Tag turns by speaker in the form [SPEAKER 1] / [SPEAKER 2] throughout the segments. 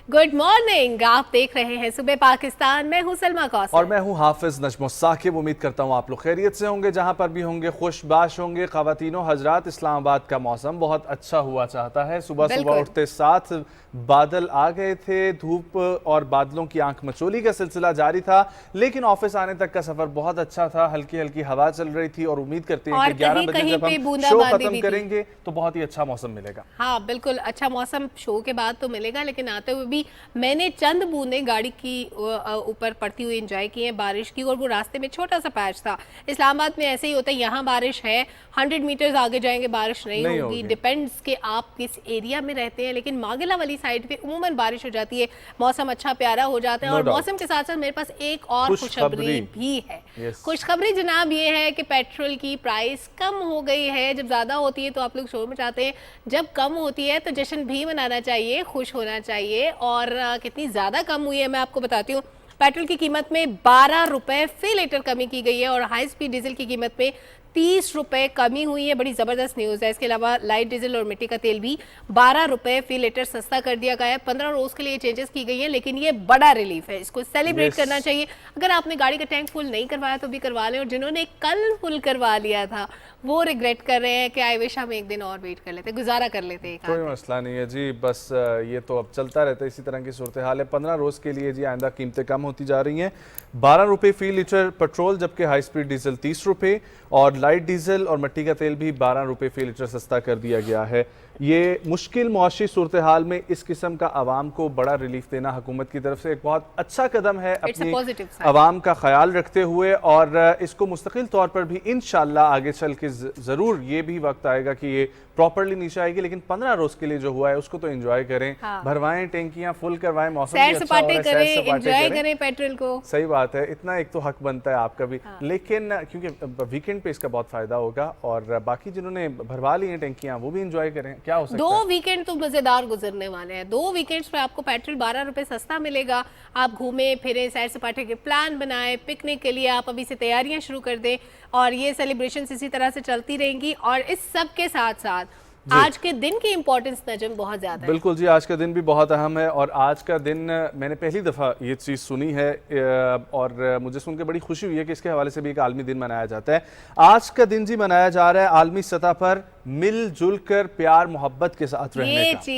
[SPEAKER 1] Good morning. आप देख रहे हैं सुबह पाकिस्तान। मैं हूं सलमा कौसर
[SPEAKER 2] और मैं हूं हाफिज नजमो साकिब। उम्मीद करता हूं आप लोग खैरियत से होंगे, जहां पर भी होंगे खुशबाश होंगे। ख़वातीनो हजरात, इस्लामाबाद का मौसम बहुत अच्छा हुआ चाहता है। सुबह सुबह उठते साथ बादल आ गए थे, धूप और बादलों की आंख मचोली का सिलसिला जारी था, लेकिन ऑफिस आने तक का सफर बहुत अच्छा था। हल्की हल्की हवा चल रही थी और उम्मीद करते हैं कि 11 बजे जब हम शो खत्म करेंगे तो बहुत ही अच्छा मौसम मिलेगा।
[SPEAKER 1] हाँ बिल्कुल, अच्छा मौसम शो के बाद तो मिलेगा, लेकिन आते हुए भी मैंने चंद बूंदें गाड़ी की ऊपर पड़ती हुई एंजॉय की हैं बारिश की, और वो रास्ते में छोटा सा पैच था। इस्लामाबाद में ऐसे ही होता है, यहाँ बारिश है, 100 मीटर्स आगे जाएंगे बारिश नहीं होगी। डिपेंड्स कि आप किस एरिया में रहते हैं, लेकिन मागिला वाली साइड पे उमूमन बारिश हो जाती है, मौसम अच्छा प्यारा हो जाता है। और मौसम के साथ साथ मेरे पास एक और खुशखबरी भी है। खुशखबरी जनाब ये है कि पेट्रोल की प्राइस कम हो गई है। जब ज्यादा होती है तो आप लोग शोर मचाते हैं, जब कम होती है तो जश्न भी मनाना चाहिए, खुश होना चाहिए। और कितनी ज्यादा कम हुई है मैं आपको बताती हूँ। पेट्रोल की कीमत में 12 रुपए फी लीटर कमी की गई है, और हाई स्पीड डीजल की कीमत में 30 रुपए कमी हुई है। बड़ी जबरदस्त न्यूज है। इसके अलावा लाइट डीजल और मिट्टी का तेल भी 12 रुपए फी लीटर सस्ता कर दिया गया है। 15 रोज के लिए चेंजेस की गई है, लेकिन ये बड़ा रिलीफ है, इसको सेलिब्रेट करना चाहिए। अगर आपने गाड़ी का टैंक फुल नहीं करवाया तो भी करवा लें, और जिन्होंने कल फुल करवा लिया था वो रिग्रेट कर रहे हैं कि आई विश हम एक दिन और वेट कर लेते, गुजारा कर लेते।
[SPEAKER 2] कोई मसला नहीं है जी, बस ये तो अब चलता रहता है, इसी तरह की सूरत हाल है। 15 रोज के लिए जी आइंदा कीमतें कम होती जा रही हैं। 12 रुपये फी लीटर पेट्रोल, जबकि हाई स्पीड डीजल 30 रुपये, और लाइट डीजल और मिट्टी का तेल भी 12 रुपये फी लीटर सस्ता कर दिया गया है। ये मुश्किल मुआशी सूरत हाल में इस किस्म का आवाम को बड़ा रिलीफ देना हुकूमत की तरफ से एक बहुत अच्छा कदम है, अपनी आवाम का ख्याल रखते हुए। और इसको मुस्तकिल तौर पर भी इंशाल्लाह आगे चल के ज़रूर ये भी वक्त आएगा कि ये प्रॉपरली नीचे आएगी, लेकिन 15 रोज के लिए जो हुआ है उसको तो एंजॉय करें। हाँ। भरवाएं, टैंकियां फुल करवाएं, मौसम
[SPEAKER 1] सैर सपाटे करें, एंजॉय करें पेट्रोल को।
[SPEAKER 2] सही बात है, इतना एक तो हक बनता है आपका भी। हाँ। लेकिन क्योंकि वीकेंड पे इसका बहुत फायदा होगा, और बाकी जिन्होंने भरवा ली हैं टैंकियां वो भी एंजॉय करें। क्या हो सकता है,
[SPEAKER 1] 2 वीकेंड तो मजेदार गुजरने वाले हैं। 2 वीकेंड्स पे आपको पेट्रोल 12 रुपए सस्ता मिलेगा। आप घूमे फिरे, सैर सपाटे के प्लान बनाए, पिकनिक के लिए आप अभी से तैयारियां शुरू कर दें, और ये सेलिब्रेशन इसी तरह से चलती रहेंगी। और इस सब के साथ साथ आज के दिन की इंपॉर्टेंस नजम बहुत ज्यादा है।
[SPEAKER 2] बिल्कुल जी, आज का दिन भी बहुत अहम है। और आज का दिन मैंने पहली दफ़ा ये चीज़ सुनी है, और मुझे सुन के बड़ी खुशी हुई है कि इसके हवाले से भी एक आलमी दिन मनाया जाता है। आज का दिन जी मनाया जा रहा है आलमी सतह पर मिलजुल कर प्यार मोहब्बत के साथ रहने का।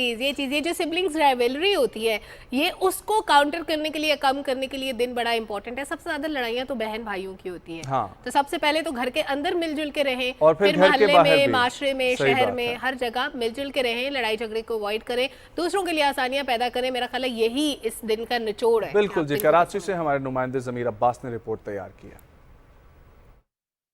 [SPEAKER 1] ये जो सिबलिंग्स राइवलरी होती है, ये उसको काउंटर करने के लिए, कम करने के लिए दिन बड़ा इंपॉर्टेंट है। सबसे ज्यादा लड़ाइयाँ तो बहन भाइयों की होती है।
[SPEAKER 2] हाँ।
[SPEAKER 1] तो सबसे पहले तो घर के अंदर मिलजुल के रहें,
[SPEAKER 2] और फिर
[SPEAKER 1] मोहल्ले में, माशरे में, शहर में, हर जगह मिलजुल के रहें। लड़ाई झगड़े को अवॉइड करें, दूसरों के लिए आसानियां पैदा करें। मेरा ख्याल है यही इस दिन का निचोड़ है।
[SPEAKER 2] बिल्कुल जी। कराची से हमारे नुमाइंदे जमीर अब्बास ने रिपोर्ट तैयार की है।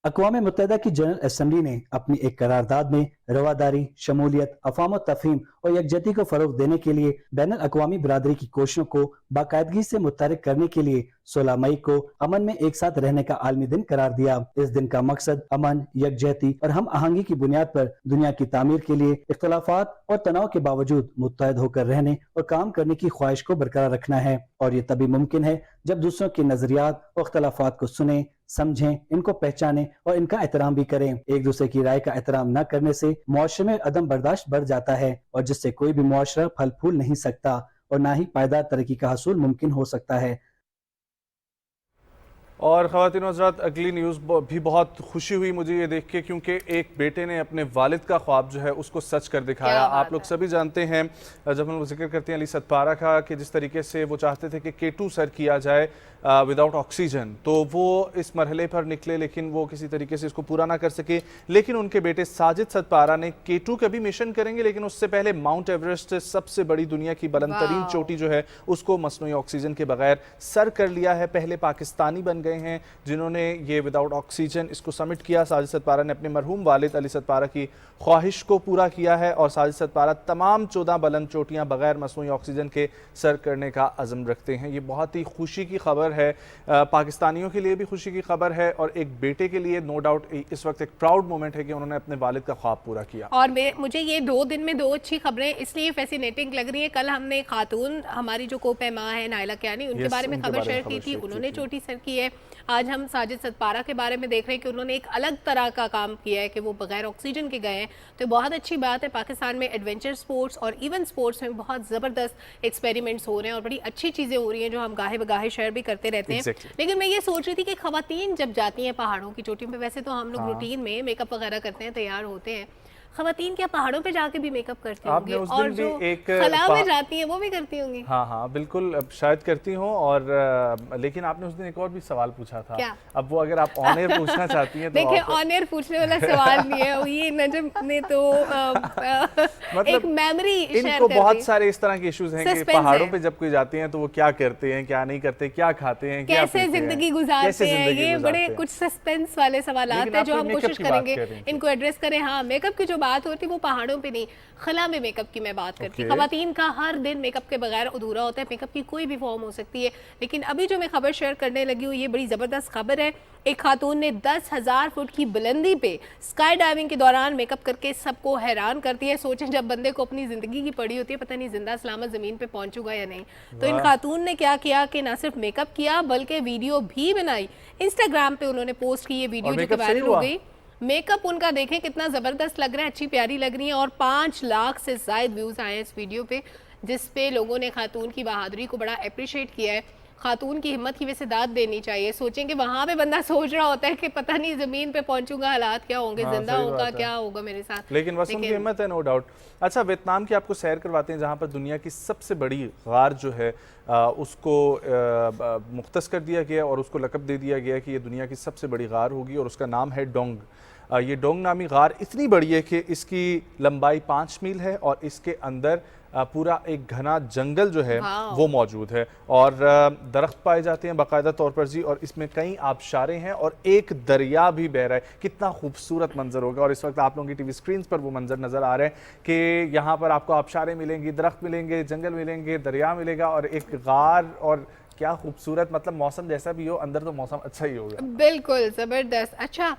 [SPEAKER 3] अक़वाम मुत्तहिदा की जनरल असम्बली ने अपनी एक करारदाद में रवादारी, शमूलियत, अफ़ाम तफ़हीम और यकजहती को फ़रोग़ देने के लिए बैन अक़वामी बरादरी की कोशिशों को बाकायदगी से मुतहर्रिक करने के लिए 16 मई को अमन में एक साथ रहने का आलमी दिन करार दिया। इस दिन का मकसद अमन, यकजहती और हम आहंगी की बुनियाद पर दुनिया की तामीर के लिए इख्तलाफात और तनाव के बावजूद मुत्तहद होकर रहने और काम करने की ख्वाहिश को बरकरार रखना है। और ये तभी मुमकिन है जब दूसरों के नजरियात और इख्तलाफात को सुने, समझें, इनको पहचानें और इनका एहतराम भी करें। एक दूसरे की राय का एहतराम न करने से मुआशरे में अदम बर्दाश्त बढ़ जाता है, और जिससे कोई भी मुआशरा फल फूल नहीं सकता और ना ही पायदार तरक्की का हासिल मुमकिन हो सकता है।
[SPEAKER 2] और ख़वातीन हज़रात, अगली न्यूज़ भी बहुत खुशी हुई मुझे ये देख के, क्योंकि एक बेटे ने अपने वालिद का ख्वाब जो है उसको सच कर दिखाया। आप लोग सभी जानते हैं, जब हम जिक्र करते हैं अली सतपारा का, कि जिस तरीके से वो चाहते थे कि K2 सर किया जाए विदाउट ऑक्सीजन, तो वो इस मरहले पर निकले, लेकिन वो किसी तरीके से इसको पूरा ना कर सके। लेकिन उनके बेटे साजिद सतपारा ने K2 का भी मिशन करेंगे, लेकिन उससे पहले माउंट एवरेस्ट, सबसे बड़ी दुनिया की बुलंद तरीन चोटी जो है, उसको मसनूई ऑक्सीजन के बगैर सर कर लिया है। पहले पाकिस्तानी बन गए हैं जिन्होंने ये विदाउट ऑक्सीजन इसको सबमिट किया। साजिद सतपारा ने अपने मरहूम वालिद अली सतपारा की ख्वाहिश को पूरा किया है, और साजिद सतपारा तमाम 14 बुलंद चोटियां बगैर मसनूई ऑक्सीजन के सर करने का अज़म रखते हैं। ये बहुत ही खुशी की खबर है, पाकिस्तानियों के लिए भी खुशी की खबर है, और एक बेटे के लिए नो डाउट इस वक्त एक प्राउड मोमेंट है कि उन्होंने अपने वालिद का ख्वाब पूरा किया।
[SPEAKER 1] और मुझे ये 2 दिन में 2 अच्छी खबरें इसलिए फैसिनेटिंग लग रही है। कल हमने खातून, हमारी जो कोपैमा है नाइला कियानी, उनके बारे में खबर शेयर की थी, उन्होंने चोटी सर की है। आज हम साजिद सतपारा के बारे में देख रहे हैं कि उन्होंने एक अलग तरह का काम किया है कि वो बगैर ऑक्सीजन के गए हैं। तो बहुत अच्छी बात है, पाकिस्तान में एडवेंचर स्पोर्ट्स और इवन स्पोर्ट्स में बहुत ज़बरदस्त एक्सपेरिमेंट्स हो रहे हैं और बड़ी अच्छी चीज़ें हो रही हैं जो हम गाहे बगाहे शेयर भी करते रहते हैं। लेकिन मैं ये सोच रही थी कि खवातीन जब जाती हैं पहाड़ों की चोटी पे, वैसे तो हम लोग रूटीन में मेकअप वगैरह करते हैं, तैयार होते हैं, खवातीन क्या पहाड़ों पे जाके भी मेकअप करती होंगी? और जो खला में जाती हैं वो भी करती होंगी?
[SPEAKER 2] हाँ हाँ बिल्कुल, शायद करती हूँ। और लेकिन आपने उस दिन एक और भी सवाल पूछा था।
[SPEAKER 1] क्या?
[SPEAKER 2] अब वो अगर आप ऑन एयर पूछना चाहती हैं तो
[SPEAKER 1] देखिए, ऑन एयर पूछने वाला सवाल नहीं है ये। नजम ने तो
[SPEAKER 2] मतलब
[SPEAKER 1] एक मेमोरी
[SPEAKER 2] इनको बहुत सारे इस तरह के इश्यूज हैं कि पहाड़ों पे जब कोई जाते हैं तो वो क्या करते हैं, क्या नहीं करते, क्या खाते हैं,
[SPEAKER 1] कैसे जिंदगी गुजारते हैं। ये बड़े कुछ सस्पेंस वाले सवाल हैं जो हम कोशिश करेंगे इनको एड्रेस करें। हाँ, मेकअप की जो बात होती है वो पहाड़ों पे नहीं, खला में मेकअप की मैं बात करती हूँ। खवातीन का हर दिन मेकअप के बगैर अधूरा होता है। मेकअप की कोई भी फॉर्म हो सकती है, लेकिन अभी जो मैं खबर शेयर करने लगी हूँ ये बड़ी ज़बरदस्त खबर है। एक खातून ने 10,000 फुट की बुलंदी पे स्काई डाइविंग के दौरान मेकअप करके सबको हैरान कर दिया है। सोचें, जब बंदे को अपनी ज़िंदगी की पड़ी होती है, पता नहीं जिंदा सलामत ज़मीन पे पहुंचूगा या नहीं। तो इन खातून ने क्या किया कि ना सिर्फ मेकअप किया बल्कि वीडियो भी बनाई, इंस्टाग्राम पे उन्होंने पोस्ट की। ये वीडियो जो कि वायरल हो गई। मेकअप उनका देखें कितना ज़बरदस्त लग रहा है, अच्छी प्यारी लग रही है। और 5 लाख से ज़ायद व्यूज़ आए हैं इस वीडियो पे, जिस पे लोगों ने खातून की बहादुरी को बड़ा अप्रिशिएट किया है। खातून की हिम्मत की वैसे दाद देनी चाहिए। सोचें कि वहाँ पे बंदा सोच रहा होता है कि पता नहीं ज़मीन पे पहुंचूंगा, हालात क्या होंगे, जिंदा होगा, क्या होगा मेरे साथ।
[SPEAKER 2] लेकिन बस उनकी हिम्मत है, नो डाउट। अच्छा, वियतनाम की आपको सैर करवाते हैं जहाँ पर दुनिया की सबसे बड़ी गार जो है उसको मुख्तस कर दिया गया और उसको लक़ब दे दिया गया कि ये दुनिया की सबसे बड़ी गार होगी और उसका नाम है डोंग। ये डोंग नामी गार इतनी बड़ी है कि इसकी लंबाई 5 मील है और इसके अंदर पूरा एक घना जंगल जो है वो मौजूद है और दरख्त पाए जाते हैं बाकायदा तौर पर जी। और इसमें कई आबशारें हैं और एक दरिया भी बह रहा है। कितना खूबसूरत मंजर होगा। और इस वक्त आप लोगों की टीवी स्क्रीन पर वो मंजर नज़र आ रहे हैं कि यहाँ पर आपको आबशारें मिलेंगी, दरख्त मिलेंगे, जंगल मिलेंगे, दरिया मिलेगा और एक गार। और क्या खूबसूरत, मतलब मौसम जैसा भी हो अंदर तो मौसम अच्छा ही होगा।
[SPEAKER 1] बिल्कुल ज़बरदस्त। अच्छा,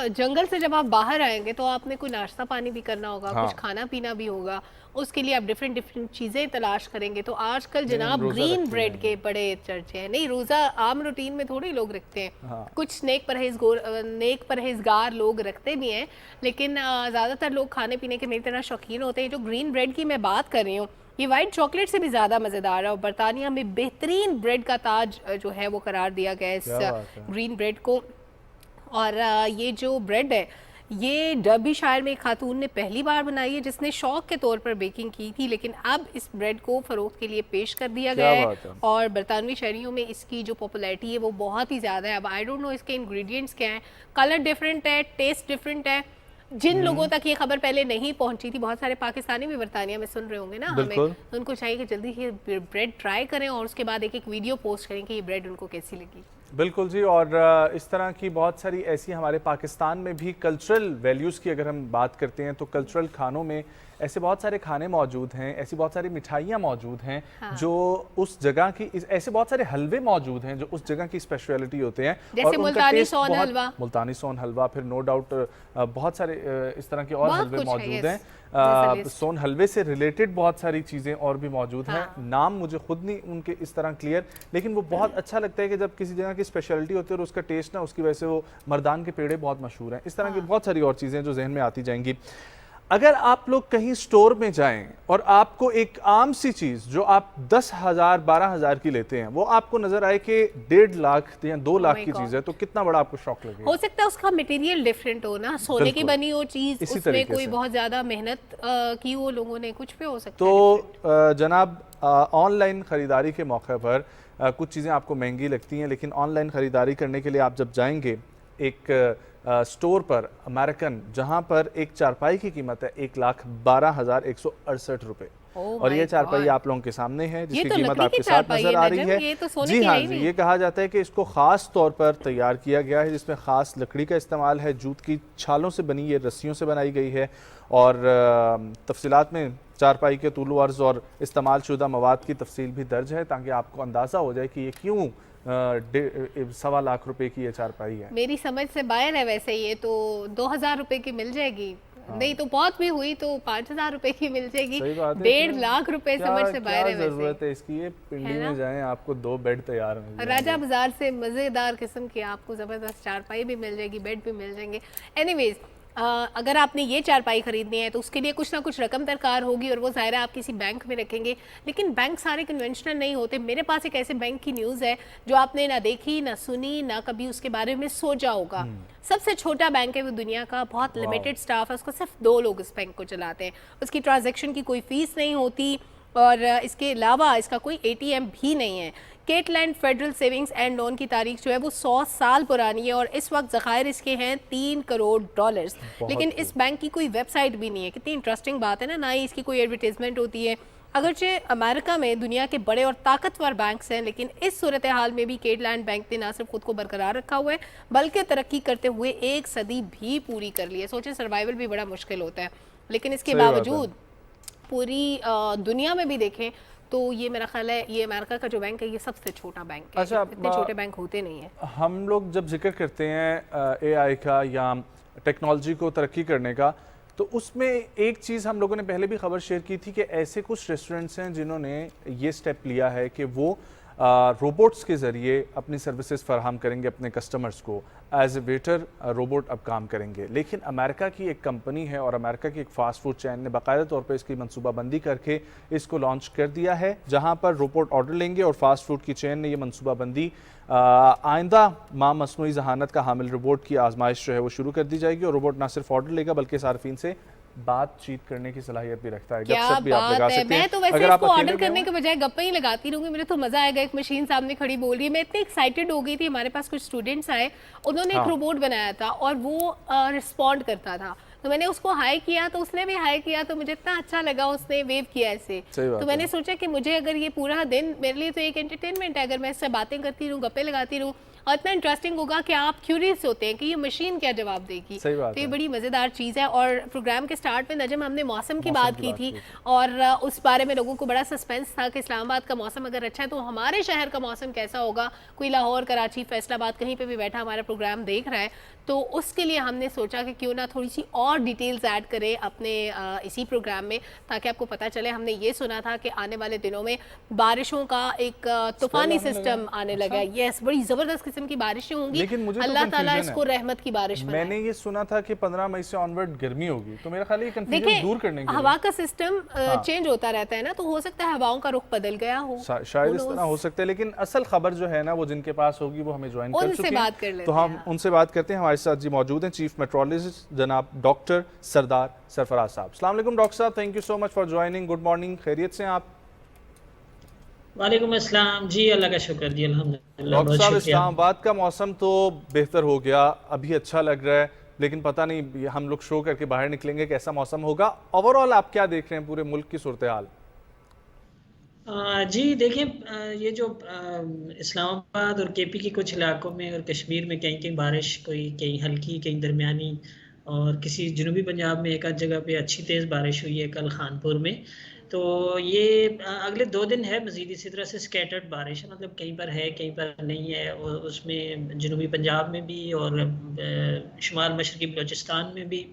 [SPEAKER 1] जंगल से जब आप बाहर आएंगे तो आपने कोई नाश्ता पानी भी करना होगा, कुछ खाना पीना भी होगा। उसके लिए आप डिफरेंट चीज़ें तलाश करेंगे। तो आजकल जनाब ग्रीन ब्रेड के बड़े चर्चे हैं। नहीं, रोज़ा आम रूटीन में थोड़े लोग रखते हैं, कुछ नेक परहेजगार लोग रखते भी हैं, लेकिन ज़्यादातर लोग खाने पीने के मेरी तरह शौकीन होते हैं। जो ग्रीन ब्रेड की मैं बात कर रही हूँ ये वाइट चॉकलेट से भी ज़्यादा मज़ेदार है और बरतानिया में बेहतरीन ब्रेड का ताज जो है वो करार दिया गया है इस ग्रीन ब्रेड को। और ये जो ब्रेड है ये डर्बी शायर में एक खातून ने पहली बार बनाई है जिसने शौक के तौर पर बेकिंग की थी, लेकिन अब इस ब्रेड को फ़रोख्त के लिए पेश कर दिया गया है और बरतानवी शहरियों में इसकी जो पॉपुलैरिटी है वो बहुत ही ज़्यादा है। अब आई डोंट नो इसके इंग्रेडिएंट्स क्या हैं, कलर डिफरेंट है, टेस्ट डिफरेंट है। जिन लोगों तक ये खबर पहले नहीं पहुंची थी, बहुत सारे पाकिस्तानी भी बरतानिया में सुन रहे होंगे ना हमें, तो उनको चाहिए कि जल्दी ये ब्रेड ट्राई करें और उसके बाद एक वीडियो पोस्ट करें कि ये ब्रेड उनको कैसी लगी।
[SPEAKER 2] बिल्कुल जी। और इस तरह की बहुत सारी ऐसी हमारे पाकिस्तान में भी कल्चरल वैल्यूज़ की अगर हम बात करते हैं तो कल्चरल खानों में ऐसे बहुत सारे खाने मौजूद हैं, ऐसी बहुत सारी मिठाइयाँ मौजूद हैं जो उस जगह की, ऐसे बहुत सारे हलवे मौजूद हैं जो उस जगह की स्पेशलिटी होते हैं।
[SPEAKER 1] जैसे मुल्तानी
[SPEAKER 2] सोन हलवा, फिर नो डाउट बहुत सारे इस तरह के और हलवे मौजूद हैं। सोन हलवे से रिलेटेड बहुत सारी चीज़ें और भी मौजूद हैं। नाम मुझे खुद नहीं उनके इस तरह क्लियर, लेकिन वो बहुत अच्छा लगता है कि जब किसी जगह की स्पेशलिटी होती है और उसका टेस्ट ना, उसकी वजह से वो मर्दान के पेड़े बहुत मशहूर हैं। इस तरह की बहुत सारी और चीज़ें जो जहन में आती जाएंगी। अगर आप लोग कहीं स्टोर में जाएं और आपको एक आम सी चीज़ जो आप 10,000 12,000 की लेते हैं वो आपको नजर आए कि 1.5 लाख या 2 लाख की चीज़ है, तो कितना बड़ा आपको शौक लगेगा।
[SPEAKER 1] हो सकता है उसका मटेरियल डिफरेंट हो ना, सोने की बनी हो चीज़, उसमें कोई बहुत ज़्यादा मेहनत की हो लोगों ने, कुछ भी हो सकता है।
[SPEAKER 2] तो जनाब, ऑनलाइन ख़रीदारी के मौके पर कुछ चीज़ें आपको महंगी लगती हैं, लेकिन ऑनलाइन ख़रीदारी करने के लिए आप जब जाएंगे एक स्टोर पर अमेरिकन, जहां पर एक चारपाई की कीमत है 1,12,168 रुपए और ये चारपाई आप लोगों के सामने है जिसकी कीमत आपके साथ नजर आ रही है। जी हाँ जी, ये कहा जाता है कि इसको ख़ास तौर पर तैयार किया गया है जिसमें ख़ास लकड़ी का इस्तेमाल है, जूत की छालों से बनी, ये रस्सियों से बनाई गई है और तफसीलात में चारपाई के तूल अर्ज़ और इस्तेमाल शुदा मवाद की तफसील भी दर्ज है ताकि आपको अंदाज़ा हो जाए कि ये क्यों 1.25 लाख रुपए की ये चारपाई है।
[SPEAKER 1] मेरी समझ से बाहर है वैसे, ये तो 2,000 रुपए की मिल जाएगी नहीं तो बहुत भी हुई तो 5,000 रुपए की मिल जाएगी,
[SPEAKER 2] सही बात है,
[SPEAKER 1] 1.5 लाख रुपए समझ से बाहर है
[SPEAKER 2] जरूरत
[SPEAKER 1] वैसे।
[SPEAKER 2] है इसकी, ये पिंडी
[SPEAKER 1] है ना?
[SPEAKER 2] में जाएं आपको 2 बेड तैयार मिल जाएंगे।
[SPEAKER 1] राजा बाजार से मज़ेदार किस्म की आपको ज़बरदस्त चारपाई भी मिल जाएगी, बेड भी मिल जाएंगे। एनीवेज, अगर आपने ये चारपाई खरीदनी है तो उसके लिए कुछ ना कुछ रकम दरकार होगी और वो ज़ाहिर है आप किसी बैंक में रखेंगे, लेकिन बैंक सारे कन्वेंशनल नहीं होते। मेरे पास एक ऐसे बैंक की न्यूज़ है जो आपने ना देखी, ना सुनी, ना कभी उसके बारे में सोचा होगा। सबसे छोटा बैंक है वो दुनिया का, बहुत लिमिटेड स्टाफ है उसको, सिर्फ 2 लोग इस बैंक को चलाते हैं। उसकी ट्रांजैक्शन की कोई फ़ीस नहीं होती और इसके अलावा इसका कोई ATM भी नहीं है। केटलैंड फेडरल सेविंग्स एंड लोन की तारीख जो है वो 100 साल पुरानी है और इस वक्त ज़खायर इसके हैं $3 करोड़। लेकिन इस बैंक की कोई वेबसाइट भी नहीं है। कितनी इंटरेस्टिंग बात है ना ही इसकी कोई एडवर्टीजमेंट होती है। अगरचे अमेरिका में दुनिया के बड़े और ताकतवर बैंक्स हैं, लेकिन इस सूरत हाल में भी केटलैंड बैंक ने ना सिर्फ खुद को बरकरार रखा हुआ है बल्कि तरक्की करते हुए 1 सदी भी पूरी कर ली है। सोचे सर्वाइवल भी बड़ा मुश्किल होता है, लेकिन इसके बावजूद पूरी दुनिया में भी देखें तो ये मेरा ख्याल है ये अमेरिका का जो बैंक है ये सबसे छोटा बैंक है।
[SPEAKER 2] अच्छा,
[SPEAKER 1] इतने छोटे बैंक होते नहीं हैं।
[SPEAKER 2] हम लोग जब जिक्र करते हैं AI का या टेक्नोलॉजी को तरक्की करने का, तो उसमें एक चीज़ हम लोगों ने पहले भी खबर शेयर की थी कि ऐसे कुछ रेस्टोरेंट्स हैं जिन्होंने ये स्टेप लिया है कि वो रोबोट्स के ज़रिए अपनी सर्विसेज फराहम करेंगे अपने कस्टमर्स को। एज ए वेटर रोबोट अब काम करेंगे। लेकिन अमेरिका की एक कंपनी है और अमेरिका की एक फ़ास्ट फूड चैन ने बाकायदा तौर पर इसकी मनसूबाबंदी करके इसको लॉन्च कर दिया है, जहां पर रोबोट ऑर्डर लेंगे और फास्ट फूड की चैन ने यह मनसूबाबंदी आइंदा माँ मसनूई जहानत का हामिल रोबोट की आजमाइश जो है वो शुरू कर दी जाएगी। और रोबोट ना सिर्फ ऑर्डर लेगा बल्कि सार्फिन से बातचीत करने की सलाहियत भी रखता है।
[SPEAKER 1] क्या
[SPEAKER 2] गपशप भी आप लगा
[SPEAKER 1] बात है।
[SPEAKER 2] सकते हैं।
[SPEAKER 1] मैं तो वैसे
[SPEAKER 2] अगर आप
[SPEAKER 1] इसको
[SPEAKER 2] अकेले
[SPEAKER 1] ऑर्डर करने
[SPEAKER 2] हो-
[SPEAKER 1] के बजाय गप्पे ही लगाती रहूंगी, मुझे तो मजा आएगा। एक मशीन सामने खड़ी बोल रही है, मैं इतनी एक्साइटेड हो गई थी। हमारे पास कुछ स्टूडेंट्स आए, उन्होंने एक
[SPEAKER 2] हाँ।
[SPEAKER 1] रोबोट बनाया था और वो रिस्पॉन्ड करता था, तो मैंने उसको हाई किया तो उसने भी हाई किया, तो मुझे इतना अच्छा लगा, उसने वेव किया ऐसे।
[SPEAKER 2] सही बात
[SPEAKER 1] तो
[SPEAKER 2] है।
[SPEAKER 1] मैंने सोचा कि मुझे अगर ये पूरा दिन, मेरे लिए तो एक एंटरटेनमेंट है, अगर मैं इससे बातें करती रहूँ, गप्पे लगाती रहूँ, और इतना इंटरेस्टिंग होगा कि आप क्यूरियस होते हैं कि ये मशीन क्या जवाब देगी।
[SPEAKER 2] सही बात
[SPEAKER 1] तो ये
[SPEAKER 2] है।
[SPEAKER 1] बड़ी मज़ेदार चीज़ है। और प्रोग्राम के स्टार्ट में नजम हमने मौसम की बात की थी
[SPEAKER 2] की
[SPEAKER 1] और उस बारे में लोगों को बड़ा सस्पेंस था कि इस्लामाबाद का मौसम अगर अच्छा है तो हमारे शहर का मौसम कैसा होगा। कोई लाहौर, कराची, फैसलाबाद कहीं पे भी बैठा हमारा प्रोग्राम देख रहा है, तो उसके लिए हमने सोचा कि क्यों ना थोड़ी सी और डिटेल्स ऐड करें अपने इसी प्रोग्राम में, ताकि आपको पता चले। हमने ये सुना था कि आने वाले दिनों में बारिशों का एक तूफानी सिस्टम आने लगा है। यस, बड़ी ज़बरदस्त किस्म की बारिशें होंगी।
[SPEAKER 2] लेकिन मुझे तो
[SPEAKER 1] अल्लाह ताला
[SPEAKER 2] confusion
[SPEAKER 1] इसको रहमत की बारिश बनाए।
[SPEAKER 2] मैंने ये सुना था कि 15 मई से ऑनवर्ड गर्मी होगी, तो मेरा ख्याल है ये कंफ्यूजन
[SPEAKER 1] देखिए,
[SPEAKER 2] दूर करने के लिए
[SPEAKER 1] हवा का सिस्टम चेंज होता रहता है ना, तो हो सकता है हवाओं का रुख बदल गया हो।
[SPEAKER 2] शायद इस तरह हो सकता है। लेकिन असल खबर जो है ना वो जिनके पास होगी वो हमें ज्वाइन कर
[SPEAKER 1] उनसे
[SPEAKER 2] चुके
[SPEAKER 1] बात कर
[SPEAKER 2] हैं,
[SPEAKER 1] लेते
[SPEAKER 2] तो हम
[SPEAKER 1] हैं।
[SPEAKER 2] उनसे बात करते हैं। हमारे साथ जी मौजूद हैं चीफ मेट्रोलॉजिस्ट जनाब डॉक्टर सरदार सरफराज साहब। अस्सलाम वालेकुम डॉक्टर साहब, thank you so much for joining. Good morning, खैरियत से हैं आप?
[SPEAKER 4] वालेकुम अस्सलाम जी, अल्लाह का शुक्र जी, अल्हम्दुलिल्लाह,
[SPEAKER 2] डॉक्टर
[SPEAKER 4] बहुत
[SPEAKER 2] साहब,
[SPEAKER 4] शुक्रिया।
[SPEAKER 2] इस्लामाबाद का मौसम तो बेहतर हो गया, अभी अच्छा लग रहा है, लेकिन पता नहीं ये हम लोग शो करके बाहर निकलेंगे कैसा मौसम होगा। ओवरऑल आप क्या देख रहे हैं पूरे मुल्क की सूरत हाल?
[SPEAKER 4] जी देखिए, ये जो इस्लामाबाद और केपी के कुछ इलाकों में और कश्मीर में कहीं कहीं बारिश, कोई कहीं हल्की कहीं दरमियानी, और किसी जनूबी पंजाब में एक आध जगह पे अच्छी तेज़ बारिश हुई है कल खानपुर में। तो ये अगले 2 दिन है मज़ीद इसी तरह से स्कैटर्ड बारिश है, मतलब कहीं पर है कहीं पर नहीं है। और उसमें जनूबी पंजाब में भी और शुमाल मशरक़ी बलूचिस्तान में भी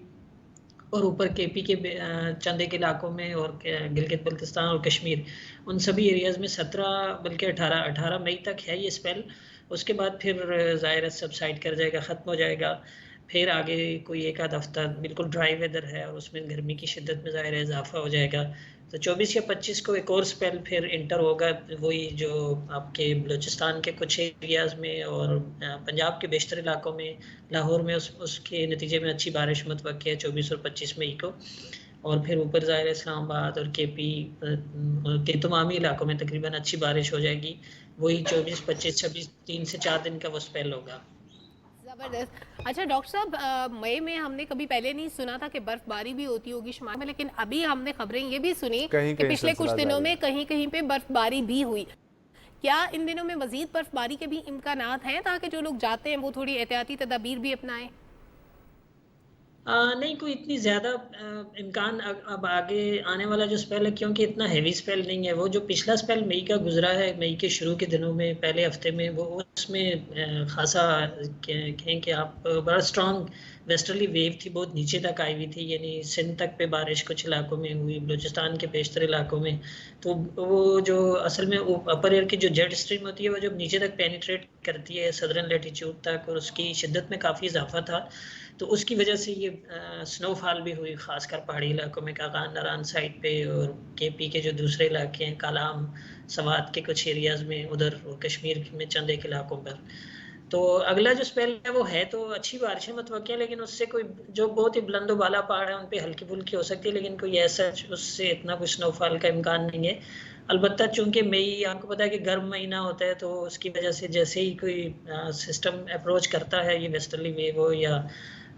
[SPEAKER 4] और ऊपर केपी के चंद एक इलाकों में और गिलगित बल्तिस्तान और कश्मीर, उन सभी एरियाज़ में 17 बल्कि 18 मई तक है ये स्पेल। उसके बाद फिर ज़ाहिर सबसाइड कर जाएगा, ख़त्म हो जाएगा। फिर आगे कोई एक आध हफ्ता बिल्कुल ड्राई वेदर है और उसमें गर्मी की शिद्दत में ज़ाहिर इजाफा हो जाएगा। तो 24 या 25 को एक और स्पेल फिर इंटर होगा, वही जो आपके बलूचिस्तान के कुछ एरियाज़ में और पंजाब के बेशतर इलाकों में, लाहौर में उसके नतीजे में अच्छी बारिश मुतवक्की है 24 और 25 मई को। और फिर ऊपर ज़ाहिर इस्लामाबाद और केपी के तमामी इलाकों में तकरीबन अच्छी बारिश हो जाएगी। वही 24, 25, 26 3 से 4 दिन का वो स्पेल होगा।
[SPEAKER 1] जबरदस्त। अच्छा डॉक्टर साहब, मई में हमने कभी पहले नहीं सुना था कि बर्फबारी भी होती होगी शुमाल में, लेकिन अभी हमने खबरें ये भी सुनी
[SPEAKER 2] कहीं
[SPEAKER 1] कि
[SPEAKER 2] कहीं
[SPEAKER 1] पिछले कुछ
[SPEAKER 2] सिलसिला
[SPEAKER 1] दिनों
[SPEAKER 2] जारी
[SPEAKER 1] में कहीं कहीं पे बर्फबारी भी हुई। क्या इन दिनों में मजीद बर्फबारी के भी इम्कानात हैं ताकि जो लोग जाते हैं वो थोड़ी एहतियाती तदाबीर भी अपनाएं?
[SPEAKER 4] नहीं कोई इतनी ज़्यादा इम्कान अब आगे आने वाला जो स्पेल है, क्योंकि इतना हैवी स्पेल नहीं है। वो जो पिछला स्पेल मई का गुजरा है, मई के शुरू के दिनों में, पहले हफ्ते में, वो उसमें खासा कहें कि आप बड़ा स्ट्रांग वेस्टर्ली वेव थी, बहुत नीचे तक आई हुई थी, यानी सिंध तक पे बारिश कुछ इलाकों में हुई, बलूचिस्तान के बेशतर इलाकों में। तो वो जो असल में अपर एयर की जो जेट स्ट्रीम होती है, वो जब नीचे तक पेनिट्रेट करती है सदर्न लेटीट्यूड तक, और उसकी शिद्दत में काफ़ी इजाफा था, तो उसकी वजह से ये स्नोफॉल भी हुई, खासकर पहाड़ी इलाकों में, कागान नारान साइड पे, और केपी के जो दूसरे इलाके हैं, कालाम, सवात के कुछ एरियाज़ में उधर, और कश्मीर में चंद एक इलाकों पर। तो अगला जो स्पेल है वो है तो अच्छी बारिशें मतवक्किया, लेकिन उससे कोई जो बहुत ही बुलंद वाला पहाड़ है उन पे हल्की फुल्की हो सकती है, लेकिन कोई ऐसा उससे इतना कुछ स्नोफॉल का इम्कान नहीं है। अलबत्ता चूंकि मई आपको पता है कि गर्म महीना होता है, तो उसकी वजह से जैसे ही कोई सिस्टम अप्रोच करता है, ये वेस्टर्ली वेव हो या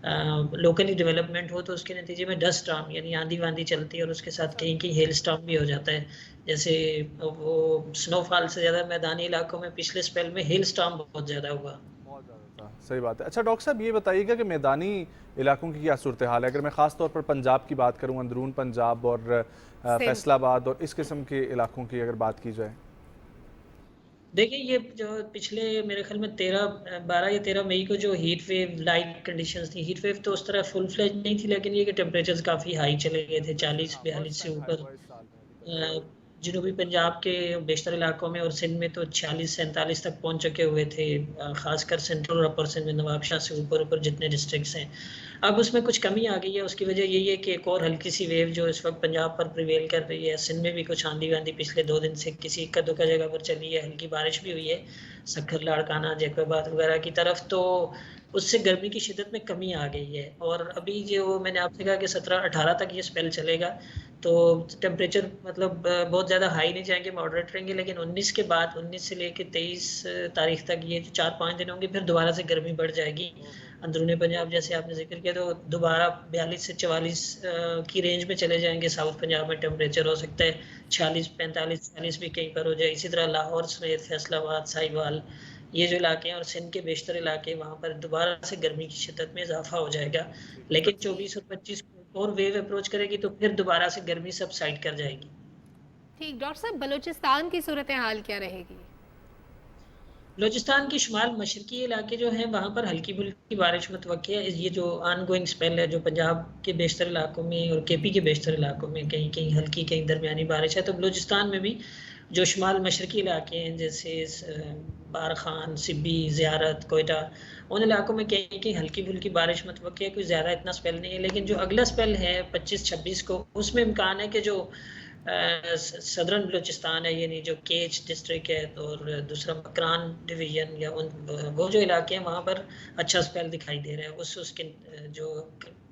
[SPEAKER 4] लोकली डेवलपमेंट हो, तो उसके नतीजे में डस्ट स्टॉर्म यानी आंधी वांधी चलती है, और उसके साथ कहीं कहीं हेल स्टॉर्म भी हो जाता है। जैसे वो स्नोफॉल से ज़्यादा मैदानी इलाकों में पिछले स्पेल में हेल स्टॉर्म बहुत ज़्यादा हुआ।
[SPEAKER 2] बहुत ज़्यादा था, सही बात है। अच्छा डॉक्टर साहब ये बताइएगा कि मैदानी इलाकों की क्या सूरत हाल है? अगर मैं ख़ास तौर पर पंजाब की बात करूँ, अंदरून पंजाब और फैसलाबाद और इस किस्म के इलाकों की अगर बात की जाए।
[SPEAKER 4] देखिए, ये जो पिछले मेरे ख्याल में 12 या 13 मई को जो हीट वेव लाइक कंडीशंस थी, हीट वेव तो उस तरह फुल फ्लेज नहीं थी, लेकिन ये कि टेम्परेचर्स काफ़ी हाई चले गए थे, 40-42 से ऊपर। जनूबी पंजाब के बेशतर इलाकों में और सिंध में तो 46-47 तक पहुंच चुके हुए थे, खासकर सेंट्रल और अपर सिंध में, नवाबशाह से ऊपर ऊपर जितने डिस्ट्रिक्ट्स हैं। अब उसमें कुछ कमी आ गई है, उसकी वजह यही है कि एक और हल्की सी वेव जो इस वक्त पंजाब पर प्रिवेल कर रही है। सिंध में भी कुछ आंधी वांधी पिछले 2 दिन से किसी इक्का दुक्का जगह पर चली है, हल्की बारिश भी हुई है सखर, लाड़काना, जैकोबाद वगैरह की तरफ, तो उससे गर्मी की शिद्दत में कमी आ गई है। और अभी जो मैंने आपसे कहा कि 17-18 तक ये स्पेल चलेगा, तो टेम्परेचर मतलब बहुत ज़्यादा हाई नहीं जाएंगे, मॉडरेट रहेंगे, लेकिन 19 के बाद, 19 से लेकर 23 तारीख तक, ये जो 4-5 दिन होंगे, फिर दोबारा से गर्मी बढ़ जाएगी। अंदरूनी पंजाब जैसे आपने जिक्र किया, तो दोबारा 42 से 44 की रेंज में चले जाएंगे। साउथ पंजाब में टेम्परेचर हो सकता है 46, 45, 40 भी कहीं पर हो जाए। इसी तरह लाहौर समेत फैसलाबाद, साहिवाल, ये जो इलाके हैं, और सिंध के बेशतर इलाके, वहाँ पर दोबारा से गर्मी की शिद्दत में इजाफा हो जाएगा। लेकिन 24 और 25 को और वेव अप्रोच करेगी, तो फिर दोबारा से गर्मी सबसाइड कर जाएगी।
[SPEAKER 1] ठीक डॉक्टर साहब, बलूचिस्तान की सूरत हाल क्या रहेगी?
[SPEAKER 4] बलूचिस्तान के शुमाल मशरकी इलाके जो हैं, वहाँ पर हल्की फुल्की बारिश मुतवक्की है। ये जो ऑन गोइंग स्पेल है, जो पंजाब के बेशतर इलाकों में और केपी के बेशतर इलाकों में कहीं कहीं हल्की, कहीं दरमियानी बारिश है, तो बलूचिस्तान में भी जो शुमाल मशरकी इलाके हैं, जैसे बारखान, सिब्बी, ज़ियारत, कोयटा, उन इलाकों में कहीं कहीं हल्की फुल्की बारिश मुतवक्की है। कोई ज़्यादा इतना स्पेल नहीं है, लेकिन जो अगला स्पेल है 25-26 को, उसमें इम्कान है कि जो सदरन बलूचिस्तान है, यानी जो केच डिस्ट्रिक्ट है, और दूसरा मकरान डिवीजन, या उन वो जो इलाके हैं, वहाँ पर अच्छा स्पेल दिखाई दे रहा है। उसके जो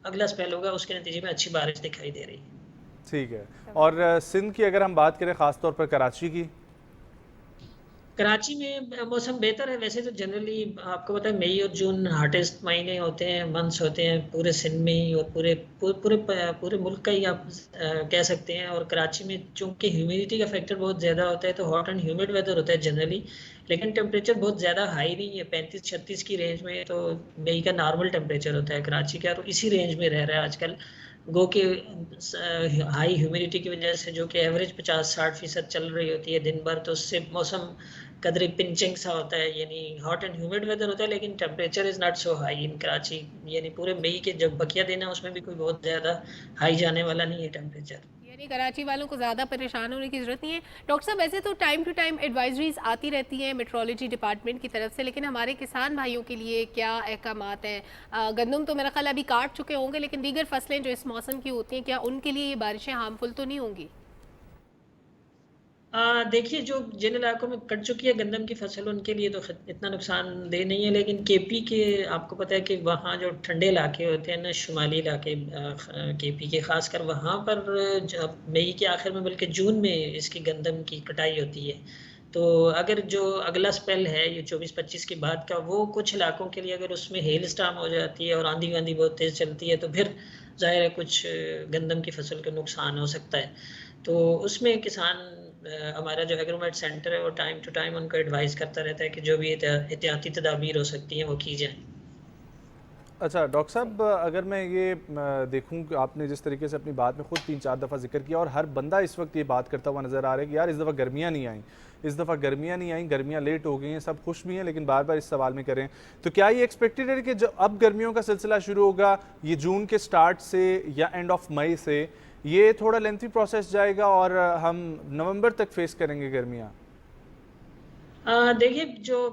[SPEAKER 4] अगला स्पेल होगा, उसके नतीजे में अच्छी बारिश दिखाई दे रही है।
[SPEAKER 2] ठीक है। और सिंध की अगर हम बात करें, ख़ास तौर पर कराची की।
[SPEAKER 4] कराची में मौसम बेहतर है वैसे तो। जनरली आपको पता है मई और जून हार्टेस्ट महीने होते हैं, मंथ्स होते हैं पूरे सिंध में ही, और पूरे मुल्क का ही आप कह सकते हैं। और कराची में चूंकि ह्यूमिडिटी का फैक्टर बहुत ज़्यादा होता है, तो हॉट एंड ह्यूमिड वेदर होता है जनरली, लेकिन टेम्परेचर बहुत ज़्यादा हाई नहीं है, 35-36 की रेंज में। तो मई का नॉर्मल टेम्परेचर होता है कराची का, और इसी रेंज में रह रहा है आजकल। गो के हाई ह्यूमिडिटी की वजह से, जो कि एवरेज 50-60% चल रही होती है दिन भर, तो उससे मौसम कदरे पिंचिंग सा होता है, यानी हॉट एंड ह्यूमिड वेदर होता है, लेकिन temperature is not so high in Karachi. यानी पूरे मई के जब बकिया दिन है, उसमें भी कोई बहुत ज़्यादा हाई जाने वाला नहीं है टेम्परेचर।
[SPEAKER 1] यानी कराची वालों को ज़्यादा परेशान होने की ज़रूरत नहीं है। डॉक्टर साहब, वैसे तो टाइम टू टाइम एडवाइजरीज आती रहती हैं मेट्रोलॉजी डिपार्टमेंट की तरफ से, लेकिन हमारे किसान भाइयों के लिए क्या अहकामात हैं? गंदम तो मेरा ख्याल अभी काट चुके होंगे, लेकिन दीगर फसलें जो इस मौसम की होती हैं, क्या उनके लिए ये बारिशें हार्मफुल तो नहीं होंगी?
[SPEAKER 4] देखिए, जो जिन इलाकों में कट चुकी है गंदम की फसल, उनके लिए तो इतना नुकसानदेह नहीं है, लेकिन केपी के आपको पता है कि वहाँ जो ठंडे इलाके होते हैं ना, शुमाली इलाके केपी के, खासकर वहाँ पर जब मई के आखिर में बल्कि जून में इसकी गंदम की कटाई होती है। तो अगर जो अगला स्पेल है ये 24-25 के बाद का, वो कुछ इलाकों के लिए अगर उसमें हेल स्टार्म हो जाती है और आंधी वांधी बहुत तेज़ चलती है, तो फिर ज़ाहिर है कुछ गंदम की फसल को नुकसान हो सकता है। तो उसमें किसान हमारा जो एग्रोमेट सेंटर है, वो टाइम टू टाइम उनको एडवाइस करता रहता है कि जो भी एहतियाती तदाबीर हो सकती हैं वो की जाए।
[SPEAKER 2] अच्छा डॉक्टर साहब, अगर मैं ये देखूं कि आपने जिस तरीके से अपनी बात में खुद 3-4 दफ़ा जिक्र किया और हर बंदा इस वक्त ये बात करता हुआ नज़र आ रहा है कि यार इस दफ़ा गर्मियाँ नहीं आई, इस दफ़ा गर्मियाँ नहीं आई, गर्मियाँ लेट हो गई हैं, सब खुश भी हैं लेकिन बार बार इस सवाल में करें तो क्या ये एक्सपेक्टेड है कि जब अब गर्मियों का सिलसिला शुरू होगा ये जून के स्टार्ट से या एंड ऑफ मई से, ये थोड़ा लेंथी प्रोसेस जाएगा और हम नवंबर तक फेस करेंगे गर्मियाँ?
[SPEAKER 4] देखिए जो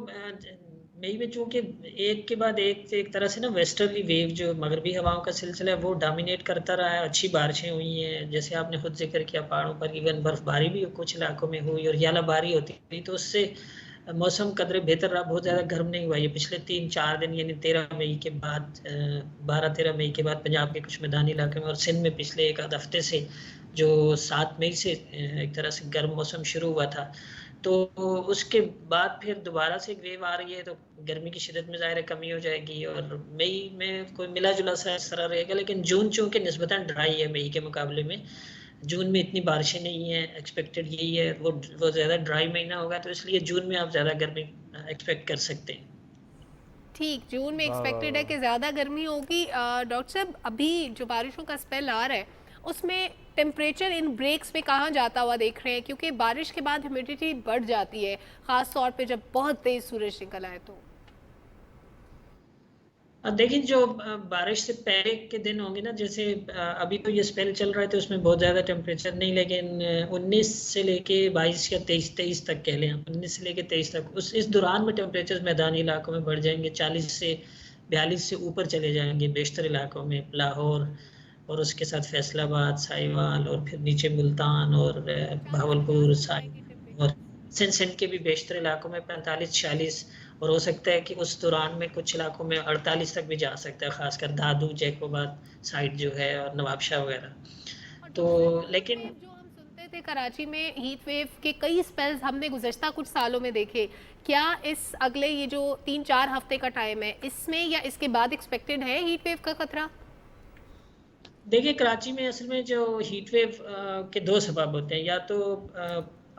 [SPEAKER 4] मई में चूंकि एक के बाद एक तरह से ना वेस्टर्ली वेव जो मगरबी हवाओं का सिलसिला है वो डोमिनेट करता रहा है। अच्छी बारिशें हुई हैं, जैसे आपने खुद जिक्र किया, पहाड़ों पर इवन बर्फबारी भी कुछ इलाकों में हुई और यालाबारी होती हुई, तो उससे मौसम कदरे बेहतर रहा, बहुत ज़्यादा गर्म नहीं हुआ। ये पिछले 3-4 दिन यानी 13 मई के बाद 12-13 मई के बाद पंजाब के कुछ मैदानी इलाके में और सिंध में पिछले एक आध हफ्ते से जो 7 मई से एक तरह से गर्म मौसम शुरू हुआ था, तो उसके बाद फिर दोबारा से एक वेव आ रही है, तो गर्मी की शिदत में ज़ाहिर है कमी हो जाएगी और मई में कोई मिला जुला सा इस तरह रहेगा। लेकिन जून चूँकि निस्बतन ड्राई है मई के मुकाबले में, जून में इतनी बारिशें नहीं हैं, एक्सपेक्टेड यही है, वो ज़्यादा ड्राई महीना होगा, तो इसलिए जून में आप ज़्यादा गर्मी एक्सपेक्ट कर सकते हैं।
[SPEAKER 1] ठीक, जून में
[SPEAKER 2] वाह वाह
[SPEAKER 1] एक्सपेक्टेड है
[SPEAKER 2] वाह।
[SPEAKER 1] कि ज़्यादा गर्मी होगी। डॉक्टर साहब, अभी जो बारिशों का स्पेल आ रहा है उसमें टेम्परेचर इन ब्रेक्स में कहाँ जाता हुआ देख रहे हैं, क्योंकि बारिश के बाद ह्यूमिडिटी बढ़ जाती है, ख़ास तौर पे जब बहुत तेज़ सूरज निकल आए तो।
[SPEAKER 4] देखिए जो बारिश से पहले के दिन होंगे ना, जैसे अभी तो ये स्पेल चल रहा है तो उसमें बहुत ज़्यादा टेम्परेचर नहीं, लेकिन 19 से लेके 22 या 23 तक कह लें, 19 से लेके 23 तक इस दौरान में टेम्परेचर मैदानी इलाकों में बढ़ जाएंगे, 40 से 42 से ऊपर चले जाएंगे बेशतर इलाकों में, लाहौर और उसके साथ फैसलाबाद, साहिवाल और फिर नीचे मुल्तान और भावलपुर, और सिंध के भी बेशतर इलाकों में 45-46, और हो सकता है कि उस दौरान में कुछ इलाकों में 48 तक भी जा सकता है, खासकर दादू जैकोबाद साइड जो है और नवाबशाह वगैरह।
[SPEAKER 1] और
[SPEAKER 4] तो
[SPEAKER 1] डॉक्टर साहब, हीट
[SPEAKER 4] लेकिन
[SPEAKER 1] वेव जो हम सुनते थे कराची में, हीट वेव के कई स्पेल्स हमने गुज़श्ता कुछ सालों में देखे, क्या इस अगले ये जो 3-4 हफ्ते का टाइम है इसमें या इसके बाद एक्सपेक्टेड है हीट वेव का खतरा?
[SPEAKER 4] देखिए कराची में असल में जो हीट वेव के दो सबब होते हैं, या तो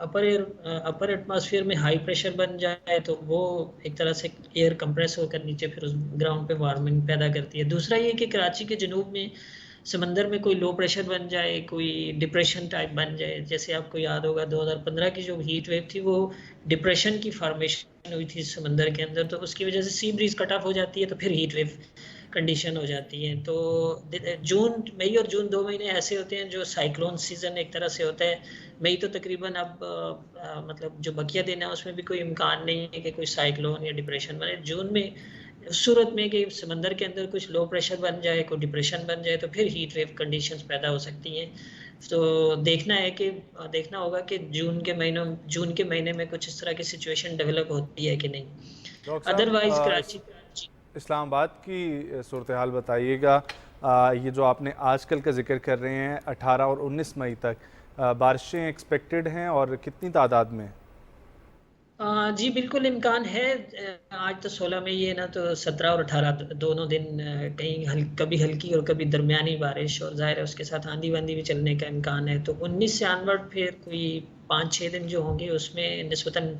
[SPEAKER 4] अपर एटमॉस्फेयर में हाई प्रेशर बन जाए तो वो एक तरह से एयर कंप्रेस होकर नीचे फिर उस ग्राउंड पे वार्मिंग पैदा करती है। दूसरा ये कि कराची के जनूब में समंदर में कोई लो प्रेशर बन जाए, कोई डिप्रेशन टाइप बन जाए। जैसे आपको याद होगा 2015 की जो हीट वेव थी वो डिप्रेशन की फॉर्मेशन हुई थी समंदर के अंदर, तो उसकी वजह से सी ब्रीज कट ऑफ हो जाती है तो फिर हीट वेव कंडीशन हो जाती है। तो मई और जून 2 महीने ऐसे होते हैं जो साइक्लोन सीजन एक तरह से होता है। मई तो तकरीबन अब मतलब जो बकिया दिन है उसमें भी कोई इम्कान नहीं है कि कोई साइक्लोन या डिप्रेशन बने। जून में उस सूरत में कि समंदर के अंदर कुछ लो प्रेशर बन जाए, कोई डिप्रेशन बन जाए, तो फिर हीट वेव कंडीशंस पैदा हो सकती हैं। तो देखना होगा कि जून के महीने में कुछ इस तरह की सिचुएशन डेवलप होती है कि नहीं।
[SPEAKER 2] डॉक्टर
[SPEAKER 4] अदरवाइज
[SPEAKER 2] साहब,
[SPEAKER 4] कराची
[SPEAKER 2] इस्लामाबाद की सूरत हाल बताइएगा। ये जो आपने आजकल का जिक्र कर रहे हैं 18 और 19 मई तक बारिशें एक्सपेक्टेड हैं और कितनी तादाद में?
[SPEAKER 4] जी बिल्कुल इम्कान है। आज तो 16 मई है ना, तो 17 और 18 दोनों दिन कहीं कभी हल्की और कभी दरमियानी बारिश, और जाहिर है उसके साथ आंधी वांधी भी चलने का इम्कान है। तो 19 से ऑनवर्ड फिर कोई 5-6 दिन जो होंगे उसमें निस्बतन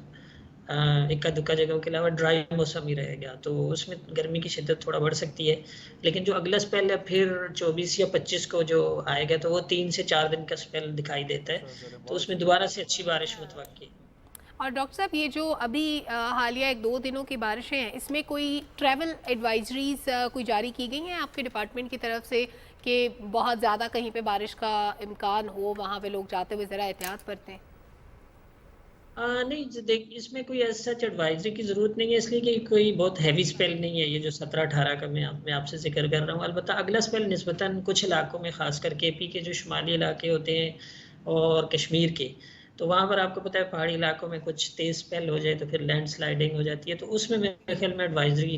[SPEAKER 4] इक्का दुक्का जगहों के अलावा ड्राई मौसम ही रहेगा, तो उसमें गर्मी की शिद्दत थोड़ा बढ़ सकती है। लेकिन जो अगला स्पेल है फिर 24 या 25 को जो आएगा, तो वो 3 से 4 दिन का स्पेल दिखाई देता है, तो उसमें दोबारा से अच्छी बारिश मुतवक्की है।
[SPEAKER 1] और डॉक्टर साहब, ये जो अभी हालिया 1-2 दिनों की बारिशें हैं, इसमें कोई ट्रैवल एडवाइजरीज कोई जारी की गई हैं आपके डिपार्टमेंट की तरफ से कि बहुत ज़्यादा कहीं पे बारिश का इम्कान हो, वहाँ पे लोग जाते हुए ज़रा एहतियात बरतें?
[SPEAKER 4] नहीं देख, इसमें कोई ऐसा सच एडवाइजरी की ज़रूरत नहीं है, इसलिए कि कोई बहुत हैवी स्पेल नहीं है ये जो 17-18 का मैं आपसे जिक्र कर रहा हूँ। अलबत्ता अगला स्पेल निस्बतन कुछ इलाकों में, खासकर केपी के जो शुमाली इलाके होते हैं और कश्मीर के, तो वहाँ पर आपको पता है पहाड़ी इलाकों में कुछ तेज़ स्पेल हो जाए तो फिर लैंड स्लाइडिंग हो जाती है, तो उसमें मेरे ख्याल में एडवाइजरी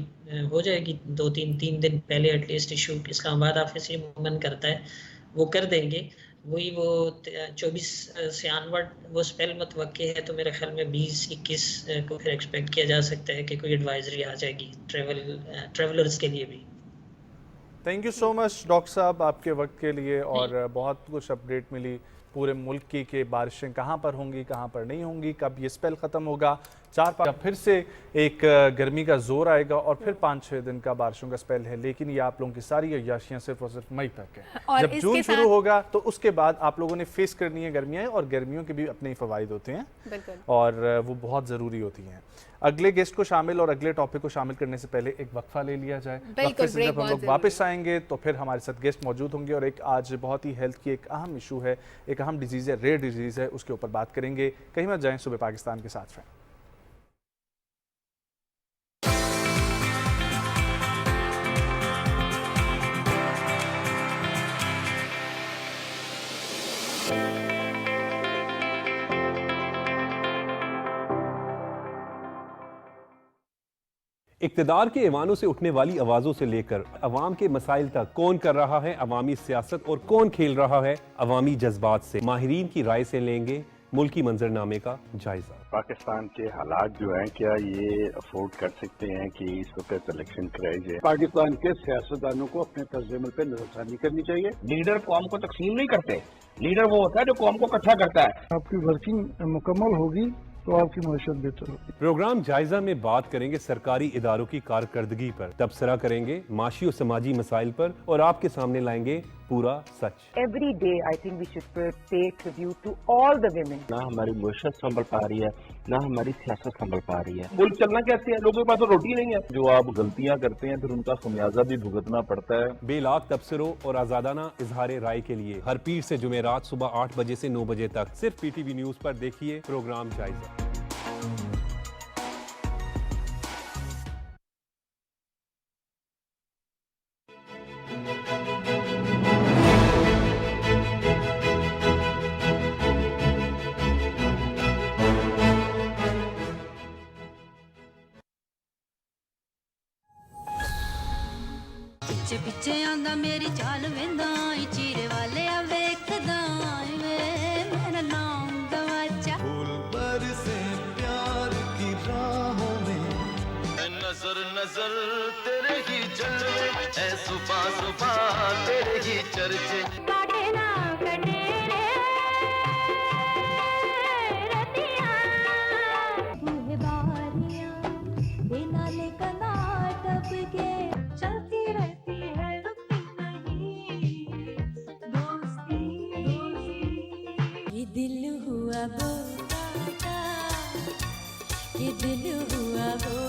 [SPEAKER 4] हो जाएगी 2-3 दिन पहले एटलीस्ट इशू। इस्लामाबाद ऑफिस ये मन करता है वो कर देंगे। वही वो 24 से ऑनवर्ड वो स्पेल मुतवक्की है, तो मेरे ख्याल में 20-21 को फिर एक्सपेक्ट किया जा सकता है कि कोई एडवाइजरी आ जाएगी ट्रेवलर्स के लिए भी।
[SPEAKER 2] Thank you so much doctor साहब आपके वक्त के लिए, और बहुत कुछ अपडेट मिली पूरे मुल्क की कि बारिशें कहाँ पर होंगी, कहाँ पर नहीं होंगी, कब ये स्पेल ख़त्म होगा, 4-5 फिर से एक गर्मी का जोर आएगा और फिर 5-6 दिन का बारिशों का स्पेल है। लेकिन ये आप लोगों की सारी अय्याशियाँ सिर्फ और सिर्फ मई तक है। जब जून शुरू होगा तो उसके बाद आप लोगों ने फेस करनी है गर्मियाँ, और गर्मियों के भी अपने ही फ़वाइद होते हैं और वो बहुत ज़रूरी होती हैं। अगले गेस्ट को शामिल और अगले टॉपिक को शामिल करने से पहले एक वक्फा ले लिया जाए। वक्फे से जब हम लोग वापस आएंगे तो फिर हमारे साथ गेस्ट मौजूद होंगे और एक आज बहुत ही हेल्थ की एक अहम इशू है, एक अहम डिजीज़ है, रेयर डिजीज़ है, उसके ऊपर बात करेंगे। कहीं मत जाएं, सुबह पाकिस्तान के साथ रहें।
[SPEAKER 5] इक़्तिदार के ऐवानों से उठने वाली आवाज़ों से लेकर अवाम के मसाइल तक कौन कर रहा है अवामी सियासत और कौन खेल रहा है अवामी जज्बात से, माहिरीन की राय से लेंगे मुल्की मंजरनामे का जायजा।
[SPEAKER 6] पाकिस्तान के हालात जो हैं, क्या ये अफोर्ड कर सकते हैं कि इस वक्त इलेक्शन कराई जाए?
[SPEAKER 7] पाकिस्तान के सियासतदानों को अपने तर्जुमे पे नजरसानी करनी चाहिए।
[SPEAKER 8] लीडर कौम को तकसीम नहीं करते, लीडर वो होता है जो कौम को इकट्ठा करता है।
[SPEAKER 7] आपकी वर्किंग मुकम्मल होगी तो आपकी मईशत बेहतर होगी।
[SPEAKER 5] प्रोग्राम जायजा में बात करेंगे सरकारी इदारों की कारकर्दगी पर, तबसरा करेंगे माशी और समाजी मसाइल पर और आपके सामने लाएंगे पूरा सच।
[SPEAKER 9] Every day I think we should pay tribute to all the women.
[SPEAKER 6] ना हमारी मईशत संभल पा रही है, ना हमारी सियासत संभल पा रही है।
[SPEAKER 8] मुल्क चलना कैसे है? लोगों के पास तो रोटी नहीं है।
[SPEAKER 6] जो आप गलतियां करते हैं फिर उनका खमियाजा भी भुगतना पड़ता है।
[SPEAKER 5] बेलाग तबसरों और आजादाना इजहार राय के लिए हर पीर से जुमेरात सुबह 8 बजे से 9 बजे तक सिर्फ PTV न्यूज पर देखिए प्रोग्राम जायजा।
[SPEAKER 10] पिछे पिछे आंदा मेरी चाल वेंदा चीरे वाले वेखदा वे मेरा नाम गवाचा
[SPEAKER 11] फूल बरसे प्यार की राहों में नजर नजर तेरे ही चर्चे ऐ सुबह सुबह तेरे ही चर्चे
[SPEAKER 10] काटे ना कटे रे रतिया मुझे बारियां बिना ले कना टप के चलती रहती है रुकती नहीं दोस्ती ये दिल हुआ बोला ये दिल हुआ वो।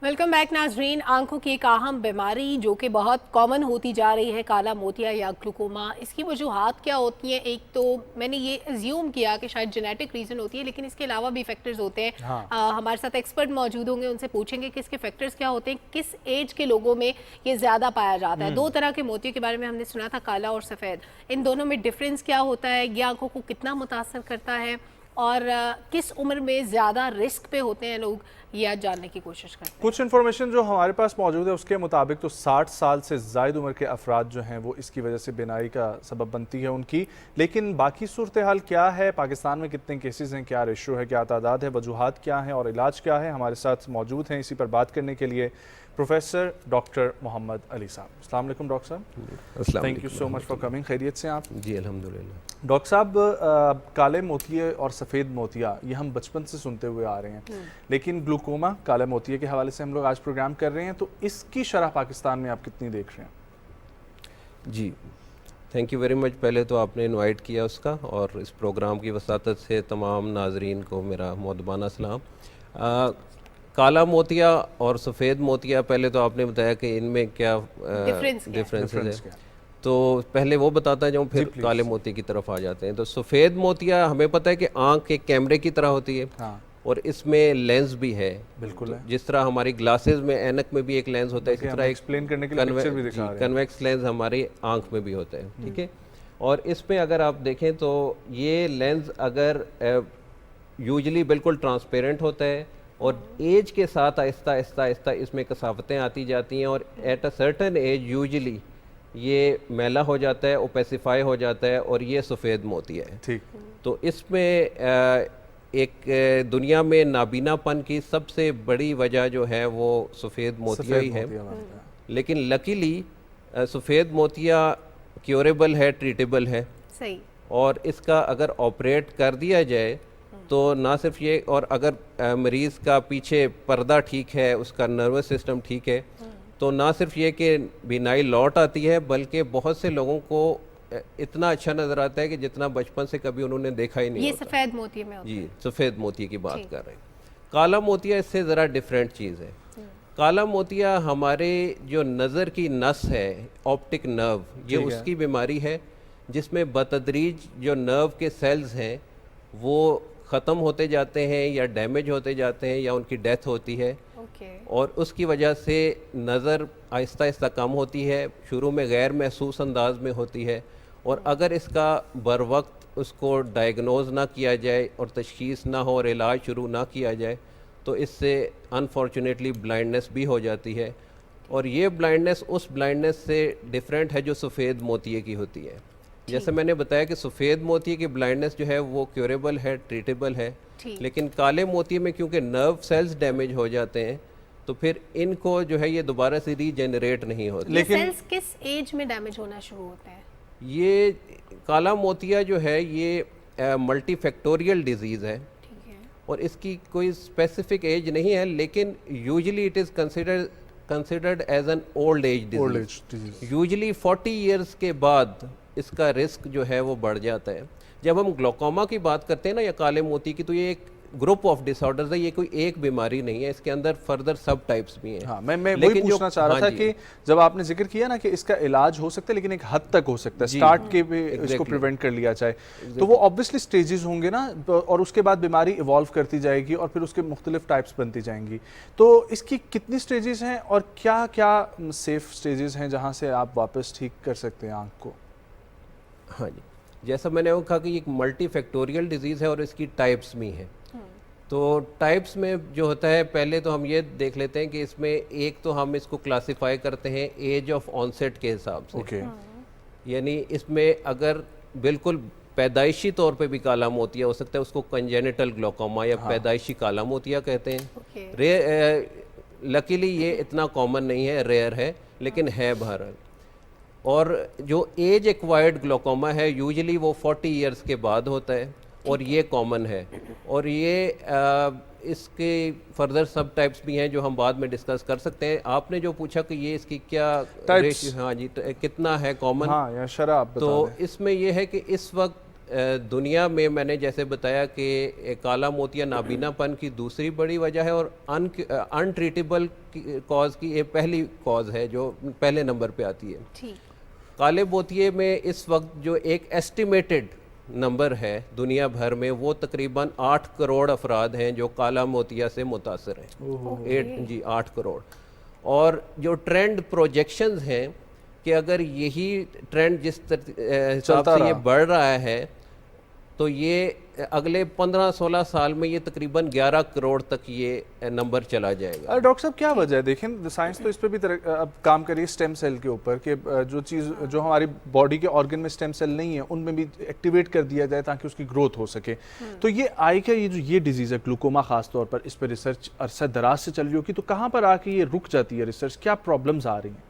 [SPEAKER 1] वेलकम बैक नाजरीन। आंखों की एक अहम बीमारी जो कि बहुत कॉमन होती जा रही है, काला मोतिया या ग्लूकोमा, इसकी वजूहात क्या होती हैं? एक तो मैंने ये अज्यूम किया कि शायद जेनेटिक रीज़न होती है, लेकिन इसके अलावा भी फैक्टर्स होते हैं। हमारे साथ एक्सपर्ट मौजूद होंगे, उनसे पूछेंगे कि इसके फैक्टर्स क्या होते हैं, किस एज के लोगों में ये ज़्यादा पाया जाता है। 2 तरह के मोतियों के बारे में हमने सुना था, काला और सफ़ेद। इन दोनों में डिफरेंस क्या होता है, ये आंखों को कितना मुतासर करता है और किस उम्र में ज़्यादा रिस्क पे होते हैं लोग, ये आज जानने की कोशिश करते हैं।
[SPEAKER 2] कुछ इन्फॉर्मेशन जो हमारे पास मौजूद है उसके मुताबिक तो 60 साल से ज़ायद उम्र के अफराद जो हैं वो इसकी वजह से बीनाई का सबब बनती है उनकी। लेकिन बाकी सूरत हाल क्या है, पाकिस्तान में कितने केसेस हैं, क्या रेशो है, क्या तादाद है, वजूहात क्या हैं और इलाज क्या है, हमारे साथ मौजूद हैं इसी पर बात करने के लिए प्रोफेसर डॉक्टर मोहम्मद अली साहब। अस्सलाम वालेकुम डॉक्टर साहब, thank you so much for coming. खैरियत से आप?
[SPEAKER 12] जी अल्हम्दुलिल्लाह।
[SPEAKER 2] डॉक्टर साहब, काले मोतिये और सफ़ेद मोतिया ये हम बचपन से सुनते हुए आ रहे हैं, लेकिन ग्लूकोमा काले मोतिये के हवाले से हम लोग आज प्रोग्राम कर रहे हैं, तो इसकी शरह पाकिस्तान में आप कितनी देख रहे हैं?
[SPEAKER 12] जी थैंक यू वेरी मच। पहले तो आपने इनवाइट किया उसका, और इस प्रोग्राम की वसातत से तमाम नाजरीन को मेरा मुअद्दबाना सलाम। काला मोतिया और सफ़ेद मोतिया, पहले तो आपने बताया कि इनमें क्या डिफरेंसेस है, तो पहले वो बताता जाऊँ फिर काले मोती की तरफ आ जाते हैं। तो सफ़ेद मोतिया हमें पता है कि आँख एक कैमरे की तरह होती है, और इसमें लेंस भी है।
[SPEAKER 2] बिल्कुल,
[SPEAKER 12] जिस तरह हमारी ग्लासेस में, ऐनक में भी एक लेंस होता है, इसी तरह
[SPEAKER 2] एक्सप्लेन करने के लिए
[SPEAKER 12] कन्वेक्स लेंस हमारी आँख में भी होता है। ठीक है, और इसमें अगर आप देखें तो ये लेंस अगर यूजली बिल्कुल ट्रांसपेरेंट होता है और एज के साथ आहिस्ता आहिस्ता आहिस्ता इसमें कसावतें आती जाती हैं और at a certain age usually ये मैला हो जाता है, ओपेसिफाई हो जाता है और ये सफ़ेद मोतिया है।
[SPEAKER 2] ठीक।
[SPEAKER 12] तो इसमें एक दुनिया में नाबीनापन की सबसे बड़ी वजह जो है वो सफ़ेद मोतिया ही है। लेकिन लकीली सफ़ेद मोतिया क्योरेबल है, ट्रीटेबल है।
[SPEAKER 1] सही।
[SPEAKER 12] और इसका अगर ऑपरेट कर दिया जाए तो ना सिर्फ ये, और अगर मरीज़ का पीछे पर्दा ठीक है, उसका नर्वस सिस्टम ठीक है, तो ना सिर्फ ये कि बीनाई लौट आती है बल्कि बहुत से लोगों को इतना अच्छा नज़र आता है कि जितना बचपन से कभी उन्होंने देखा ही नहीं
[SPEAKER 1] ये
[SPEAKER 12] होता।
[SPEAKER 1] सफ़ेद मोतिये में होता है।
[SPEAKER 12] जी, सफ़ेद मोतिये की बात कर रहे हैं। काला मोतिया इससे ज़रा डिफरेंट चीज़ है। काला मोतिया हमारे जो नज़र की नस है, ऑप्टिक नर्व, ये उसकी बीमारी है जिसमें बतदरीज जो नर्व के सेल्स हैं वो ख़त्म होते जाते हैं या डैमेज होते जाते हैं या उनकी डेथ होती है। और उसकी वजह से नज़र आहिस्ता आहिस्ता कम होती है, शुरू में गैर महसूस अंदाज में होती है, और अगर इसका बर वक्त उसको डायग्नोज ना किया जाए और तशखीस ना हो और इलाज शुरू ना किया जाए तो इससे अनफॉर्चुनेटली ब्लाइंडनेस भी हो जाती है। और ये ब्लाइंडनेस उस ब्लाइंडनेस से डिफरेंट है जो सफ़ेद मोतिये की होती है। जैसे मैंने बताया कि सफ़ेद मोतिये की ब्लाइंडनेस जो है वो क्योरेबल है, ट्रीटेबल है, लेकिन काले मोतिये में क्योंकि नर्व सेल्स डैमेज हो जाते हैं तो फिर इनको जो है ये दोबारा से रीजनरेट नहीं होते।
[SPEAKER 1] लेकिन सेल्स किस एज में डैमेज होना शुरू होते हैं?
[SPEAKER 12] ये काला मोतिया जो है ये मल्टीफैक्टोरियल डिजीज़ है और इसकी कोई स्पेसिफिक एज नहीं है, लेकिन usually it is considered as an old age disease. Usually 40 years के बाद इसका रिस्क जो है वो बढ़ जाता है। जब हम ग्लोकोमा की बात करते हैं ना या काले मोती की, तो ये एक ग्रुप ऑफ डिसऑर्डर्स है, ये कोई एक बीमारी नहीं है, इसके अंदर फर्दर सब टाइप्स भी हैं।
[SPEAKER 2] हाँ, मैं वही पूछना चाह रहा था कि जब आपने जिक्र किया ना कि इसका इलाज हो सकता है लेकिन एक हद तक हो सकता है, स्टार्ट के भी इसको प्रिवेंट कर लिया जाए, तो वो ऑब्वियसली स्टेजेस होंगे ना, और उसके बाद बीमारी इवॉल्व करती जाएगी और फिर उसके मुख्तलिफ टाइप्स बनती जाएंगी। तो इसकी कितनी स्टेजेस हैं और क्या क्या सेफ स्टेजेस हैं जहाँ से आप वापस ठीक कर सकते हैं आँख को?
[SPEAKER 12] हाँ जी, जैसा मैंने वो कहा कि ये एक मल्टीफैक्टोरियल डिजीज़ है और इसकी टाइप्स भी हैं। तो टाइप्स में जो होता है, पहले तो हम ये देख लेते हैं कि इसमें एक तो हम इसको क्लासिफाई करते हैं एज ऑफ ऑनसेट के हिसाब से। यानी इसमें अगर बिल्कुल पैदाइशी तौर पे भी काला मोतिया हो सकता है, उसको कंजेनिटल ग्लोकोमा या पैदाइशी काला मोतिया कहते हैं। लकीली ये इतना कॉमन नहीं है, रेयर है, लेकिन है बहरहाल। और जो एज एक्वायर्ड ग्लोकोमा है यूजुअली वो 40 इयर्स के बाद होता है और ये कॉमन है। और ये इसके फर्दर सब टाइप्स भी हैं जो हम बाद में डिस्कस कर सकते हैं। आपने जो पूछा कि ये इसकी क्या रेशियो, हाँ जी, कितना है कॉमन,
[SPEAKER 2] हाँ, या शराब बता
[SPEAKER 12] तो
[SPEAKER 2] दें।
[SPEAKER 12] इसमें ये है कि इस वक्त दुनिया में मैंने जैसे बताया कि काला मोतिया नाबीनापन की दूसरी बड़ी वजह है और अनट्रीटेबल कॉज की ये पहली कॉज है जो पहले नंबर पे आती है। काले मोतिये में इस वक्त जो एक एस्टिमेटेड नंबर है दुनिया भर में वो तकरीबन 8 करोड़ अफराद हैं जो काला मोतिया से मुतासर हैं। 8 करोड़। और जो ट्रेंड प्रोजेक्शंस हैं कि अगर यही ट्रेंड जिस हिसाब से ये बढ़ रहा है तो ये अगले 15-16 साल में ये तकरीबन 11 करोड़ तक ये नंबर चला जाएगा।
[SPEAKER 2] डॉक्टर साहब क्या वजह है? देखें साइंस तो इस पर भी अब काम करिए स्टेम सेल के ऊपर कि जो चीज़ जो हमारी बॉडी के ऑर्गन में स्टेम सेल नहीं है उनमें भी एक्टिवेट कर दिया जाए ताकि उसकी ग्रोथ हो सके। तो ये आई क्या, ये जो ये डिजीज़ है ग्लूकोमा खास तौर पर, इस पर रिसर्च अरसा दराज से चल रही होगी, तो कहाँ पर आके ये रुक जाती है रिसर्च? क्या प्रॉब्लम्स आ रही हैं?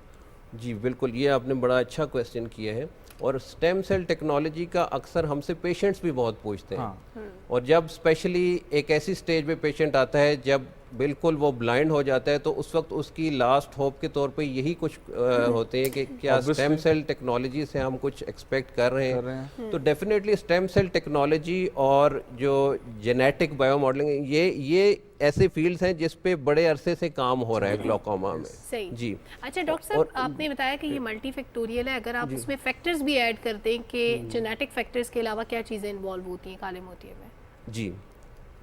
[SPEAKER 12] जी बिल्कुल, ये आपने बड़ा अच्छा क्वेश्चन किया है। और स्टेम सेल टेक्नोलॉजी का अक्सर हमसे पेशेंट्स भी बहुत पूछते हैं। और जब स्पेशली एक ऐसी स्टेज पे पेशेंट आता है जब बिल्कुल वो ब्लाइंड हो जाता है तो उस वक्त उसकी लास्ट होप के तौर पे यही कुछ होते हैं कि क्या स्टेम सेल टेक्नोलॉजी से हम कुछ एक्सपेक्ट कर रहे हैं। तो डेफिनेटली स्टेम सेल टेक्नोलॉजी और जो जेनेटिक बायो मॉडलिंग ये ऐसे फील्ड्स हैं जिस पे बड़े अरसे से काम हो रहा है ग्लोकोमा में।
[SPEAKER 1] सही
[SPEAKER 12] जी।
[SPEAKER 1] अच्छा डॉक्टर साहब, आपने बताया कि ये मल्टीफैक्टोरियल है, अगर आप उसमें फैक्टर्स भी ऐड कर दें कि जेनेटिक फैक्टर्स के अलावा क्या चीज़ें इन्वॉल्व होती हैं काले मोतिये में?
[SPEAKER 12] जी,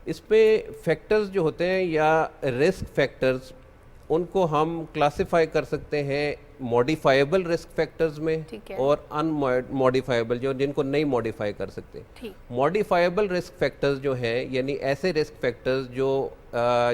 [SPEAKER 12] इस पे फैक्टर्स जो होते हैं या रिस्क फैक्टर्स, उनको हम क्लासिफाई कर सकते हैं मॉडिफाइबल रिस्क फैक्टर्स में
[SPEAKER 1] ठीक है।
[SPEAKER 12] और अनमॉडिफाइबल जो जिनको नहीं मॉडिफाई कर सकते।
[SPEAKER 1] ठीक।
[SPEAKER 12] मॉडिफाइबल रिस्क फैक्टर्स जो हैं यानी ऐसे रिस्क फैक्टर्स जो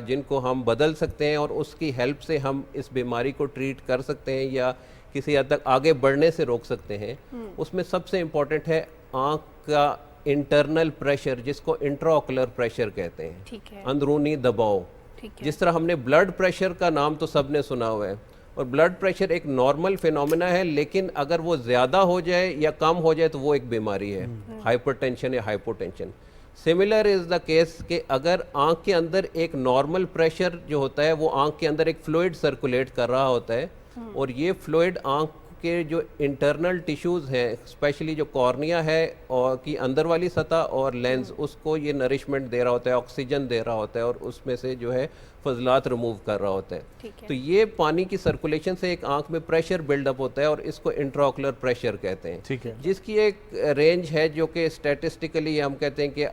[SPEAKER 12] जिनको हम बदल सकते हैं और उसकी हेल्प से हम इस बीमारी को ट्रीट कर सकते हैं या किसी हद तक आगे बढ़ने से रोक सकते हैं। उसमें सबसे इम्पॉर्टेंट है आँख का इंटरनल प्रेशर, जिसको इंट्राओकुलर प्रेशर कहते हैं।
[SPEAKER 1] ठीक है।
[SPEAKER 12] अंदरूनी दबाव।
[SPEAKER 1] ठीक है।
[SPEAKER 12] जिस तरह हमने ब्लड प्रेशर का नाम तो सबने सुना हुआ है, और ब्लड प्रेशर एक नॉर्मल फिनोमेना है, लेकिन अगर वो ज़्यादा हो जाए या कम हो जाए तो वो एक बीमारी है, हाइपरटेंशन या hypotension. Similar is the case कि अगर आँख के अंदर एक नॉर्मल प्रेशर जो होता है वो आँख के अंदर एक फ्लूइड सर्कुलेट कर रहा होता है, और ये फ्लूइड आँख के जो इंटरनल टिश्यूज़ हैं, स्पेशली जो कॉर्निया है और की अंदर वाली सतह और लेंस, उसको ये नरिशमेंट दे रहा होता है, ऑक्सीजन दे रहा होता है और उसमें से जो है फजलात रिमूव कर रहा होता है। तो ये पानी की सर्कुलेशन से एक आंख में प्रेशर बिल्डअप होता है और इसको इंट्राओकुलर प्रेशर कहते हैं।
[SPEAKER 2] ठीक है।
[SPEAKER 12] जिसकी एक रेंज है जो कि स्टैटिस्टिकली हम कहते हैं कि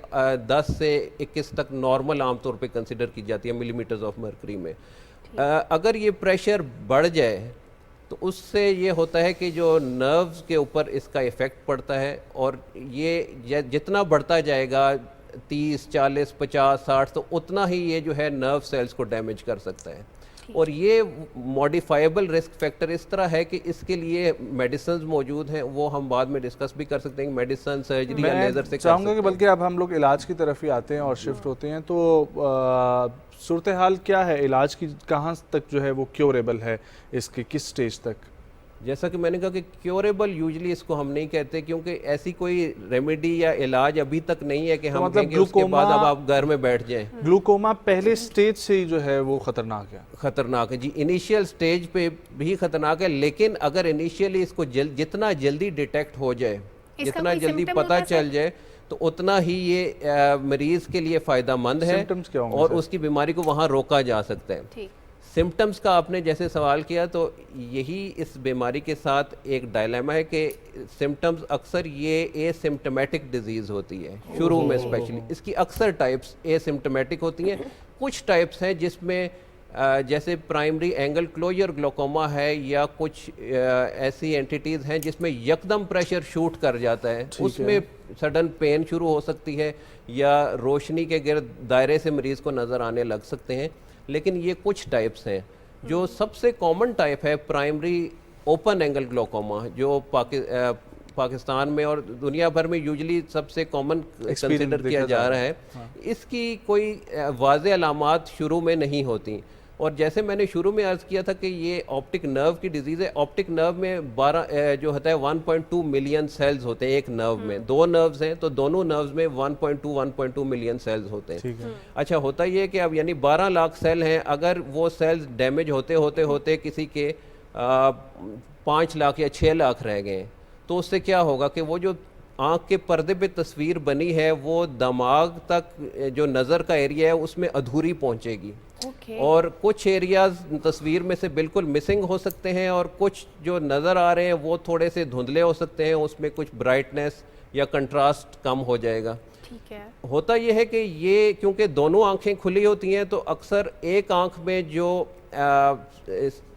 [SPEAKER 12] 10 से 21 तक नॉर्मल आमतौर पे कंसिडर की जाती है मिलीमीटर्स ऑफ मर्करी में। अगर ये प्रेशर बढ़ जाए तो उससे ये होता है कि जो नर्व्स के ऊपर इसका इफ़ेक्ट पड़ता है, और ये जितना बढ़ता जाएगा 30, 40, 50, 60 तो उतना ही ये जो है नर्व सेल्स को डैमेज कर सकता है। और ये मॉडिफाइबल रिस्क फैक्टर इस तरह है कि इसके लिए मेडिसिन मौजूद हैं, वो हम बाद में डिस्कस भी कर सकते हैं। मेडिसिन, सर्जरी या लेज़र से
[SPEAKER 2] चाहूँगा कि बल्कि अब हम लोग इलाज की तरफ ही आते हैं और शिफ्ट होते हैं, तो सूरत हाल क्या है इलाज की, कहाँ तक जो है वो क्योरेबल है, इसके किस स्टेज तक?
[SPEAKER 12] जैसा कि मैंने कहा कि क्योरेबल यूजली इसको हम नहीं कहते, क्योंकि ऐसी कोई रेमेडी या इलाज अभी तक नहीं है कि हम
[SPEAKER 2] मतलब
[SPEAKER 12] कहेंगे उसके बाद अब आप घर में बैठ जाएं।
[SPEAKER 2] ग्लूकोमा पहले स्टेज से ही जो है वो खतरनाक है।
[SPEAKER 12] खतरनाक है जी, इनिशियल स्टेज पे भी खतरनाक है, लेकिन अगर इनिशियली इसको जितना जल्दी डिटेक्ट हो जाए, जितना जल्दी पता चल जाए, तो उतना ही ये मरीज के लिए फ़ायदेमंद है और उसकी बीमारी को वहाँ रोका जा सकता है। सिम्टम्स का आपने जैसे सवाल किया, तो यही इस बीमारी के साथ एक डायलेमा है कि सिम्टम्स अक्सर ये एसिम्टोमेटिक डिजीज़ होती है शुरू में, स्पेशली इसकी अक्सर टाइप्स एसिम्टोमेटिक होती हैं। कुछ टाइप्स हैं जिसमें जैसे प्राइमरी एंगल क्लोजर ग्लोकोमा है या कुछ ऐसी एंटिटीज़ हैं जिसमें यकदम प्रेशर शूट कर जाता है, उसमें सडन पेन शुरू हो सकती है या रोशनी के गिर्द दायरे से मरीज़ को नज़र आने लग सकते हैं। लेकिन ये कुछ टाइप्स हैं। जो सबसे कॉमन टाइप है प्राइमरी ओपन एंगल ग्लोकोमा, जो पाकिस्तान में और दुनिया भर में यूजली सबसे कॉमन कंसिडर किया जा रहा है। इसकी कोई वाज़े अलामात शुरू में नहीं होती, और जैसे मैंने शुरू में अर्ज़ किया था कि ये ऑप्टिक नर्व की डिजीज़ है। ऑप्टिक नर्व में 12 जो होता है 1.2 मिलियन सेल्स होते हैं एक नर्व में। दो नर्व्स हैं तो दोनों नर्व्स में 1.2 मिलियन सेल्स होते हैं। अच्छा, होता ये है कि अब यानी 12 लाख सेल हैं, अगर वो सेल्स डैमेज होते होते होते किसी के 5 लाख या 6 लाख रह गए, तो उससे क्या होगा कि वो जो आँख के पर्दे पे तस्वीर बनी है वो दिमाग तक जो नज़र का एरिया है उसमें अधूरी पहुँचेगी। और कुछ एरियाज तस्वीर में से बिल्कुल मिसिंग हो सकते हैं, और कुछ जो नज़र आ रहे हैं वो थोड़े से धुंधले हो सकते हैं, उसमें कुछ ब्राइटनेस या कंट्रास्ट कम हो जाएगा।
[SPEAKER 1] ठीक है। होता
[SPEAKER 12] यह है कि ये क्योंकि दोनों आँखें खुली होती हैं, तो अक्सर एक आँख में जो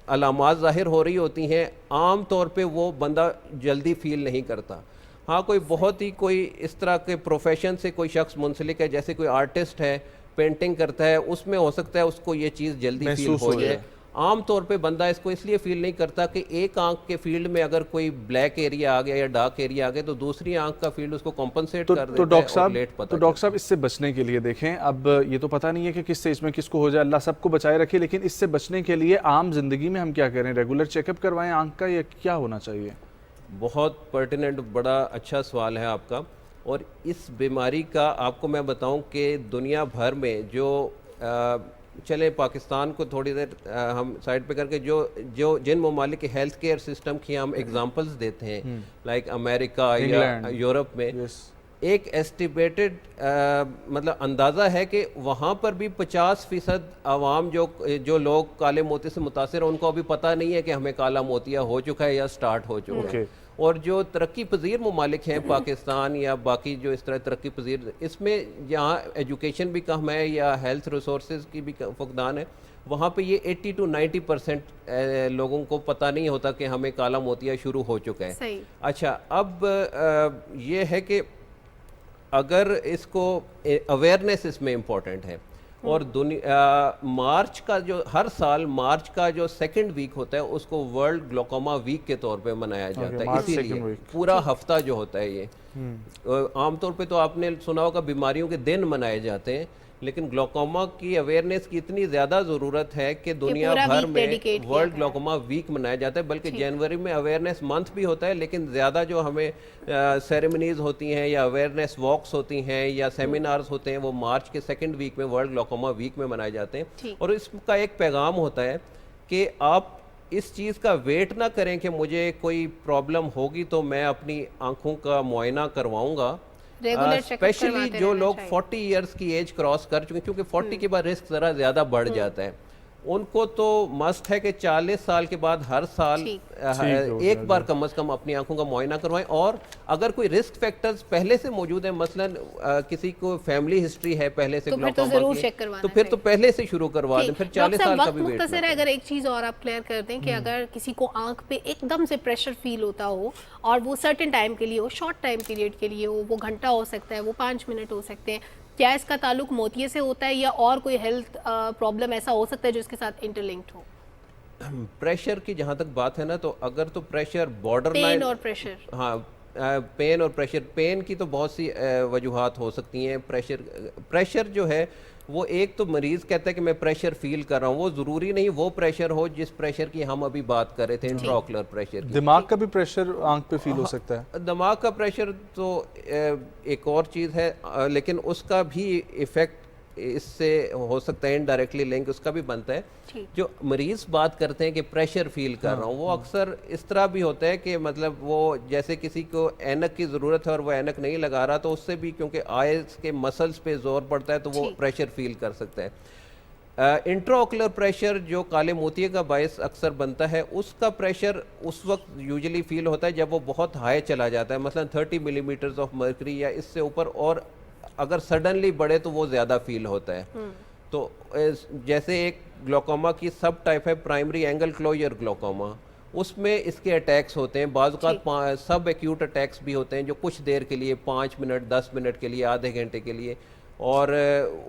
[SPEAKER 12] अलामात ज़ाहिर हो रही होती हैं, आम तौर पे वो बंदा जल्दी फील नहीं करता। हाँ, कोई बहुत ही कोई इस तरह के प्रोफेशन से कोई शख्स मुंसलिक है, जैसे कोई आर्टिस्ट है, पेंटिंग करता है, उसमें हो सकता है उसको ये चीज़ जल्दी फील हो जाए। आम तौर पे बंदा इसको इसलिए फील नहीं करता कि एक आंख के फील्ड में अगर कोई ब्लैक एरिया आ गया या डार्क एरिया आ गया तो दूसरी आंख का फील्ड उसको कॉम्पनसेट कर देता है। तो
[SPEAKER 2] डॉक्टर साहब इससे बचने के लिए देखें, अब ये तो पता नहीं है कि किस स्टेज में किसको हो जाए, अल्लाह सबको बचाए रखे, लेकिन इससे बचने के लिए आम जिंदगी में हम क्या करें? रेगुलर चेकअप करवाएं आंख का, या क्या होना चाहिए?
[SPEAKER 12] बहुत पर्टिनेंट, बड़ा अच्छा सवाल है आपका। और इस बीमारी का आपको मैं बताऊं कि दुनिया भर में जो चले पाकिस्तान को थोड़ी देर हम साइड पे करके जो जिन ममालिक के हेल्थ केयर सिस्टम की हम एग्जांपल्स देते हैं, लाइक अमेरिका या यूरोप में, एक एस्टिमेटेड मतलब अंदाज़ा है कि वहाँ पर भी 50% आवाम जो लोग काले मोती से मुतासिर हैं, उनको अभी पता नहीं है कि हमें काला मोतिया हो चुका है या स्टार्ट हो चुका है। और जो तरक्की पजीर ममालिक हैं पाकिस्तान या बाकी जो इस तरह तरक्की पजीर, इसमें जहाँ एजुकेशन भी कम है या हेल्थ रिसोर्सेज की भी फुकदान है, वहाँ पे ये 80 to 90% लोगों को पता नहीं होता कि हमें काला मोतिया शुरू हो चुका है।
[SPEAKER 1] सही।
[SPEAKER 12] अच्छा, अब ये है कि अगर इसको अवेयरनेस इसमें इम्पोर्टेंट है और मार्च का जो हर साल मार्च का जो सेकंड वीक होता है उसको वर्ल्ड ग्लोकोमा वीक के तौर पे मनाया जाता है। इसीलिए पूरा हफ्ता जो होता है ये आमतौर पे तो आपने सुना होगा बीमारियों के दिन मनाए जाते हैं, लेकिन ग्लोकोमा की अवेयरनेस की इतनी ज़्यादा ज़रूरत है कि दुनिया भर में वर्ल्ड ग्लोकोमा वीक मनाया जाता है। बल्कि जनवरी में अवेयरनेस मंथ भी होता है, लेकिन ज़्यादा जो हमें सेरेमनीज होती हैं या अवेयरनेस वॉक्स होती हैं या सेमिनार्स होते हैं वो मार्च के सेकंड वीक में वर्ल्ड ग्लोकोमा वीक में मनाए जाते हैं। और इसका एक पैगाम होता है कि आप इस चीज़ का वेट ना करें कि मुझे कोई प्रॉब्लम होगी तो मैं अपनी आँखों का मुआयना करवाऊँगा। स्पेशली जो लोग 40 इयर्स की एज क्रॉस कर चुके हैं, क्योंकि 40 के बाद रिस्क ज़रा ज़्यादा बढ़ जाता है, उनको तो मस्ट है कि 40 साल के बाद हर साल एक बार कम से कम अपनी आंखों का मुआयना करवाएं। और अगर कोई रिस्क फैक्टर्स पहले से मौजूद है, मसलन किसी को फैमिली हिस्ट्री है पहले से ग्लोकोमा की, तो फिर तो पहले से शुरू करवा दें, फिर 40 साल का भी वेट
[SPEAKER 1] मुख्तसर है। अगर एक चीज़ और आप क्लियर कर दें कि अगर किसी को आंख पे एकदम से प्रेशर फील होता हो और वो सर्टेन टाइम के लिए हो, शॉर्ट टाइम पीरियड के लिए हो, वो घंटा हो सकता है, वो 5 मिनट हो सकते हैं, क्या इसका ताल्लुक मोतिये से होता है या और कोई हेल्थ प्रॉब्लम ऐसा हो सकता है जो इसके साथ इंटरलिंक्ड हो?
[SPEAKER 12] प्रेशर की जहाँ तक बात है ना, तो अगर तो प्रेशर बॉर्डर लाइन
[SPEAKER 1] और प्रेशर,
[SPEAKER 12] हाँ पेन और प्रेशर, पेन की तो बहुत सी वजूहात हो सकती हैं। प्रेशर जो है वो एक तो मरीज़ कहता है कि मैं प्रेशर फील कर रहा हूँ, वो ज़रूरी नहीं वो प्रेशर हो जिस प्रेशर की हम अभी बात कर रहे थे, इंट्राओकुलर प्रेशर की।
[SPEAKER 2] दिमाग का भी प्रेशर आंख पे फील हो सकता है?
[SPEAKER 12] दिमाग का प्रेशर तो एक और चीज़ है, लेकिन उसका भी इफ़ेक्ट इससे हो सकता है, इनडायरेक्टली लिंक उसका भी बनता है। जो मरीज़ बात करते हैं कि प्रेशर फील कर रहा हूँ, वो अक्सर इस तरह भी होता है कि मतलब वो जैसे किसी को ऐनक की ज़रूरत है और वो ऐनक नहीं लगा रहा, तो उससे भी क्योंकि आइज़ के मसल्स पे जोर पड़ता है तो वो प्रेशर फील कर सकता है। इंट्राओकुलर प्रेशर जो काले मोतिये का बायस अक्सर बनता है, उसका प्रेशर उस वक्त यूजुअली फील होता है जब वो बहुत हाई चला जाता है, मसलन 30 मिलीमीटर्स ऑफ मर्करी या इससे ऊपर, और अगर सडनली बढ़े तो वो ज़्यादा फील होता है। तो जैसे एक ग्लोकोमा की सब टाइप है प्राइमरी एंगल क्लोजर ग्लोकोमा, उसमें इसके अटैक्स होते हैं, बाज़ औक़ात सब एक्यूट अटैक्स भी होते हैं जो कुछ देर के लिए 5 मिनट 10 मिनट के लिए आधे घंटे के लिए, और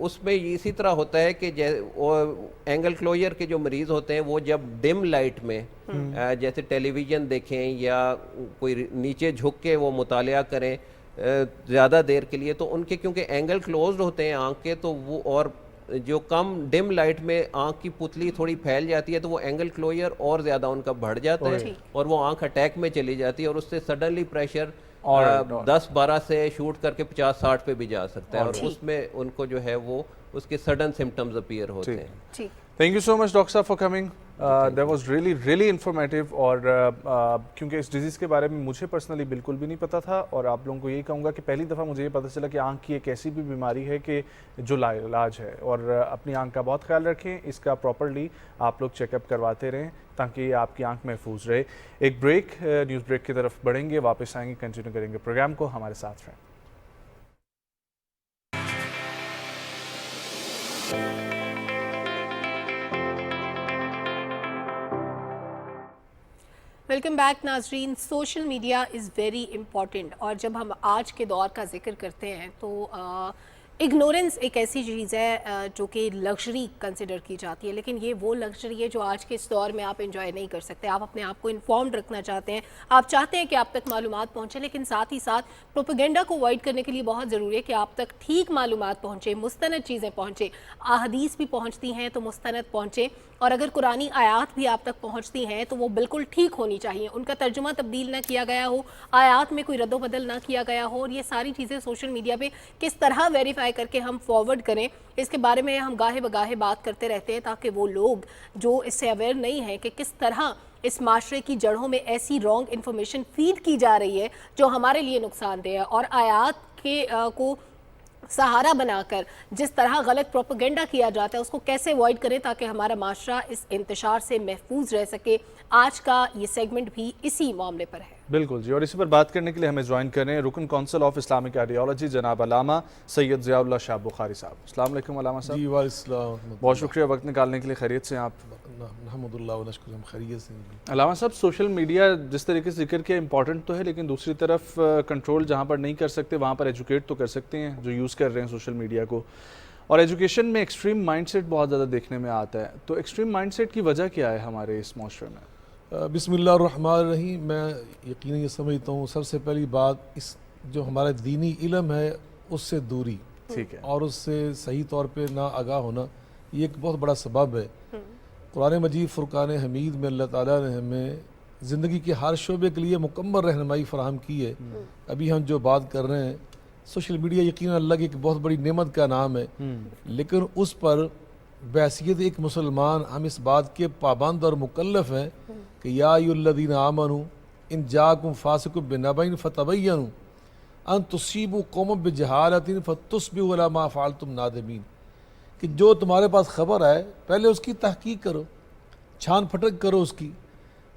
[SPEAKER 12] उसमें इसी तरह होता है कि एंगल क्लोजर के जो मरीज़ होते हैं वो जब डिम लाइट में जैसे टेलीविज़न देखें या कोई नीचे झुक के वो मुतालिया करें ज़्यादा देर के लिए, तो उनके क्योंकि एंगल क्लोज्ड होते हैं आँख के, तो वो और जो कम डिम लाइट में आँख की पुतली थोड़ी फैल जाती है तो वो एंगल क्लोजर और ज़्यादा उनका बढ़ जाता है और वो आँख अटैक में चली जाती है और उससे सडनली प्रेशर 10-12 से शूट करके 50-60 पे भी जा सकता है, और उसमें उनको जो है वो उसके सडन सिम्टम्स अपीयर होते हैं।
[SPEAKER 2] Thank you so much doctor साहब for coming, that was really informative. और क्योंकि इस डिजीज़ के बारे में मुझे पर्सनली बिल्कुल भी नहीं पता था, और आप लोगों को यही कहूँगा कि पहली दफ़ा मुझे ये पता चला कि आँख की एक ऐसी भी बीमारी है कि जो लाइलाज है, और अपनी आँख का बहुत ख्याल रखें, इसका प्रॉपरली आप लोग चेकअप करवाते रहें ताकि आपकी आँख महफूज रहे। एक ब्रेक, न्यूज़ ब्रेक की तरफ बढ़ेंगे, वापस आएंगे, कंटिन्यू करेंगे प्रोग्राम को, हमारे साथ रहें।
[SPEAKER 1] वेलकम बैक नाजरीन। Social media is very important, और जब हम आज के दौर का जिक्र करते हैं तो इग्नोरेंस एक ऐसी चीज़ है जो कि लग्जरी कंसिडर की जाती है, लेकिन ये वो लग्जरी है जो आज के इस दौर में आप एंजॉय नहीं कर सकते। आप अपने आप को इन्फॉर्म्ड रखना चाहते हैं, आप चाहते हैं कि आप तक मालूमात पहुँचे, लेकिन साथ ही साथ प्रोपेगेंडा को अवॉइड करने के लिए बहुत ज़रूरी है कि आप तक ठीक मालूमात पहुँचे, मुस्तनद चीज़ें पहुँचे। अहादीस भी पहुँचती हैं तो मुस्तनद पहुँचे, और अगर कुरानी आयात भी आप तक पहुँचती हैं तो वो बिल्कुल ठीक होनी चाहिए, उनका तर्जुमा तब्दील ना किया गया हो, आयात में कोई रद्दोबदल ना किया गया हो। और ये सारी चीज़ें सोशल मीडिया पे किस तरह वेरीफाई करके हम फॉरवर्ड करें, इसके बारे में हम गाहे बगाहे बात करते रहते हैं, ताकि वो लोग जो इससे अवेयर नहीं है कि किस तरह इस माशरे की जड़ों में ऐसी रॉन्ग इन्फॉर्मेशन फीड की जा रही है जो हमारे लिए नुकसानदेह है, और आयात के को सहारा बनाकर जिस तरह गलत प्रोपेगेंडा किया जाता है उसको कैसे अवॉइड करें ताकि हमारा माशरा इस इंतशार से महफूज रह सके। आज का ये सेगमेंट भी इसी मामले पर है।
[SPEAKER 2] बिल्कुल जी, और इसी पर बात करने के लिए हमें ज्वाइन कर रहे हैं रुकन काउंसिल ऑफ इस्लामिक आइडियोलॉजी जनाब अल्लामा सैयद ज़ियाउल्लाह शाह बुखारी साहब। अस्सलाम वालेकुम अल्लामा साहब।
[SPEAKER 13] जी वालेकुम।
[SPEAKER 2] बहुत शुक्रिया वक्त निकालने के लिए। खैरियत से आप?
[SPEAKER 13] अल्हम्दुलिल्लाह व नश्कुर, हम खैरियत से हैं।
[SPEAKER 2] अल्लामा साहब, सोशल मीडिया जिस तरीके से जिक्र किया इंपॉर्टेंट तो है, लेकिन दूसरी तरफ कंट्रोल जहाँ पर नहीं कर सकते वहाँ पर एजुकेट तो कर सकते हैं जो यूज़ कर रहे हैं सोशल मीडिया को। और एजुकेशन में एक्सट्रीम माइंडसेट बहुत ज़्यादा देखने में आता है, तो एक्सट्रीम माइंडसेट की वजह क्या है हमारे इस माशरे में?
[SPEAKER 13] बिस्मिल्लाहिर्रहमानिर्रहीम। मैं यकीनन ये समझता हूँ सबसे पहली बात, इस जो हमारा दीनी इल्म है उससे दूरी,
[SPEAKER 2] ठीक है,
[SPEAKER 13] और उससे सही तौर पे ना आगाह होना, ये एक बहुत बड़ा सबब है। कुरान मजीद फुरकान हमीद में अल्लाह ताला ने हमें ज़िंदगी के हर शोबे के लिए मुकम्मल रहनुमाई फ़राहम की है। अभी हम जो बात कर रहे हैं, सोशल मीडिया यकीनन अल्लाह की एक बहुत बड़ी नेमत का नाम है, लेकिन उस पर बैसियत एक मुसलमान हम इस बात के पाबंद और मुकल्लफ हैं कि या अय्युहल्लज़ीना आमनू इन जाकुम फासिकुम बिनबइन फतबय्यनु अन तुसीबू कौमम बिजहालतिन फतुस्बिहू अला मा फ़अलतुम नादिमीन, कि जो तुम्हारे पास खबर है पहले उसकी तहकीक करो, छान फटक करो उसकी।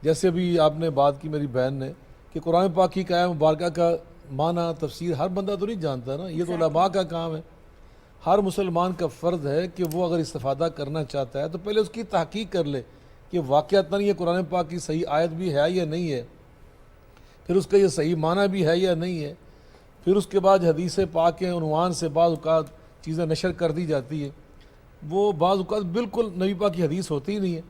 [SPEAKER 13] जैसे अभी आपने बात की मेरी बहन ने कि कुरान पाक की आयत मुबारका का माना तफसीर हर बंदा तो नहीं जानता ना, ये तो उलमा का काम है। हर मुसलमान का फ़र्ज़ है कि वो अगर इस्तिफ़ादा करना चाहता है तो पहले उसकी तहकीक कर ले कि वाक़अतन ये कुरान पाक की सही आयत भी है या नहीं है, फिर उसका ये सही माना भी है या नहीं है। फिर उसके बाद हदीस पाक के उन्वान से बाज़ औक़ात चीज़ें नशर कर दी जाती है, वो बाज़ औक़ात बिल्कुल नबी पाक की हदीस होती ही नहीं है।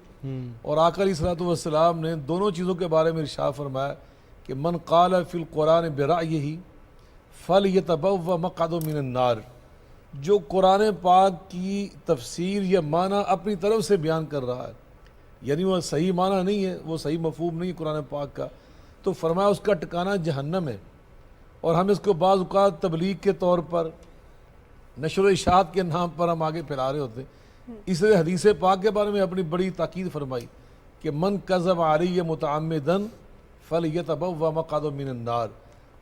[SPEAKER 13] और आका अलैहिस्सलातु वस्सलाम ने दोनों चीज़ों के बारे में इरशाद फरमाया कि मन क़ाल फ़िल क़ुरान बिराइही फ़लयतबव्वा मक़अदहु मिनन नार, जो कुरान पाक की तफसीर या माना अपनी तरफ से बयान कर रहा है, यानी वह सही माना नहीं है, वो सही मफहूम नहीं है कुरान पाक का, तो फरमाया उसका ठिकाना जहन्नम है। और हम इसको बाज़ औक़ात तबलीग के तौर पर, नशर इशाअत के नाम पर हम आगे फैला रहे होते हैं। इसलिए हदीस पाक के बारे में अपनी बड़ी ताकीद फरमाई कि मन कज़ब अलैहि मुतअम्मिदन फ़लयतबव्वा मक़अदहु मिनन नार,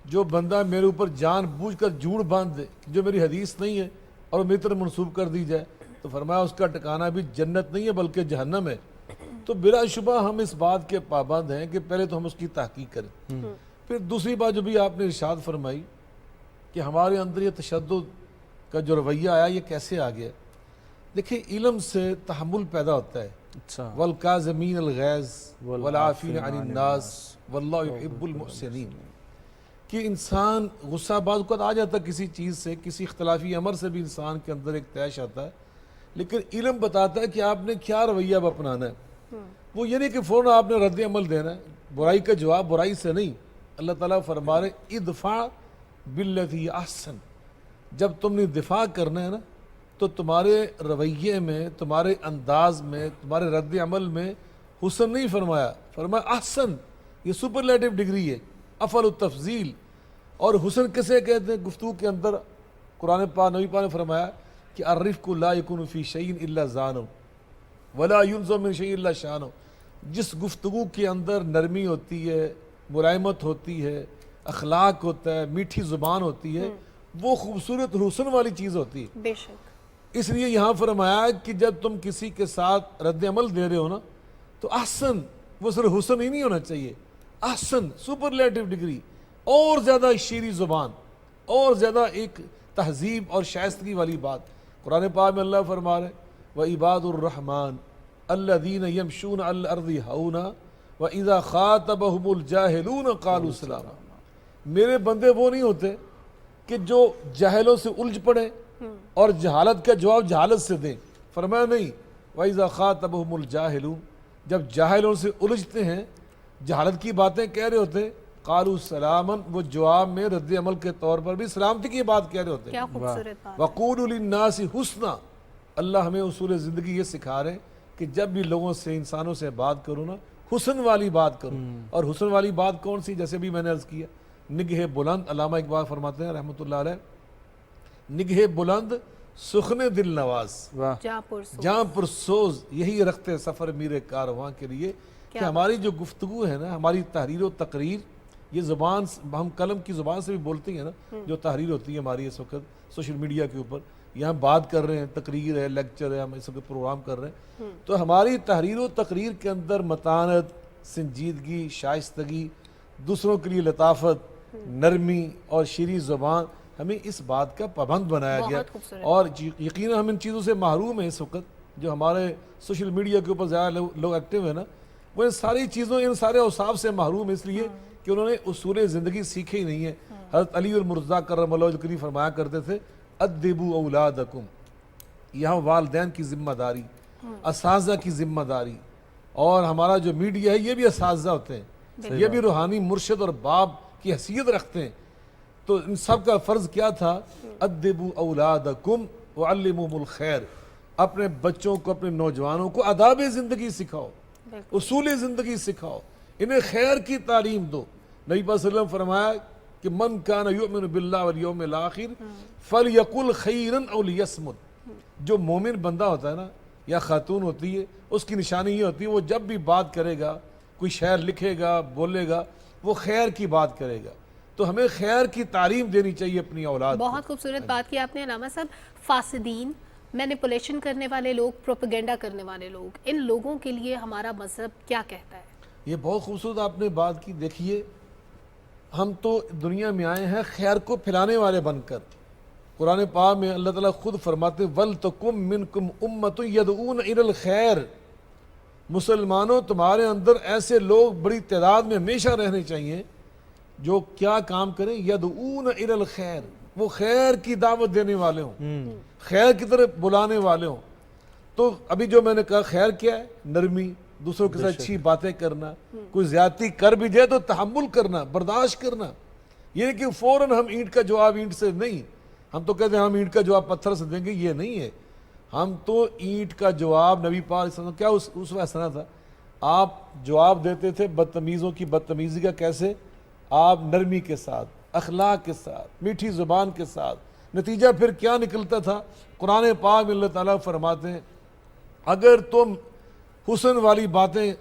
[SPEAKER 13] जो बंदा मेरे ऊपर जान बूझ कर झूठ बांध दे जो मेरी हदीस नहीं है और मेरी तरफ मनसूब कर दी जाए, तो फरमाया उसका ठिकाना भी जन्नत नहीं है बल्कि जहन्नम है। तो बिलाशुबा हम इस बात के पाबंद हैं कि पहले तो हम उसकी तहकीक करें। फिर दूसरी बात जो भी आपने इरशाद फरमाई कि हमारे अंदर ये तशद्दुद का जो रवैया आया ये कैसे आ गया। देखिए, इल्म से तहम्मुल पैदा होता है।
[SPEAKER 2] अच्छा,
[SPEAKER 13] वल काज़िमीन अल गैज़ वल आफ़ीना अनिन नास वल्लाहु युहिब्बुल मुहसिनीन, कि इंसान गुस्सा बाज़ को आ जाता है किसी चीज़ से, किसी इख्तलाफी अमर से भी इंसान के अंदर एक तैश आता है, लेकिन इल्म बताता है कि आपने क्या रवैया अब अपनाना है। वो ये नहीं कि फ़ौरन आपने रद्द अमल देना है, बुराई का जवाब बुराई से नहीं। अल्लाह ताला फरमा रहे इदफ़ा बिल्लती अहसन, जब तुमने दिफा करना है ना तो तुम्हारे रवैये में, तुम्हारे अंदाज में, तुम्हारे रद्द अमल में हुसन नहीं फरमाया, फरमाया अहसन। ये सुपरलेटिव डिग्री है, अफल तफजील। और हुसन किसे कहते हैं? गुफ्तगू के अंदर कुरान पाक नबी पाक ने फरमाया कि अर्रिफ़्क़ु ला यकुनु फ़ी शैइन इल्ला ज़ानो वला युनज़अ मिन शैइन इल्ला शानो, जिस गुफ्तगू के अंदर नरमी होती है, मुलायमत होती है, अखलाक होता है, मीठी ज़ुबान होती है, वो खूबसूरत हुसन वाली चीज़ होती है।
[SPEAKER 1] बेशक।
[SPEAKER 13] इसलिए यहाँ फरमाया कि जब तुम किसी के साथ रद्द अमल दे रहे हो ना तो अहसन, वो सिर्फ हुसन ही नहीं होना चाहिए, अहसन सुपरलेटिव डिग्री, और ज़्यादा शीरी ज़ुबान, और ज़्यादा एक तहजीब और शाइस्तगी वाली बात। कुरान पाक में अल्लाह फरमा रहे व इबादुर रहमान अल्लज़ीना यमशून अल अर्ज़ि हौना व इज़ा ख़ातबहुमुल जाहिलून क़ालू सलामा, मेरे बंदे वो नहीं होते कि जो जाहिलों से उलझ पड़े और जहालत का जवाब जहालत से दें। फरमाया नहीं, वइज़ा ख़ातबहुमुल जाहिलून, जब जाहिलों से उलझते हैं, जहालत की बातें कह रहे होते, क़ालू सलामन, वो जवाब में रद्द अमल के तौर पर भी सलामती की बात कह रहे होते।
[SPEAKER 1] क्या खूबसूरत बात।
[SPEAKER 13] वक़ूलू लिन्नासी हुस्ना, अल्लाह हमें उसूल ज़िंदगी ये सिखा रहे कि जब भी लोगों से, इंसानों से बात करो ना, हुस्न वाली बात करो। और हुस्न वाली बात कौन सी? जैसे भी मैंने अर्ज़ किया, निगह बुलंद, अल्लामा इकबाल फरमाते हैं रहमतुल्लाह अलैह, निगह बुलंद सुखने दिल नवाज, जहाँ पुरसोज यही रखते सफ़र मीरे कारवां के लिए। कि हमारी जो गुफ्तगू है ना, हमारी तहरीर व तकरीर, ये ज़ुबान हम कलम की ज़ुबान से भी बोलते हैं ना, जो तहरीर होती है हमारी इस वक्त सोशल मीडिया के ऊपर, यहाँ बात कर रहे हैं, तकरीर है, लेक्चर है, हम इस वक्त प्रोग्राम कर रहे हैं, तो हमारी तहरीर व तकरीर के अंदर मतानत, संजीदगी, शाइस्तगी, दूसरों के लिए लताफत, नरमी और शीरी ज़ुबान, हमें इस बात का पाबंद बनाया गया। और यकीनन हम इन चीज़ों से महरूम हैं इस वक्त। जो हमारे सोशल मीडिया के ऊपर ज़्यादा लोग एक्टिव हैं ना, वो इन सारी चीज़ों, इन सारे औसाफ से महरूम है, इसलिए कि उन्होंने उसूल ज़िंदगी सीखे ही नहीं है। हज़रत अली और मुर्तज़ा करमल्लाहु वजहहु फरमाया करते थे, अद्दिबू औलादकुम, यहाँ वालिदैन की जिम्मेदारी, असाज़ा की जिम्मेदारी, और हमारा जो मीडिया है ये भी असाज़ा होते हैं, ये भी रूहानी मुर्शिद और बाप की हैसियत रखते हैं। तो इन सब का फ़र्ज़ क्या था, अद्दिबू औलादकुम वअल्लिमुहुमुल खैर, अपने बच्चों को, अपने नौजवानों को आदाब ज़िंदगी सिखाओ, उसूल ज़िंदगी सिखाओ, इन्हें खैर की तालीम दो। नबी पाक सल्लल्लाहु अलैहि वसल्लम फरमाया कि मन कान युमिनु बिल्लाहि वल यौमिल आखिर फलयकुल खैरन औ लियस्मुत। जो मोमिन बंदा होता है ना, या खातून होती है, उसकी निशानी ये होती है, वो जब भी बात करेगा, कोई शेर लिखेगा, बोलेगा, वो खैर की बात करेगा। तो हमें खैर की तालीम देनी चाहिए अपनी औलाद को।
[SPEAKER 1] बहुत खूबसूरत बात की आपने अलामा साहब। फासिदीन, मैनिपुलेशन करने वाले लोग, प्रोपेगेंडा करने वाले लोग, इन लोगों के लिए हमारा मजहब क्या कहता है?
[SPEAKER 13] ये बहुत खूबसूरत आपने बात की। देखिए, हम तो दुनिया में आए हैं खैर को फैलाने वाले बनकर। कुरान पाक में अल्लाह ताला खुद फरमाते, वल तकुम मिनकुम उम्मतुन यदऊन इलल खैर, मुसलमानों तुम्हारे अंदर ऐसे लोग बड़ी तादाद में हमेशा रहने चाहिए जो क्या काम करें, यदऊन इलल खैर, वो खैर की दावत देने वाले हों, खैर की तरफ बुलाने वाले हों। तो अभी जो मैंने कहा, खैर क्या है? नरमी, दूसरों के साथ अच्छी बातें करना, कोई ज्यादती कर भी जाए तो तहम्मुल करना, बर्दाश्त करना। ये कि फौरन हम ईंट का जवाब ईंट से नहीं, हम तो कहते हैं हम ईंट का जवाब पत्थर से देंगे, ये नहीं है। हम तो ईंट का जवाब, नबी पाक क्या उस वैसा था, आप जवाब देते थे बदतमीज़ों की बदतमीज़ी का। कैसे? आप नरमी के साथ, अखलाक के साथ, मीठी ज़ुबान के साथ। नतीजा फिर क्या निकलता था? कुरान पाक में अल्लाह ताला फरमाते हैं, अगर तुम हुस्न वाली बातें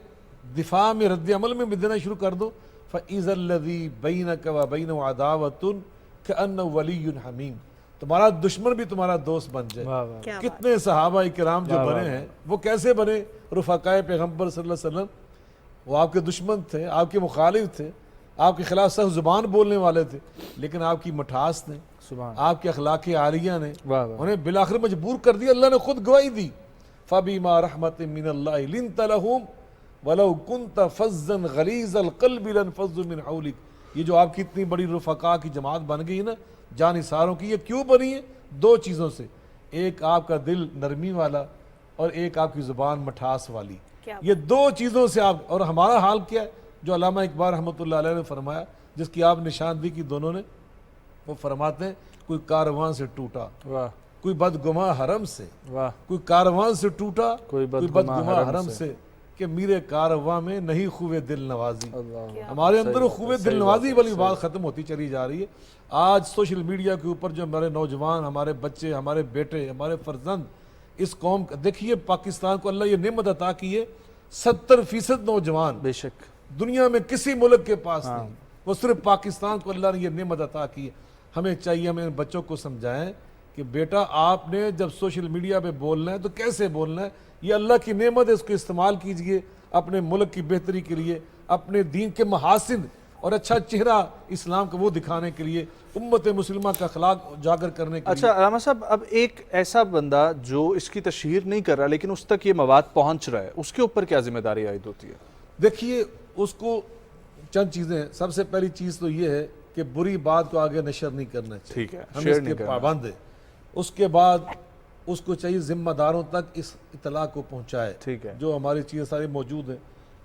[SPEAKER 13] दिफा में, रद्द अमल में भी देना शुरू कर दो, फ़इज़ल्लज़ी बैनक व बैनहु अदावतुन कअन्नहु वलियुन हमीम, तुम्हारा दुश्मन भी तुम्हारा दोस्त बन जाए। कितने सहाबा इकराम जो बने हैं, वो कैसे बने? रुफ़क़ाए पैगम्बर सल्लल्लाहु अलैहि वसल्लम, वो आपके दुश्मन थे, आपके मुखालिफ थे, आपके खिलाफ सख्त ज़ुबान बोलने वाले थे, लेकिन आपकी मठास ने, आपके अखलाक़ आलिया ने उन्हें बिलाखिर मजबूर कर दिया। अल्लाह ने खुद गवाही दी, फ़बिमा रहमतिन मिनल्लाहि लिन्त लहुम वलौ कुन्त फ़ज़्ज़न गलीज़ल क़ल्बि लन्फ़ज़्ज़ू मिन हौलिक। ये जो आपकी इतनी बड़ी रुफ़क़ा की जमात बन गई ना, जानिसारों की, ये क्यों बनी है? दो चीज़ों से, एक आपका दिल नरमी वाला और एक आपकी ज़ुबान मठास वाली। ये दो चीज़ों से आप, और हमारा हाल क्या है? जो अल्लामा इकबाल रहमतुल्लाह अलैह ने फरमाया, जिसकी आप निशान दी की दोनों ने, वो फरमाते हैं, कोई कारवां से टूटा, कोई बदगुमा हरम से, कोई कारवां से टूटा, कोई बदगुमा हरम से, कि मेरे कारवां में नहीं खूबे दिल नवाजी। हमारे अंदर खूबे दिल नवाजी वाली बात ख़त्म होती चली जा रही है। आज सोशल मीडिया के ऊपर जो हमारे नौजवान, हमारे बच्चे, हमारे बेटे, हमारे फर्जंद, इस कौम, देखिए पाकिस्तान को अल्लाह ये नेमत अता की है, 70% नौजवान बेशक दुनिया में किसी मुल्क के पास नहीं, वो सिर्फ पाकिस्तान को अल्लाह ने ये नेमत अता की है। हमें चाहिए, हमें बच्चों को समझाएं कि बेटा आपने जब सोशल मीडिया पे बोलना है तो कैसे बोलना है, ये अल्लाह की नेमत है, इसको इस्तेमाल कीजिए अपने मुल्क की बेहतरी के लिए, अपने दीन के महासिन और अच्छा चेहरा इस्लाम का वो दिखाने के लिए, उम्मत मुस्लिमा का अखलाक उजागर करने के लिए।
[SPEAKER 2] अच्छा अलामा साहब, अब एक ऐसा बंदा जो इसकी तशहीर नहीं कर रहा लेकिन उस तक ये मवाद पहुंच रहा है, उसके ऊपर क्या जिम्मेदारी आयद होती है?
[SPEAKER 13] देखिए, उसको चंद चीज़ें, सबसे पहली चीज़ तो ये है कि बुरी बात को आगे नशर नहीं करना चाहिए, ठीक है, हम इसके पाबंद हैं। उसके बाद उसको चाहिए जिम्मेदारों तक इस इतला को पहुँचाए, ठीक है, जो हमारी चीज़ें सारी मौजूद हैं,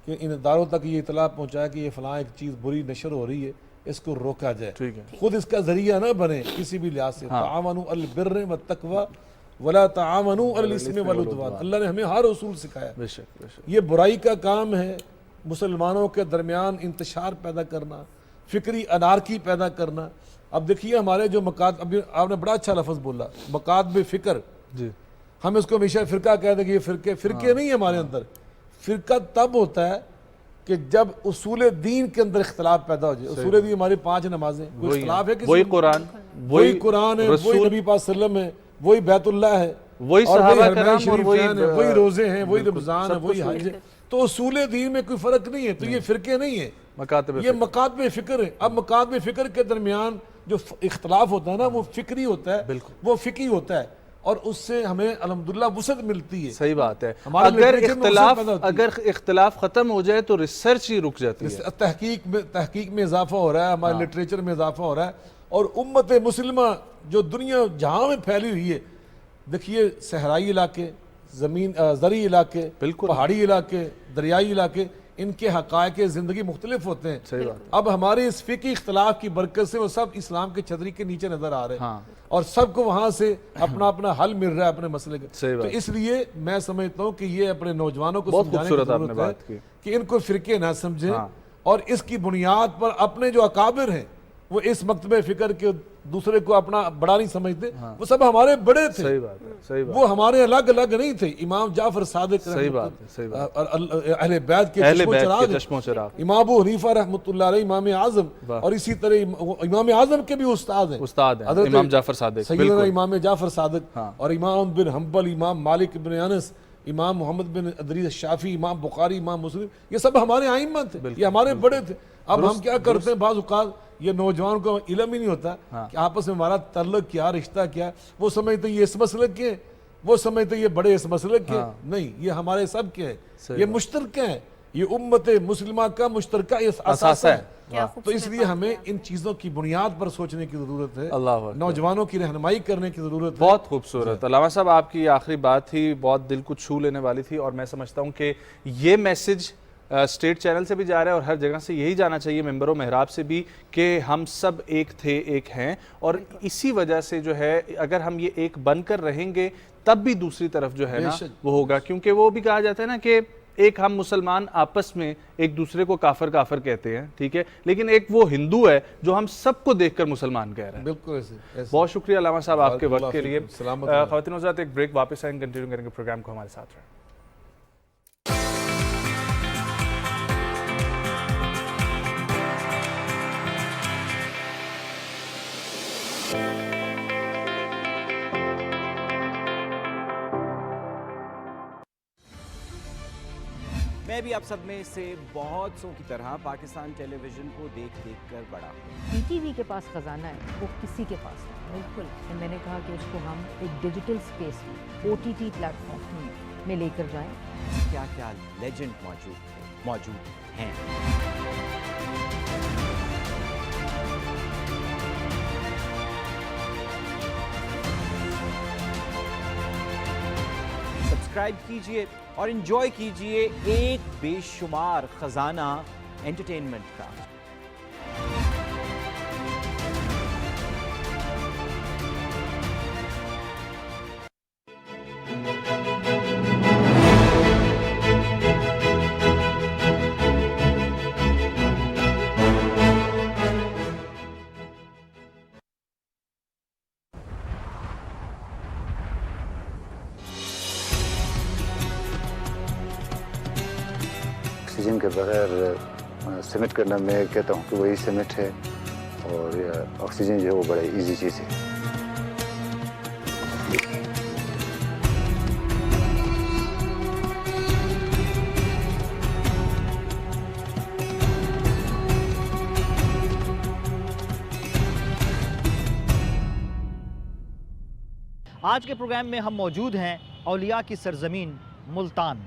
[SPEAKER 13] कि इन इदारों तक ये इतला पहुँचाए कि ये फ़लाँ एक चीज़ बुरी नशर हो रही है, इसको रोका जाए, ठीक है, खुद इसका जरिया ना बने किसी भी लिहाज से। ताअवनु अल बिर्र व तक़वा वला ताअवनु अल इस्मि वल उद्वान, अल्लाह ने हमें हर उसूल सिखाया। बेशक ये बुराई का काम है, मुसलमानों के दरमियान इंतशार पैदा करना, फिक्री अनारकी पैदा करना। अब देखिए हमारे जो मकाद, अभी आपने बड़ा अच्छा लफ्ज़ बोला, मकाद बे फिक्र जी, हम इसको हमेशा फ़िरका कहते हैं कि ये फ़िरके नहीं है हमारे अंदर। फ़िरका तब होता है कि जब उसूल दीन के अंदर इख्तलाफ पैदा हो जाए। उसूल दीन हमारी 5 नमाजें, कोई इख्तलाफ है, वही कुरान है, वही नबी पाक सल्लल्लाहु है, वही बैतुल्लाह है, वही सहाबा कराम, वही रोज़े हैं, वही रमज़ान है, वही हज है। तो उसूल दीन में कोई फ़र्क नहीं है, तो ये फ़िरके नहीं है, ये मकातब फ़िक्र है। अब मकातब फ़िक्र के दरमियान जो इख्तलाफ होता है ना, वो फ़िक्री होता है, वो फ़िकी होता है, और उससे हमें अल्हम्दुलिल्लाह वुसअत मिलती है।
[SPEAKER 2] सही बात है।
[SPEAKER 13] अगर
[SPEAKER 2] अगर इख्तलाफ खत्म हो जाए तो रिसर्च ही रुक जाती है।
[SPEAKER 13] तहकीक में इजाफा हो रहा है, हमारे लिटरेचर में इजाफा हो रहा है, और उम्मत मुस्लिमा जो दुनिया जहाँ में फैली हुई है, देखिए सहराई इलाके, ज़मीन ज़री इलाके, पहाड़ी इलाके, दरियाई इलाके, इनके हक़ाइक़ ज़िंदगी मुख्तलिफ होते हैं।
[SPEAKER 2] सही बात।
[SPEAKER 13] अब हमारे इस फ़िकी इख्तलाफ की बरकत से वो सब इस्लाम के छतरी के नीचे नजर आ रहे हैं, और सबको वहाँ से अपना अपना हल मिल रहा है अपने मसले का। तो इसलिए मैं समझता हूँ कि ये अपने नौजवानों को समझाने की ज़रूरत है कि इनको फ़िरके ना समझें, और इसकी बुनियाद पर अपने जो अकाबिर हैं वो इस मकतबे फ़िक्र के दूसरे को अपना बड़ा नहीं समझते, वो सब हमारे बड़े थे।
[SPEAKER 2] सही बात है, सही बात।
[SPEAKER 13] वो हमारे अलग अलग नहीं थे। इमाम जाफर सादिक,
[SPEAKER 2] सही बात है, सही बात।
[SPEAKER 13] अहले बैत के चश्मो चिराग, इमाम अबू हनीफा रहमतुल्लाह अलैह इमाम आज़म, और इसी तरह इमाम आज़म के भी उस्ताद हैं,
[SPEAKER 2] इमाम जाफर सादिक,
[SPEAKER 13] सैयदना इमाम जाफर सादिक, और इमाम बिन हम्बल, इमाम मालिक बिन अनस, इमाम मोहम्मद बिन अदरीस शाफी, इमाम बुखारी, इमाम मुस्लिम, ये सब हमारे आइम्मा थे, ये हमारे बड़े थे। अब हम क्या करते हैं, बाज़ औक़ात ये नौजवान को इल्म ही नहीं होता कि आपस में हमारा तल्लुक़ क्या, रिश्ता क्या। वो समझते ये इस मसलक के, वो समझते ये बड़े इस मसलक के। नहीं, ये हमारे सब के हैं, ये मुश्तरक हैं, ये उम्मत मुस्लिमा का मुश्तरका असासा है। तो इसलिए हमें इन चीज़ों की बुनियाद पर सोचने की ज़रूरत है, नौजवानों की रहनुमाई करने की ज़रूरत है।
[SPEAKER 2] बहुत खूबसूरत अल्लामा साहब, आपकी आखिरी बात ही बहुत दिल को छू लेने वाली थी, और मैं समझता हूँ कि ये मैसेज स्टेट चैनल से भी जा रहा है और हर जगह से यही जाना चाहिए, मेंबरों मेहराब से भी, कि हम सब एक थे, एक हैं। और इसी वजह से जो है, अगर हम ये एक बनकर रहेंगे तब भी दूसरी तरफ जो है ना वो होगा। क्योंकि वो भी कहा जाता है ना कि एक हम मुसलमान आपस में एक दूसरे को काफिर काफिर कहते हैं, ठीक है, लेकिन एक वो हिंदू है जो हम सबको देखकर मुसलमान कह रहा है।
[SPEAKER 13] बिल्कुल ऐसे।
[SPEAKER 2] बहुत शुक्रिया अल्लामा साहब आपके वक्त के लिए। ख़वातीन हज़रात, एक ब्रेक, वापस आएंगे, कंटिन्यू करेंगे प्रोग्राम को, हमारे साथ रहें।
[SPEAKER 14] मैं भी आप सब में से बहुत सौ की तरह पाकिस्तान टेलीविज़न को देख कर बड़ा।
[SPEAKER 15] पीटीवी के पास खजाना है, वो किसी के पास नहीं। बिल्कुल, मैंने कहा कि उसको हम एक डिजिटल स्पेस में, OTT प्लेटफॉर्म में लेकर जाएं।
[SPEAKER 14] क्या क्या लेजेंड मौजूद हैं। सब्सक्राइब कीजिए और एंजॉय कीजिए एक बेशुमार खजाना एंटरटेनमेंट का।
[SPEAKER 6] ऑक्सीजन के बगैर सिमिट करना, मैं कहता हूँ कि वही सिमिट है, और ऑक्सीजन जो है वो बड़ा इजी चीज़ है।
[SPEAKER 16] आज के प्रोग्राम में हम मौजूद हैं औलिया की सरजमीन मुल्तान।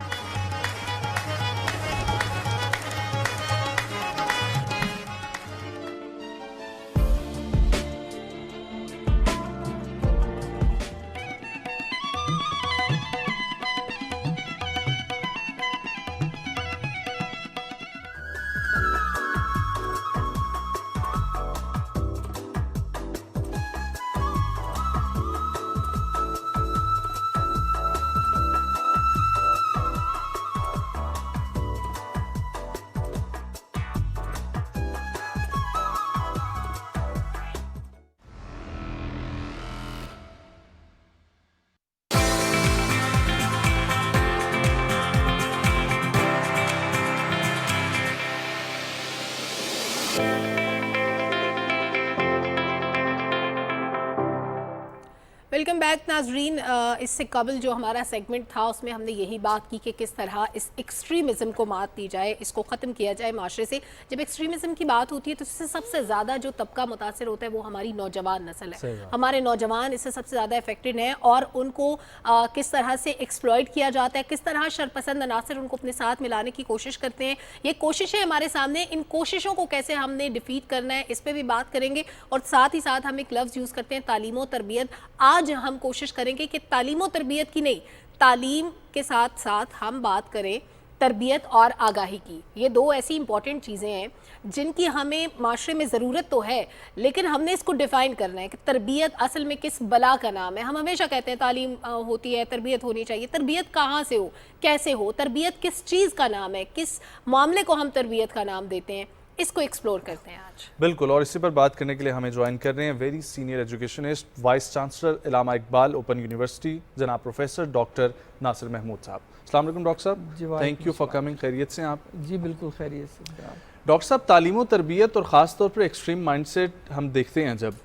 [SPEAKER 1] वेलकम बैक नाजरीन। इससे कबल जो हमारा सेगमेंट था उसमें हमने यही बात की कि किस तरह इस एक्सट्रीमिज़म को मात दी जाए, इसको ख़त्म किया जाए माशरे से। जब एक्सट्रीमिज़म की बात होती है तो इससे सबसे ज़्यादा जो तबका मुतासर होता है वो हमारी नौजवान नस्ल है। हमारे नौजवान इससे सबसे ज़्यादा अफेक्टेड हैं और उनको किस तरह से एक्सप्लॉइट किया जाता है, किस तरह शरपसंद अनासर उनको अपने साथ मिलाने की कोशिश करते हैं। ये कोशिशें हमारे सामने, इन कोशिशों को कैसे हमने डिफीट करना है इस पर भी बात करेंगे। और साथ ही साथ हम एक लफ्ज़ यूज़ करते हैं तालीम और तरबियत। आज हम कोशिश करेंगे कि तालीम और तरबियत की नहीं, तालीम के साथ साथ हम बात करें तरबियत और आगाही की। ये दो ऐसी इंपॉर्टेंट चीज़ें हैं जिनकी हमें माशरे में ज़रूरत तो है, लेकिन हमने इसको डिफ़ाइन करना है कि तरबियत असल में किस बला का नाम है। हम हमेशा कहते हैं तालीम होती है, तरबियत होनी चाहिए। तरबियत कहाँ से हो, कैसे हो, तरबियत किस चीज़ का नाम है, किस मामले को हम तरबियत का नाम देते हैं, इसको एक्सप्लोर करते हैं आज। बिल्कुल,
[SPEAKER 2] और इसी पर बात करने के लिए हमें ज्वाइन कर रहे हैं very senior educationist, vice chancellor Allama Iqbal open university, जनाब प्रोफेसर डॉक्टर नासिर महमूद साहब। अस्सलाम वालेकुम डॉक्टर साहब, थैंक यू फॉर कमिंग। खैरियत से आप?
[SPEAKER 17] जी बिल्कुल खैरियत से।
[SPEAKER 2] डॉक्टर साहब, तालीम और तरबियत और ख़ास तौर पर एक्सट्रीम माइंडसेट हम देखते हैं जब,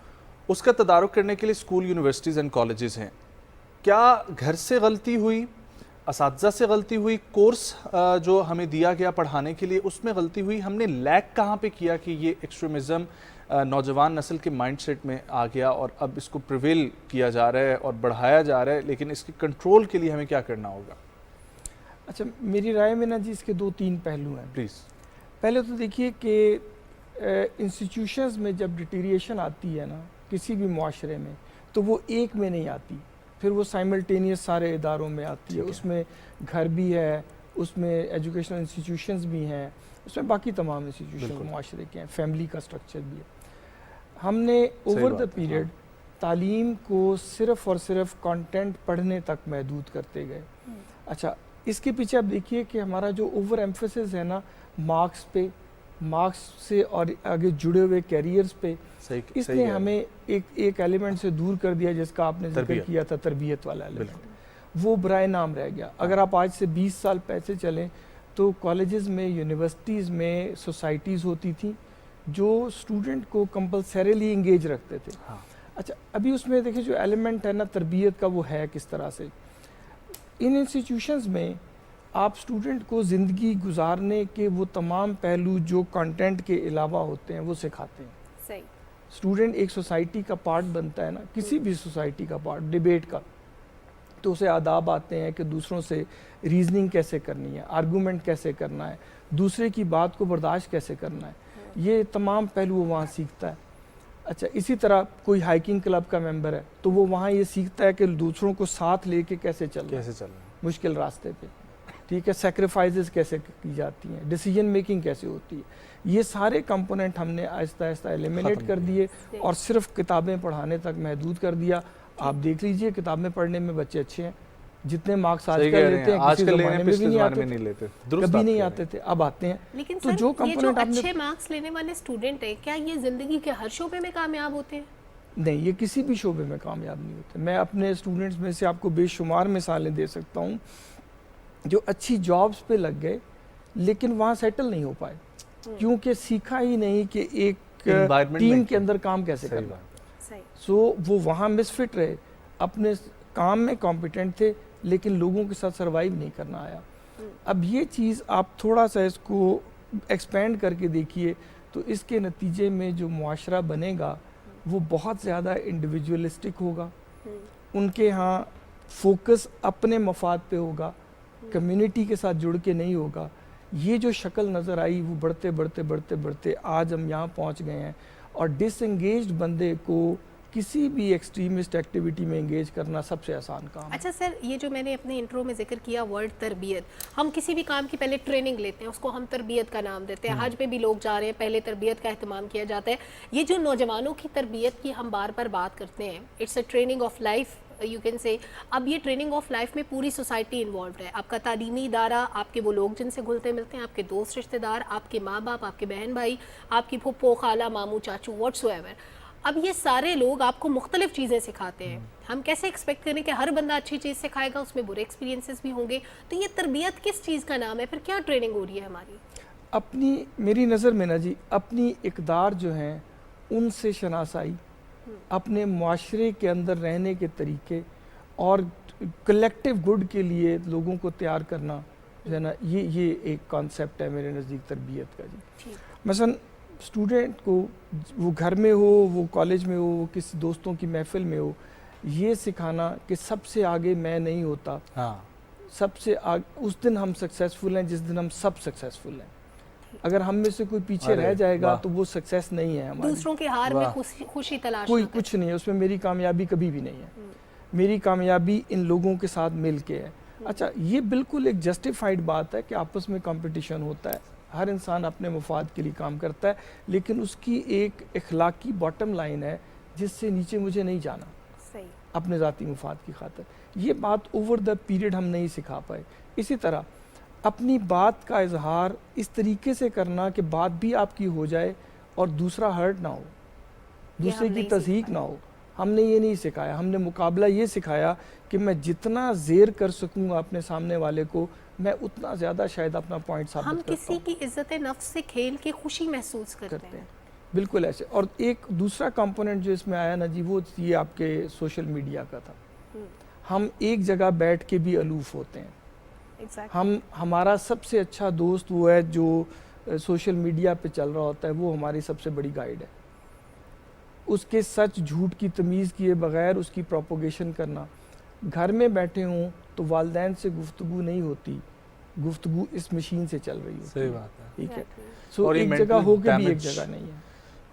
[SPEAKER 2] उसका तदारुक करने के लिए स्कूल, यूनिवर्सिटीज़ एंड कॉलेजेस हैं। क्या घर से गलती हुई, असातिज़ा से गलती हुई, कोर्स जो हमें दिया गया पढ़ाने के लिए उसमें गलती हुई, हमने लैक कहाँ पे किया कि ये एक्सट्रीमिज़म नौजवान नस्ल के माइंडसेट में आ गया और अब इसको प्रिवेल किया जा रहा है और बढ़ाया जा रहा है, लेकिन इसके कंट्रोल के लिए हमें क्या करना होगा?
[SPEAKER 17] अच्छा, मेरी राय में ना जी इसके 2-3 पहलू हैं।
[SPEAKER 2] प्लीज़।
[SPEAKER 17] पहले तो देखिए कि इंस्टीट्यूशंस में जब डिटीरिएशन आती है ना किसी भी मुआशरे में, तो वो एक में नहीं आती, फिर वो साइमल्टेनियस सारे इदारों में आती है। उसमें घर भी है, उसमें एजुकेशनल इंस्टीट्यूशंस भी हैं, उसमें बाकी तमाम इंस्टीट्यूशन मुआशरे के हैं, फैमिली का स्ट्रक्चर भी है। हमने ओवर द पीरियड तालीम को सिर्फ़ और सिर्फ कंटेंट पढ़ने तक महदूद करते गए। अच्छा, इसके पीछे आप देखिए कि हमारा जो ओवर एम्फेसिस है ना मार्क्स पे, मार्क्स से और आगे जुड़े हुए कैरियर्स पे, इसने हमें एक एलिमेंट से दूर कर दिया जिसका आपने जिक्र किया था, तरबियत वाला एलिमेंट। वो बराए नाम रह गया। अगर आप आज से 20 साल पहले चलें तो कॉलेजेस में, यूनिवर्सिटीज़ में सोसाइटीज़ होती थी जो स्टूडेंट को कंपल्सरीली इंगेज रखते थे। अच्छा, अभी उसमें देखिए जो एलिमेंट है ना तरबियत का, वो है किस तरह से। इन इंस्टीट्यूशंस में आप स्टूडेंट को ज़िंदगी गुजारने के वो तमाम पहलू जो कंटेंट के अलावा होते हैं वो सिखाते हैं।
[SPEAKER 1] सही।
[SPEAKER 17] स्टूडेंट एक सोसाइटी का पार्ट बनता है ना, किसी भी सोसाइटी का पार्ट, डिबेट का, तो उसे आदाब आते हैं कि दूसरों से रीजनिंग कैसे करनी है, आर्गूमेंट कैसे करना है, दूसरे की बात को बर्दाश्त कैसे करना है, ये तमाम पहलू वो वहाँ सीखता है। अच्छा, इसी तरह कोई हाइकिंग क्लब का मेंबर है तो वो वहाँ ये सीखता है कि दूसरों को साथ लेके कैसे चलना है मुश्किल रास्ते पे, ठीक है, सेक्रीफाइसेस कैसे की जाती हैं, डिसीजन मेकिंग कैसे होती है। ये सारे कंपोनेंट हमने आहिस्ता आहिस्ता एलिमिनेट कर दिए और सिर्फ किताबें पढ़ाने तक महदूद कर दिया। आप देख लीजिए किताबें पढ़ने में बच्चे अच्छे हैं, जितने मार्क्स आजकल लेते हैं किसी ज़माने में भी नहीं लेते, कभी नहीं आते थे, अब आते हैं।
[SPEAKER 1] लेकिन
[SPEAKER 17] तो जो कंपोनेंट
[SPEAKER 1] अच्छे मार्क्स लेने वाले स्टूडेंट है, क्या ये जिंदगी के हर शोबे में कामयाब होते हैं?
[SPEAKER 17] नहीं, ये किसी भी शोबे में कामयाब नहीं होते। मैं अपने स्टूडेंट्स में से आपको बेशुमार मिसालें दे सकता हूँ जो अच्छी जॉब्स पे लग गए लेकिन वहाँ सेटल नहीं हो पाए, क्योंकि सीखा ही नहीं कि एक टीम के अंदर काम कैसे करना। सो वो वहाँ मिसफिट रहे, अपने काम में कॉम्पिटेंट थे लेकिन लोगों के साथ सर्वाइव नहीं करना आया। अब ये चीज़ आप थोड़ा सा इसको एक्सपेंड करके देखिए तो इसके नतीजे में जो मुआशरा बनेगा वो बहुत ज़्यादा इंडिविजुअलिस्टिक होगा, उनके यहाँ फोकस अपने मफाद पे होगा, कम्युनिटी के साथ जुड़ के नहीं होगा। ये जो शक्ल नज़र आई वो बढ़ते बढ़ते बढ़ते बढ़ते आज हम यहाँ पहुँच गए हैं। और डिसएंगेज्ड बंदे को किसी भी एक्सट्रीमिस्ट एक्टिविटी में एंगेज करना सबसे आसान काम है।
[SPEAKER 1] अच्छा सर, ये जो मैंने अपने इंट्रो में जिक्र किया वर्ड तरबियत, हम किसी भी काम की पहले ट्रेनिंग लेते हैं, उसको हम तरबियत का नाम देते हैं। हज पे भी लोग जा रहे हैं, पहले तरबियत का एहतमाम किया जाता है। ये जो नौजवानों की तरबियत की हम बार बार बात करते हैं, it's a training of life you can say. अब ये ट्रेनिंग ऑफ लाइफ में पूरी सोसाइटी इन्वॉल्व है, आपका तालीमी इदारा, आपके वो लोग जिनसे घुलते मिलते हैं, आपके दोस्त रिश्तेदार, आपके माँ बाप, आपके बहन भाई, आपकी फुप्पो खाला मामू चाचू व्हाट्सएवर। अब ये सारे लोग आपको मुख्तलिफ चीज़ें सिखाते हैं। हम कैसे एक्सपेक्ट करें कि हर बंदा अच्छी चीज़ सिखाएगा, उसमें बुरे एक्सपीरियंसेस भी होंगे। तो ये तरबियत किस चीज़ का नाम है, फिर क्या ट्रेनिंग हो रही है हमारी?
[SPEAKER 17] अपनी, मेरी नज़र में ना जी, अपनी इक़दार जो हैं उनसे शनासाई, अपने मुआशरे के अंदर रहने के तरीके और कलेक्टिव गुड के लिए लोगों को तैयार करना जो है ना, ये एक कॉन्सेप्ट है मेरे नज़दीक तरबियत का जी। मसलन स्टूडेंट को वो घर में हो, वो कॉलेज में हो, वो किसी दोस्तों की महफिल में हो, ये सिखाना कि सबसे आगे मैं नहीं होता,
[SPEAKER 2] हाँ,
[SPEAKER 17] सबसे आगे उस दिन हम सक्सेसफुल हैं जिस दिन हम सब सक्सेसफुल हैं। अगर हम में से कोई पीछे रह जाएगा तो वो सक्सेस नहीं है हमारी।
[SPEAKER 1] दूसरों के हार में खुशी तलाश
[SPEAKER 17] कोई कुछ नहीं है उसमें, मेरी कामयाबी कभी भी नहीं है। मेरी कामयाबी इन लोगों के साथ मिल के है। अच्छा, ये बिल्कुल एक जस्टिफाइड बात है कि आपस में कंपटीशन होता है, हर इंसान अपने मुफाद के लिए काम करता है, लेकिन उसकी एक इखलाकी बॉटम लाइन है जिससे नीचे मुझे नहीं जाना
[SPEAKER 1] सही,
[SPEAKER 17] अपने ज़ाती मुफाद की खातिर। ये बात ओवर द पीरियड हम नहीं सिखा पाए। इसी तरह अपनी बात का इजहार इस तरीके से करना कि बात भी आपकी हो जाए और दूसरा हर्ट ना हो, दूसरे की तज़हीक ना हो, हमने ये नहीं सिखाया। हमने मुकाबला ये सिखाया कि मैं जितना ज़ेर कर सकूँगा अपने सामने वाले को, मैं उतना ज़्यादा शायद अपना पॉइंट साबित
[SPEAKER 1] हम
[SPEAKER 17] करता
[SPEAKER 1] किसी की इज्जत नफ्स से खेल के खुशी महसूस करते हैं।
[SPEAKER 17] बिल्कुल ऐसे। और एक दूसरा कंपोनेंट जो इसमें आया ना जी, वो ये आपके सोशल मीडिया का था। हम एक जगह बैठ के भी अलूफ होते हैं। हमारा सबसे अच्छा दोस्त वो है जो सोशल मीडिया पे चल रहा होता है, वो हमारी सबसे बड़ी गाइड है। उसके सच झूठ की तमीज़ किए बगैर उसकी प्रोपोगेशन करना। घर में बैठे हों तो वालिदैन से गुफ्तगू नहीं होती, गुफ्तगू इस मशीन से चल रही होती है।
[SPEAKER 2] सही बात है,
[SPEAKER 17] ठीक है। सो एक जगह हो के भी एक जगह नहीं है,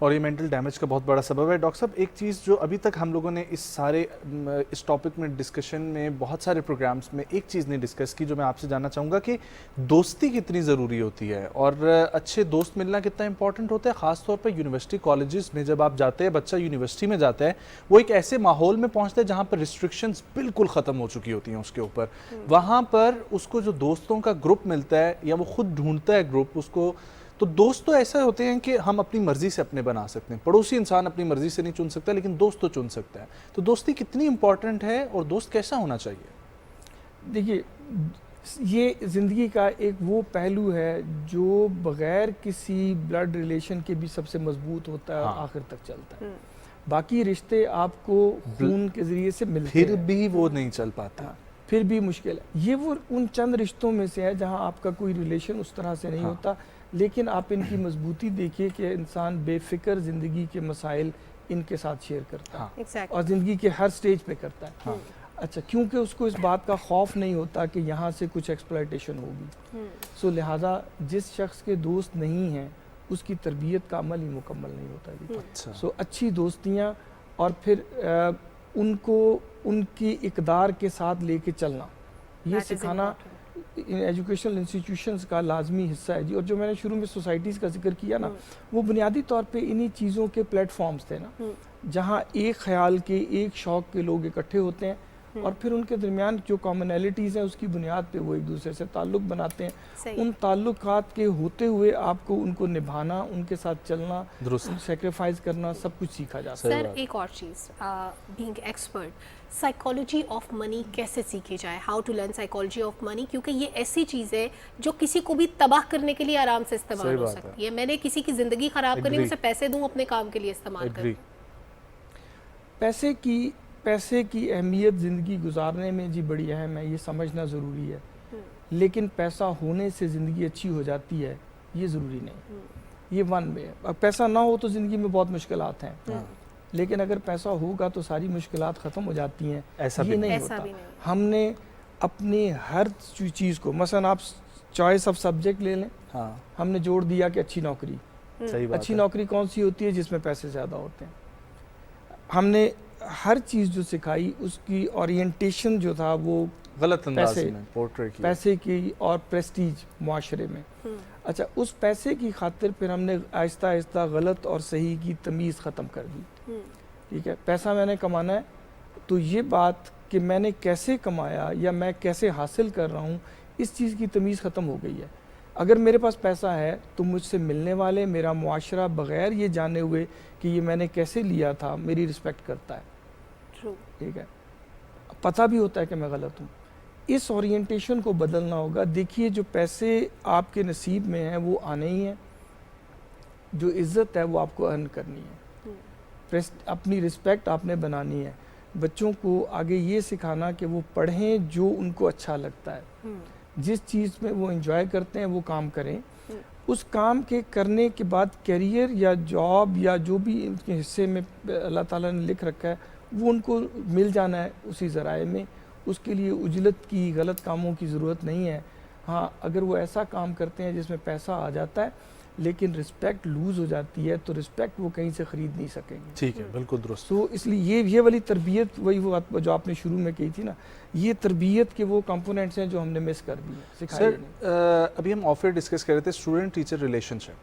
[SPEAKER 2] और ये मेंटल डैमेज का बहुत बड़ा सबब है। डॉक्टर साहब, एक चीज़ जो अभी तक हम लोगों ने इस टॉपिक में डिस्कशन में बहुत सारे प्रोग्राम्स में एक चीज़ नहीं डिस्कस की, जो मैं आपसे जानना चाहूँगा कि दोस्ती कितनी ज़रूरी होती है और अच्छे दोस्त मिलना कितना इंपॉर्टेंट होता है, ख़ास तौर पर यूनिवर्सिटी कॉलेजेस में जब आप जाते हैं, बच्चा यूनिवर्सिटी में जाता है, वो एक ऐसे माहौल में पहुँचता है जहाँ पर रिस्ट्रिक्शंस बिल्कुल ख़त्म हो चुकी होती हैं उसके ऊपर। वहाँ पर उसको जो दोस्तों का ग्रुप मिलता है या वो खुद ढूंढता है ग्रुप उसको, तो दोस्त तो ऐसा होते हैं कि हम अपनी मर्जी से अपने बना सकते हैं। पड़ोसी इंसान अपनी मर्जी से नहीं चुन सकता, लेकिन दोस्त तो चुन सकता है। तो दोस्ती कितनी इंपॉर्टेंट है और दोस्त कैसा होना चाहिए?
[SPEAKER 17] देखिए, ये ज़िंदगी का एक वो पहलू है जो बग़ैर किसी ब्लड रिलेशन के भी सबसे मजबूत होता है और आखिर तक चलता है। बाकी रिश्ते आपको खून के ज़रिए से मिलते हैं,
[SPEAKER 2] फिर भी वो नहीं चल पाता,
[SPEAKER 17] फिर भी मुश्किल है। ये वो उन चंद रिश्तों में से है जहाँ आपका कोई रिलेशन उस तरह से नहीं होता, लेकिन आप इनकी मजबूती देखिए कि इंसान बेफिक्र ज़िंदगी के मसाइल इनके साथ शेयर करता है और ज़िंदगी के हर स्टेज पे करता है। अच्छा, क्योंकि उसको इस बात का खौफ नहीं होता कि यहाँ से कुछ एक्सप्लॉयटेशन होगी। सो लिहाजा जिस शख्स के दोस्त नहीं हैं उसकी तरबियत का अमल ही मुकम्मल नहीं होता जी। सो अच्छी दोस्तियाँ और फिर उनको उनकी इक़दार के साथ लेके चलना, ये सिखाना एजुकेशनल इंस्टीट्यूशंस का लाजमी हिस्सा है जी। और जो मैंने शुरू में सोसाइटीज़ का जिक्र किया ना, वो बुनियादी तौर पे इन्हीं चीज़ों के प्लेटफॉर्म्स थे ना, जहाँ एक ख्याल के, एक शौक़ के लोग इकट्ठे होते हैं और फिर उनके दरमियान जो कॉमनैलिटीज़ हैं उसकी बुनियाद पे वो एक दूसरे से ताल्लुक़ बनाते हैं। उन ताल्लुकात के होते हुए आपको उनको निभाना, उनके साथ चलना, सेक्रीफाइस करना, सब कुछ सीखा जाता है।
[SPEAKER 1] सर, एक और चीज़, being expert, psychology of money कैसे सीखी जाए? How to learn psychology of money, क्योंकि ये ऐसी चीज़ है जो किसी को भी तबाह करने के लिए आराम से इस्तेमाल हो सकती है। मैंने किसी की ज़िंदगी ख़राब करनी, उसे पैसे दूँ अपने काम के लिए इस्तेमाल करूँ।
[SPEAKER 17] पैसे की अहमियत ज़िंदगी गुजारने में जी बड़ी अहम है, ये समझना ज़रूरी है। लेकिन पैसा होने से ज़िंदगी अच्छी हो जाती है, ये ज़रूरी नहीं। ये वन वे है। अब पैसा ना हो तो ज़िंदगी में बहुत मुश्किलात हैं, लेकिन अगर पैसा होगा तो सारी मुश्किलात ख़त्म हो जाती हैं, ऐसा ये नहीं होता। हमने अपनी हर चीज़ को, मसलन आप चॉइस ऑफ सब्जेक्ट ले लें, हमने जोड़ दिया कि अच्छी नौकरी। अच्छी नौकरी कौन सी होती है? जिसमें पैसे ज़्यादा होते हैं। हमने हर चीज़ जो सिखाई उसकी ओरिएंटेशन जो था वो
[SPEAKER 2] गलत अंदाज में पोर्ट्रेट किया, पैसे
[SPEAKER 17] की और प्रेस्टीज मुआशरे में। अच्छा, उस पैसे की खातिर फिर हमने आहिस्ता आहिस्ता गलत और सही की तमीज़ ख़त्म कर दी। ठीक है, पैसा मैंने कमाना है तो ये बात कि मैंने कैसे कमाया या मैं कैसे हासिल कर रहा हूँ, इस चीज़ की तमीज़ ख़त्म हो गई है। अगर मेरे पास पैसा है तो मुझसे मिलने वाले, मेरा मुआशरा बग़ैर ये जाने हुए कि ये मैंने कैसे लिया था, मेरी रिस्पेक्ट करता है। ठीक है, पता भी होता है कि मैं गलत हूँ। इस ओरिएंटेशन को बदलना होगा। देखिए, जो पैसे आपके नसीब में हैं वो आने ही हैं, जो इज़्ज़त है वो आपको अर्न करनी है। अपनी रिस्पेक्ट आपने बनानी है। बच्चों को आगे ये सिखाना कि वो पढ़ें जो उनको अच्छा लगता है, जिस चीज़ में वो एंजॉय करते हैं वो काम करें। उस काम के करने के बाद करियर या जॉब या जो भी उनके हिस्से में अल्लाह ताला ने लिख रखा है वो उनको मिल जाना है उसी ज़राए में। उसके लिए उजलत की, गलत कामों की ज़रूरत नहीं है। हाँ, अगर वो ऐसा काम करते हैं जिसमें पैसा आ जाता है लेकिन रिस्पेक्ट लूज़ हो जाती है तो रिस्पेक्ट वो कहीं से ख़रीद नहीं सकेंगे।
[SPEAKER 2] ठीक है, बिल्कुल दुरुस्त।
[SPEAKER 17] तो इसलिए ये वाली तरबियत, वही वो जो आपने शुरू में कही थी ना, ये तरबियत के वो कंपोनेंट्स हैं जो हमने मिस कर दिए, सिखाए नहीं।
[SPEAKER 2] सर, अभी हम ऑफ एयर डिस्कस कर रहे थे स्टूडेंट टीचर रिलेशनशिप,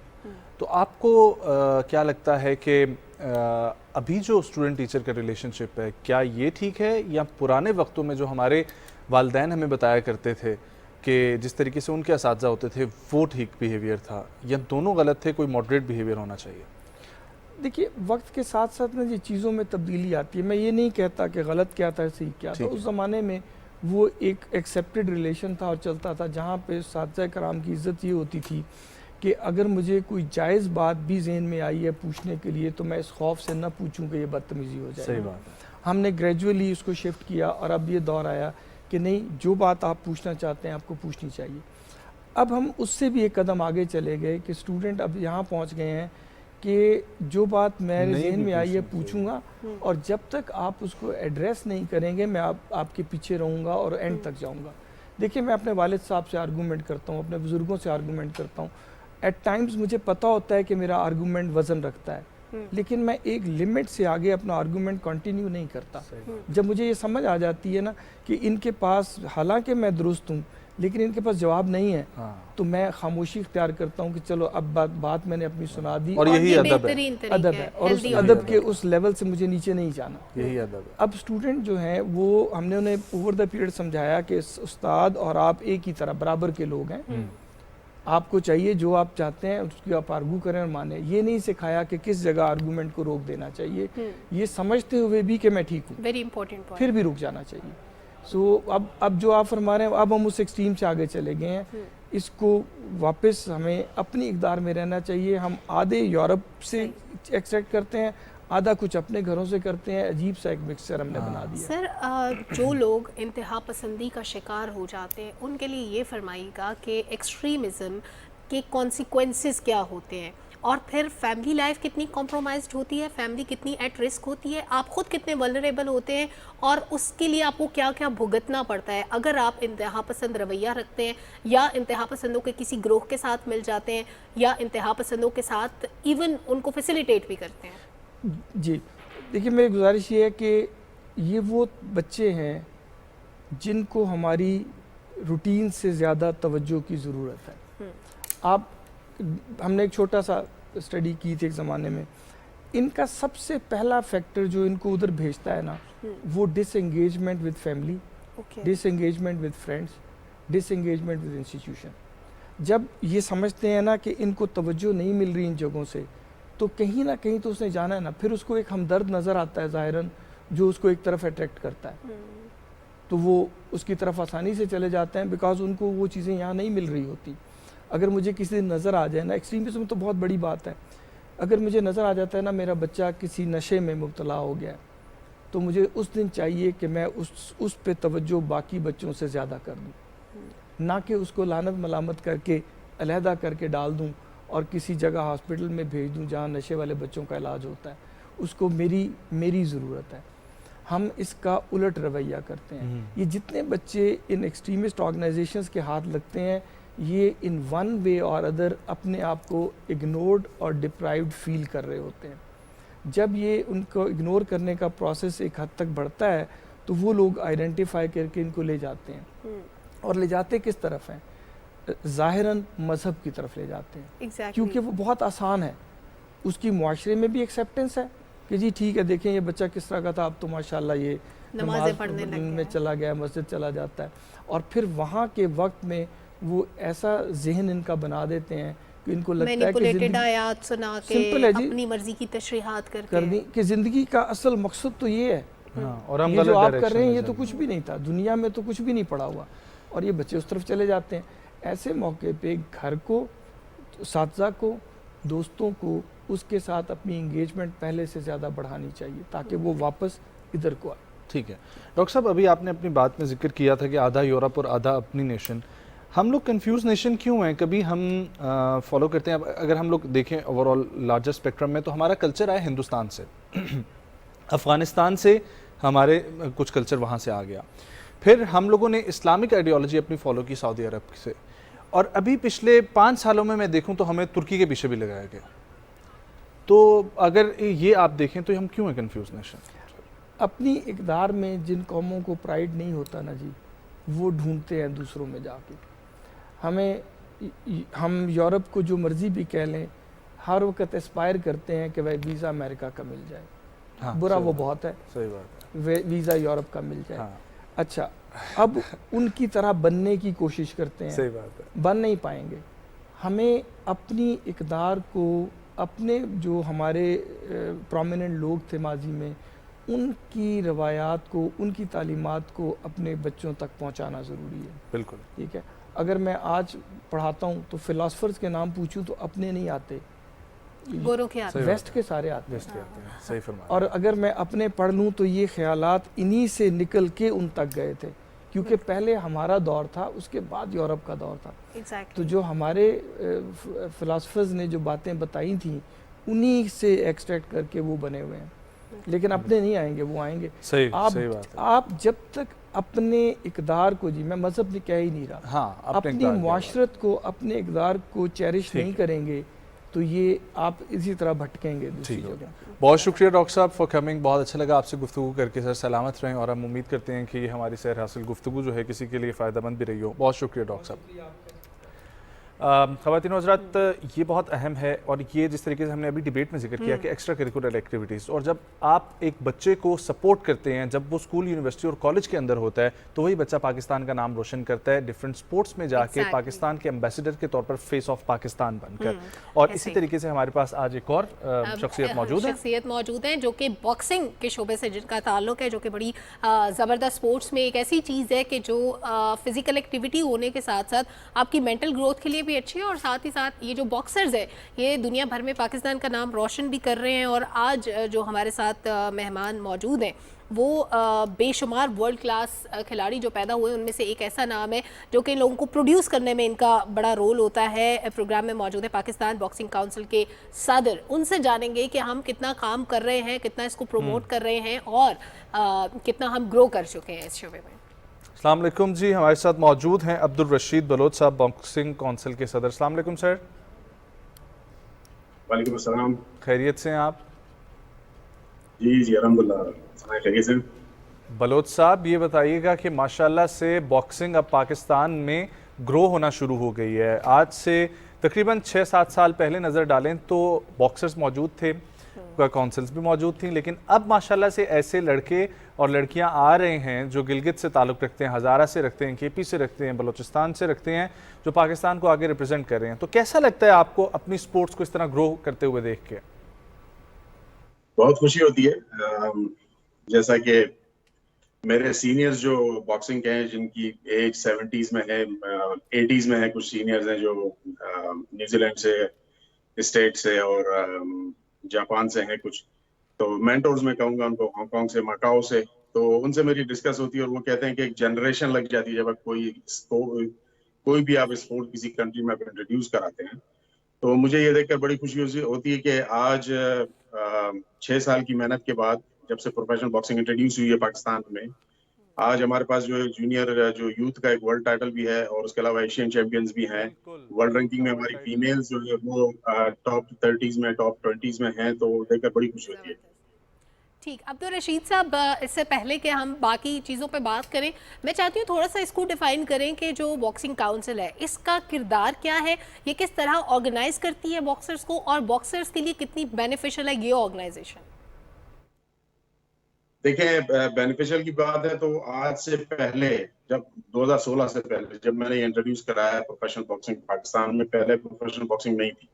[SPEAKER 2] तो आपको क्या लगता है कि अभी जो स्टूडेंट टीचर का रिलेशनशिप है क्या ये ठीक है, या पुराने वक्तों में जो हमारे वालिदैन हमें बताया करते थे कि जिस तरीके से उनके असातिज़ा होते थे वो ठीक बिहेवियर था, या दोनों गलत थे, कोई मॉडरेट बिहेवियर होना चाहिए?
[SPEAKER 17] देखिए, वक्त के साथ साथ ना ये चीज़ों में तब्दीली आती है। मैं ये नहीं कहता कि गलत क्या था, सही क्या था। उस ज़माने में वो एक एक्सेप्टेड रिलेशन था और चलता था, जहाँ पे साथी कराम की इज़्ज़त ये होती थी कि अगर मुझे कोई जायज़ बात भी ज़हन में आई है पूछने के लिए तो मैं इस खौफ से ना पूछूं कि ये बदतमीज़ी हो जाए।
[SPEAKER 2] सही बात है।
[SPEAKER 17] हमने ग्रेजुअली उसको शिफ्ट किया और अब ये दौर आया कि नहीं, जो बात आप पूछना चाहते हैं आपको पूछनी चाहिए। अब हम उससे भी एक कदम आगे चले गए कि स्टूडेंट अब यहाँ पहुँच गए हैं कि जो बात मेरे ज़हन में आई है पूछूंगा, और जब तक आप उसको एड्रेस नहीं करेंगे मैं आपके पीछे रहूँगा और एंड तक जाऊँगा। देखिए, मैं अपने वालिद साहब से आर्गूमेंट करता हूँ, अपने बुज़ुर्गों से आर्गूमेंट करता हूँ। एट टाइम्स मुझे पता होता है कि मेरा आर्गूमेंट वज़न रखता है, लेकिन मैं एक लिमिट से आगे अपना आर्गूमेंट कंटिन्यू नहीं करता। जब मुझे ये समझ आ जाती है ना कि इनके पास, हालांकि मैं दुरुस्त हूँ लेकिन इनके पास जवाब नहीं है, तो मैं खामोशी इख्तियार करता हूँ कि चलो अब बात मैंने अपनी सुना दी,
[SPEAKER 2] और यही अदब
[SPEAKER 17] है, और उस अदब के उस लेवल से मुझे नीचे नहीं जाना,
[SPEAKER 2] यही अदब है।
[SPEAKER 17] अब स्टूडेंट जो हैं वो हमने उन्हें ओवर द पीरियड समझाया कि उस्ताद और आप एक ही तरह बराबर के लोग हैं, आपको चाहिए जो आप चाहते हैं उसकी आप आर्गू करें और माने। ये नहीं सिखाया कि किस जगह आर्गूमेंट को रोक देना चाहिए, ये समझते हुए भी कि मैं ठीक हूँ,
[SPEAKER 1] वेरी इंपॉर्टेंट पॉइंट,
[SPEAKER 17] फिर भी रुक जाना चाहिए। सो अब जो आप फरमा रहे हैं, अब हम उस एक्सट्रीम से आगे चले गए हैं। इसको वापस हमें अपनी इक़दार में रहना चाहिए। हम आधे यूरोप से एक्सपेक्ट करते हैं, आधा कुछ अपने घरों से करते हैं। अजीब सा एक मिक्सचर हमने बना दिया।
[SPEAKER 1] सर, जो लोग इंतहा पसंदी का शिकार हो जाते हैं उनके लिए ये फरमाइएगा कि एक्सट्रीमिज़म के कॉन्सिक्वेंसेस क्या होते हैं, और फिर फैमिली लाइफ कितनी कॉम्प्रोमाइज्ड होती है, फैमिली कितनी एट रिस्क होती है, आप खुद कितने वल्नरेबल होते हैं, और उसके लिए आपको क्या क्या भुगतना पड़ता है अगर आप इंतहा पसंद रवैया रखते हैं, या इंतहा पसंदों के किसी ग्रोह के साथ मिल जाते हैं, या इंतहा पसंदों के साथ इवन उनको फैसिलिटेट भी करते हैं।
[SPEAKER 17] जी, देखिए, मेरी गुजारिश ये है कि ये वो बच्चे हैं जिनको हमारी रूटीन से ज़्यादा तवज्जो की ज़रूरत है। हमने एक छोटा सा स्टडी की थी एक ज़माने में, इनका सबसे पहला फैक्टर जो इनको उधर भेजता है ना, वो disengagement with family, disengagement with friends, disengagement with institution. जब ये समझते हैं ना कि इनको तवज्जो नहीं मिल रही इन जगहों से, तो कहीं ना कहीं तो उसने जाना है ना, फिर उसको एक हमदर्द नज़र आता है ज़ाहिरन, जो उसको एक तरफ अट्रैक्ट करता है, तो वो उसकी तरफ आसानी से चले जाते हैं, बिकॉज उनको वो चीज़ें यहाँ नहीं मिल रही होती। अगर मुझे किसी दिन नज़र आ जाए ना, एक्सट्रीमिज़म तो बहुत बड़ी बात है, अगर मुझे नज़र आ जाता है ना मेरा बच्चा किसी नशे में मुब्तला हो गया, तो मुझे उस दिन चाहिए कि मैं उस पे तवज्जो बाकी बच्चों से ज़्यादा कर दूँ, ना कि उसको लानत मलामत करके अलहदा करके डाल दूँ और किसी जगह हॉस्पिटल में भेज दूँ जहाँ नशे वाले बच्चों का इलाज होता है। उसको मेरी ज़रूरत है। हम इसका उलट रवैया करते हैं। ये जितने बच्चे इन एक्सट्रीमिस्ट ऑर्गेनाइजेशंस के हाथ लगते हैं, ये इन वन वे और अदर अपने आप को इग्नोर्ड और डिप्राइव्ड फील कर रहे होते हैं। जब ये उनको इग्नोर करने का प्रोसेस एक हद तक बढ़ता है तो वो लोग आइडेंटिफाई करके इनको ले जाते हैं, और ले जाते किस तरफ हैं? ज़ाहिरन मज़हब की तरफ ले जाते हैं, क्योंकि वो बहुत आसान है, उसकी मुआशरे में भी एक्सेप्टेंस है कि जी ठीक है, देखें ये बच्चा किस तरह का था, अब तो माशाल्लाह ये नमाज पढ़ने में चला गया, मस्जिद चला जाता है, और फिर वहाँ के वक्त में वो ऐसा जहन इनका बना देते हैं कि इनको लगता है कि
[SPEAKER 1] आयात सुना के अपनी मर्जी की तशरीहात करनी
[SPEAKER 17] कि ज़िंदगी का असल मकसद तो ये है।
[SPEAKER 2] और हम
[SPEAKER 17] ये जो आप कर रहे हैं ये तो कुछ भी नहीं था, दुनिया में तो कुछ भी नहीं पड़ा हुआ, और ये बच्चे उस तरफ चले जाते हैं। ऐसे मौके पे घर को, साथी को, दोस्तों को उसके साथ अपनी इंगेजमेंट पहले से ज़्यादा बढ़ानी चाहिए ताकि वो वापस इधर को आए।
[SPEAKER 2] ठीक है डॉक्टर साहब, अभी आपने अपनी बात में जिक्र किया था कि आधा यूरोप और आधा अपनी नेशन। हम लोग कंफ्यूज नेशन क्यों हैं? कभी हम फॉलो करते हैं, अगर हम लोग देखें ओवरऑल लार्जर स्पेक्ट्रम में, तो हमारा कल्चर आया हिंदुस्तान से अफ़गानिस्तान से हमारे कुछ कल्चर वहाँ से आ गया, फिर हम लोगों ने इस्लामिक आइडियोलॉजी अपनी फॉलो की सऊदी अरब से, और अभी पिछले 5 सालों में मैं देखूं तो हमें तुर्की के पीछे भी लगाया गया। तो अगर ये आप देखें तो हम क्यों हैं कंफ्यूज नेशन?
[SPEAKER 17] अपनी इक़दार में जिन कौमों को प्राइड नहीं होता ना जी, वो ढूंढते हैं दूसरों में जाके। हम यूरोप को जो मर्ज़ी भी कह लें, हर वक्त एस्पायर करते हैं कि भाई वीज़ा अमेरिका का मिल जाए।
[SPEAKER 2] हाँ,
[SPEAKER 17] बुरा वो बहुत है,
[SPEAKER 2] सही बात
[SPEAKER 17] है, वीज़ा यूरोप का मिल जाए।
[SPEAKER 2] हाँ।
[SPEAKER 17] अच्छा, अब उनकी तरह बनने की कोशिश करते हैं,
[SPEAKER 2] सही बात है,
[SPEAKER 17] बन नहीं पाएंगे। हमें अपनी इक़दार को, अपने जो हमारे प्रोमिनेंट लोग थे माजी में, उनकी रवायात को, उनकी तालीमात को अपने बच्चों तक पहुंचाना ज़रूरी है।
[SPEAKER 2] बिल्कुल
[SPEAKER 17] ठीक है। अगर मैं आज पढ़ाता हूं तो फ़िलासफ़र्स के नाम पूछूं तो अपने नहीं आते,
[SPEAKER 1] गोरों के आते,
[SPEAKER 17] वेस्ट के सारे आते
[SPEAKER 2] हैं। सही फरमाया।
[SPEAKER 17] और अगर मैं अपने पढ़ लूँ तो ये ख्यालात इन्हीं से निकल के उन तक गए थे, क्योंकि पहले हमारा दौर था, उसके बाद यूरोप का दौर था।
[SPEAKER 1] exactly.
[SPEAKER 17] तो जो हमारे फ़िलासफ़र्स ने जो बातें बताई थी, उन्हीं से एक्सट्रैक्ट करके वो बने हुए हैं। लेकिन अपने नहीं आएंगे, वो आएंगे।
[SPEAKER 2] सही
[SPEAKER 17] बात
[SPEAKER 2] है।
[SPEAKER 17] आप जब तक अपने इक़दार को, जी मैं मज़हब ने कह ही नहीं रहा,
[SPEAKER 2] हाँ,
[SPEAKER 17] अपनी मुआशरत को, अपने इक़दार को चेरिश नहीं करेंगे तो ये आप इसी तरह भटकेंगे दूसरी जगह।
[SPEAKER 2] बहुत शुक्रिया डॉक्टर साहब फॉर कमिंग, बहुत अच्छा लगा आपसे गुफ्तगू करके। सर सलामत रहें, और हम उम्मीद करते हैं कि ये हमारी सैर हासिल गुफ्तगू जो है किसी के लिए फ़ायदेमंद भी रही हो। बहुत शुक्रिया डॉक्टर साहब। ख़वातीन और हज़रात, ये बहुत अहम है, और ये जिस तरीके से हमने अभी डिबेट में जिक्र किया कि एक्स्ट्रा करिकुलर एक्टिविटीज़, और जब आप एक बच्चे को सपोर्ट करते हैं, जब वो स्कूल, यूनिवर्सिटी और कॉलेज के अंदर होता है, तो वही बच्चा पाकिस्तान का नाम रोशन करता है, डिफरेंट स्पोर्ट्स में जाके पाकिस्तान के एम्बेसडर के तौर पर फेस ऑफ पाकिस्तान बनकर। और इसी तरीके से हमारे पास आज एक और शख्सियत
[SPEAKER 1] मौजूद है जो कि बॉक्सिंग के शोबे से जिनका ताल्लुक है, जो कि बड़ी ज़बरदस्त स्पोर्ट्स में एक ऐसी चीज़ है कि जो फिजिकल एक्टिविटी होने के साथ साथ आपकी मेंटल ग्रोथ के लिए भी अच्छी है, और साथ ही साथ ये जो बॉक्सर्स है ये दुनिया भर में पाकिस्तान का नाम रोशन भी कर रहे हैं। और आज जो हमारे साथ मेहमान मौजूद हैं वो बेशुमार वर्ल्ड क्लास खिलाड़ी जो पैदा हुए उनमें से एक ऐसा नाम है जो कि लोगों को प्रोड्यूस करने में इनका बड़ा रोल होता है। प्रोग्राम में मौजूद है पाकिस्तान बॉक्सिंग काउंसिल के सदर। उनसे जानेंगे कि हम कितना काम कर रहे हैं, कितना इसको प्रमोट कर रहे हैं, और कितना हम ग्रो कर चुके हैं इस शोबे में।
[SPEAKER 2] अस्सलाम वालेकुम जी, हमारे साथ मौजूद हैं अब्दुल रशीद बलोच साहब, बॉक्सिंग काउंसिल के सदर। अस्सलाम वालेकुम सर।
[SPEAKER 18] वालेकुम अस्सलाम।
[SPEAKER 2] खैरियत से हैं आप?
[SPEAKER 18] जी अल्हम्दुलिल्लाह खैरियत से।
[SPEAKER 2] बलोच साहब, ये बताइएगा कि माशाल्लाह से बॉक्सिंग अब पाकिस्तान में ग्रो होना शुरू हो गई है। आज से तकरीबन 6-7 साल पहले नज़र डालें तो बॉक्सर्स मौजूद थे, काउंसिल्स भी मौजूद थी, लेकिन अब माशाल्लाह से ऐसे लड़के और लड़कियां आ रहे हैं जो गिलगित से ताल्लुक़ रखते हैं, हज़ारा से रखते हैं, केपी से रखते हैं, बलूचिस्तान से रखते हैं, जो पाकिस्तान को आगे रिप्रेजेंट कर रहे हैं। तो कैसा लगता है आपको अपनी स्पोर्ट्स को इस तरह ग्रो करते हुए देख के?
[SPEAKER 18] बहुत खुशी होती है। जैसा कि मेरे सीनियर्स जो बॉक्सिंग के हैं, जिनकी एज 70s में है, 80s में है, कुछ सीनियर्स हैं जो न्यूजीलैंड से, स्टेट से और जापान से हैं कुछ, तो मेंटोर्स में कहूँगा उनको, हांगकांग से, मकाओ से। तो उनसे मेरी डिस्कस होती है और वो कहते हैं कि एक जनरेशन लग जाती है जब कोई भी आप स्पोर्ट किसी कंट्री में आप इंट्रोड्यूस कराते हैं। तो मुझे ये देखकर बड़ी खुशी होती है कि आज 6 साल की मेहनत के बाद, जब से प्रोफेशनल बॉक्सिंग इंट्रोड्यूस हुई है पाकिस्तान में, आज हमारे पास जो है जूनियर जो यूथ का एक वर्ल्ड टाइटल भी है, और उसके अलावा एशियन चैंपियंस भी हैं। वर्ल्ड रैंकिंग में हमारी फीमेल्स जो है वो टॉप 30s में, टॉप 20s में हैं, तो देखकर बड़ी खुशी होती है।
[SPEAKER 1] ठीक, अब्दुल रशीद साहब, इससे पहले कि हम बाकी चीज़ों पे बात करें, मैं चाहती हूँ थोड़ा सा इसको डिफाइन करें कि जो बॉक्सिंग काउंसिल है इसका किरदार क्या है, ये किस तरह ऑर्गेनाइज करती है बॉक्सर्स को, और बॉक्सर्स के लिए कितनी बेनिफिशियल है ये ऑर्गेनाइजेशन?
[SPEAKER 18] देखिए, बेनिफिशियल की बात है तो आज से पहले, जब 2016 से पहले जब मैंने इंट्रोड्यूस कराया प्रोफेशनल बॉक्सिंग पाकिस्तान में, पहले प्रोफेशनल बॉक्सिंग नहीं थी,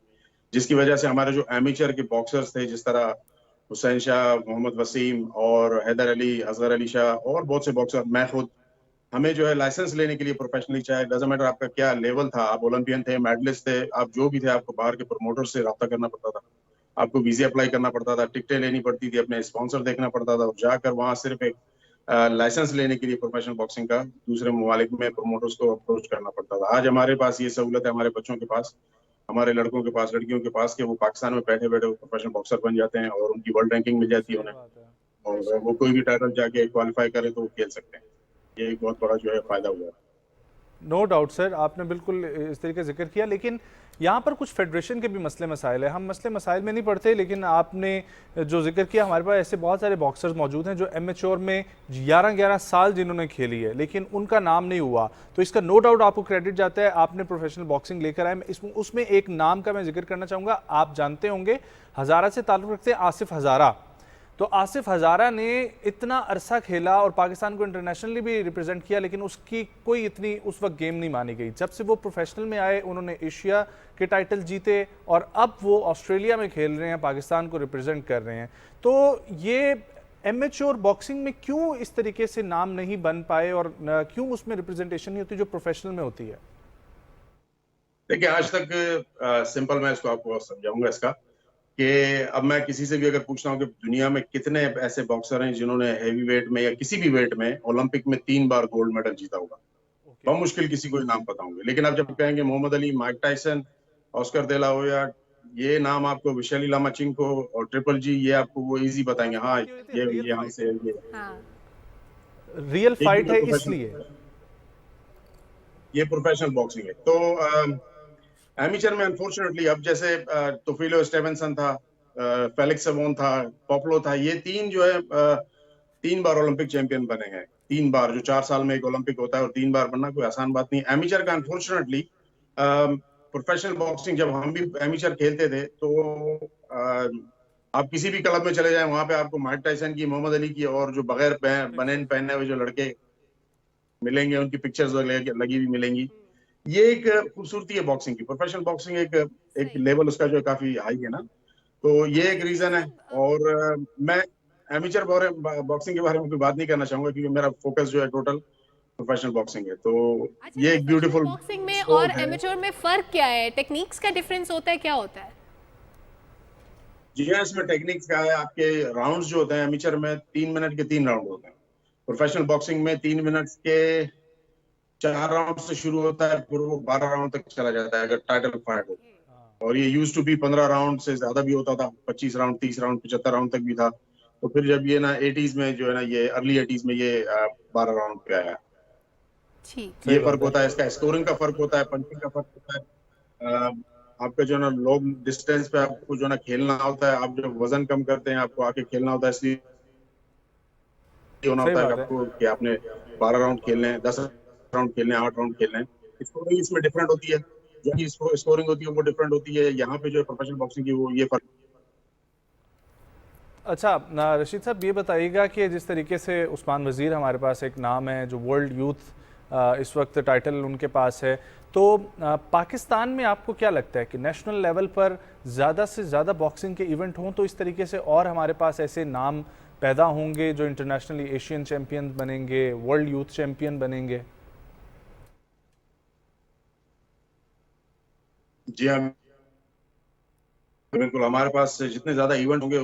[SPEAKER 18] जिसकी वजह से हमारे जो एमेचर के बॉक्सर्स थे, जिस तरह हुसैन शाह, मोहम्मद वसीम और हैदर अली, असगर अली शाह और बहुत से बॉक्सर, मैं खुद, हमें जो है लाइसेंस लेने के लिए प्रोफेशनली, चाहे डजंट मैटर आपका क्या लेवल था, आप ओलंपियन थे, मेडलिस्ट थे, आप जो भी थे, आपको बाहर के प्रमोटर से रब्ता करना पड़ता था। आपको वीज़ा अप्लाई करना पड़ता था, टिकटें लेनी पड़ती थी, अपने स्पॉन्सर देखना पड़ता था और जाकर वहाँ सिर्फ एक लाइसेंस लेने के लिए प्रोफेशनल बॉक्सिंग का दूसरे ममालिक में प्रमोटर्स को अप्रोच करना पड़ता था। आज हमारे पास ये सहूलत है, हमारे बच्चों के पास, हमारे लड़कों के पास, लड़कियों के पास, कि वो पाकिस्तान में बैठे बैठे प्रोफेशनल बॉक्सर बन जाते हैं और उनकी वर्ल्ड रैंकिंग मिल जाती है उन्हें, और वो कोई भी टाइटल जाके क्वालिफाई करे तो वो खेल सकते हैं। ये एक बहुत बड़ा जो है फायदा हुआ है।
[SPEAKER 2] नो डाउट सर, आपने बिल्कुल इस तरीके जिक्र किया, लेकिन यहाँ पर कुछ फेडरेशन के भी मसले मसाइल है। हम मसले मसाइल में नहीं पढ़ते, लेकिन आपने जो जिक्र किया, हमारे पास ऐसे बहुत सारे बॉक्सर्स मौजूद हैं जो एमेच्योर में 11-11 साल जिन्होंने खेली है, लेकिन उनका नाम नहीं हुआ। तो इसका नो डाउट आपको क्रेडिट जाता है, आपने प्रोफेशनल बॉक्सिंग लेकर आए। उसमें एक नाम का मैं जिक्र करना चाहूँगा, आप जानते होंगे, हज़ारा से ताल्लुक़ रखते हैं आसिफ हज़ारा। तो आसिफ हज़ारा ने इतना अरसा खेला और पाकिस्तान को इंटरनेशनली भी रिप्रेजेंट किया, लेकिन उसकी कोई इतनी उस वक्त गेम नहीं मानी गई। जब से वो प्रोफेशनल में आए, उन्होंने एशिया के टाइटल जीते और अब वो ऑस्ट्रेलिया में खेल रहे हैं, पाकिस्तान को रिप्रेजेंट कर रहे हैं। तो ये एमेच्योर बॉक्सिंग में क्यों इस तरीके से नाम नहीं बन पाए और क्यों उसमें रिप्रेजेंटेशन नहीं होती जो प्रोफेशनल में होती है?
[SPEAKER 18] देखिए, आज तक सिंपल मैं इसको आपको समझाऊंगा इसका, कि अब मैं किसी से भी अगर पूछता हूँ कि दुनिया में कितने ऐसे बॉक्सर हैं जिन्होंने हैवी वेट में या किसी भी वेट में ओलंपिक में 3 बार गोल्ड मेडल जीता होगा, बहुत मुश्किल किसी को नाम पता होंगे। लेकिन आप जब कहेंगे Muhammad Ali, Mike Tyson, Oscar de la Hoya, ये नाम आपको विशाली लामाचिंको और ट्रिपल जी, ये आपको वो इजी बताएंगे। हाँ, ये यहाँ से ये
[SPEAKER 2] रियल फाइट है, इसलिए
[SPEAKER 18] ये प्रोफेशनल बॉक्सिंग है। तो एमेचर में अनफॉर्चुनेटली अब जैसे तोफिलो स्टेवेंसन था, फेलिक्स सेवोन था, पॉपुलो था, ये 3 जो है 3 बार ओलंपिक चैंपियन बने हैं। 3 बार, जो 4 साल में एक ओलंपिक होता है, और 3 बार बनना कोई आसान बात नहीं। एमेचर का अनफॉर्चुनेटली प्रोफेशनल बॉक्सिंग, जब हम भी एमेचर खेलते थे तो आप किसी भी क्लब में चले जाएं, वहां पे आपको माइक टायसन की, मोहम्मद अली की और जो बगैर बनेन पहने हुए जो लड़के मिलेंगे, उनकी पिक्चर्स लगी हुई मिलेंगी। ये एक खूबसूरती है बॉक्सिंग की। प्रोफेशनल बॉक्सिंग एक लेवल उसका जो है काफी हाई है ना, तो ये एक रीजन है। और मैं एमेचर बॉक्सिंग के बारे में कोई बात नहीं करना चाहूंगा, क्योंकि मेरा फोकस जो है टोटल प्रोफेशनल बॉक्सिंग है। तो ये एक ब्यूटीफुल
[SPEAKER 1] बॉक्सिंग में और एमेच्योर में फर्क क्या है? टेक्निक्स का डिफरेंस होता है, क्या होता है?
[SPEAKER 18] जी हाँ, इसमें टेक्निक्स का है। आपके राउंड्स जो होते हैं एमेचर में 3 मिनट के 3 राउंड होते हैं। प्रोफेशनल बॉक्सिंग में 3 मिनट के 4 राउंड से शुरू होता है, फिर वो 12 राउंड तक चला जाता है अगर टाइटल फाइट हो। और ये यूज्ड टू बी 15 राउंड से ज्यादा भी होता था, 25 राउंड, 30 राउंड, 75 राउंड तक भी था। तो फिर जब ये ना 80s में जो है ना, ये अर्ली 80s में ये 12 राउंड पे आया। ये फर्क होता है, इसका स्कोरिंग का फर्क होता है, पंचिंग का फर्क होता है। आपका जो ना लॉन्ग डिस्टेंस पे आपको जो ना खेलना होता है, आप जब वजन कम करते हैं आपको आके खेलना होता है, इसलिए होना होता है आपको कि आपने 12 राउंड खेलने हैं, 10 राउंड खेलने, 8 राउंड खेलने हैं। स्कोरिंग इसमें डिफरेंट होती है, जो स्कोरिंग होती है वो डिफरेंट होती है। यहाँ पे जो प्रोफेशनल बॉक्सिंग की वो ये फर्क।
[SPEAKER 2] अच्छा रशीद साहब, ये बताइएगा कि जिस तरीके से उस्मान वज़ीर हमारे पास एक नाम है, जो वर्ल्ड यूथ इस वक्त टाइटल उनके पास है, तो पाकिस्तान में आपको क्या लगता है कि नेशनल लेवल पर ज़्यादा से ज़्यादा बॉक्सिंग के इवेंट हों तो इस तरीके से और हमारे पास ऐसे नाम पैदा होंगे जो इंटरनेशनली एशियन चैंपियन बनेंगे, वर्ल्ड यूथ चैंपियन बनेंगे?
[SPEAKER 18] जी हाँ, बिल्कुल। हमारे पास जितने ज्यादा इवेंट होंगे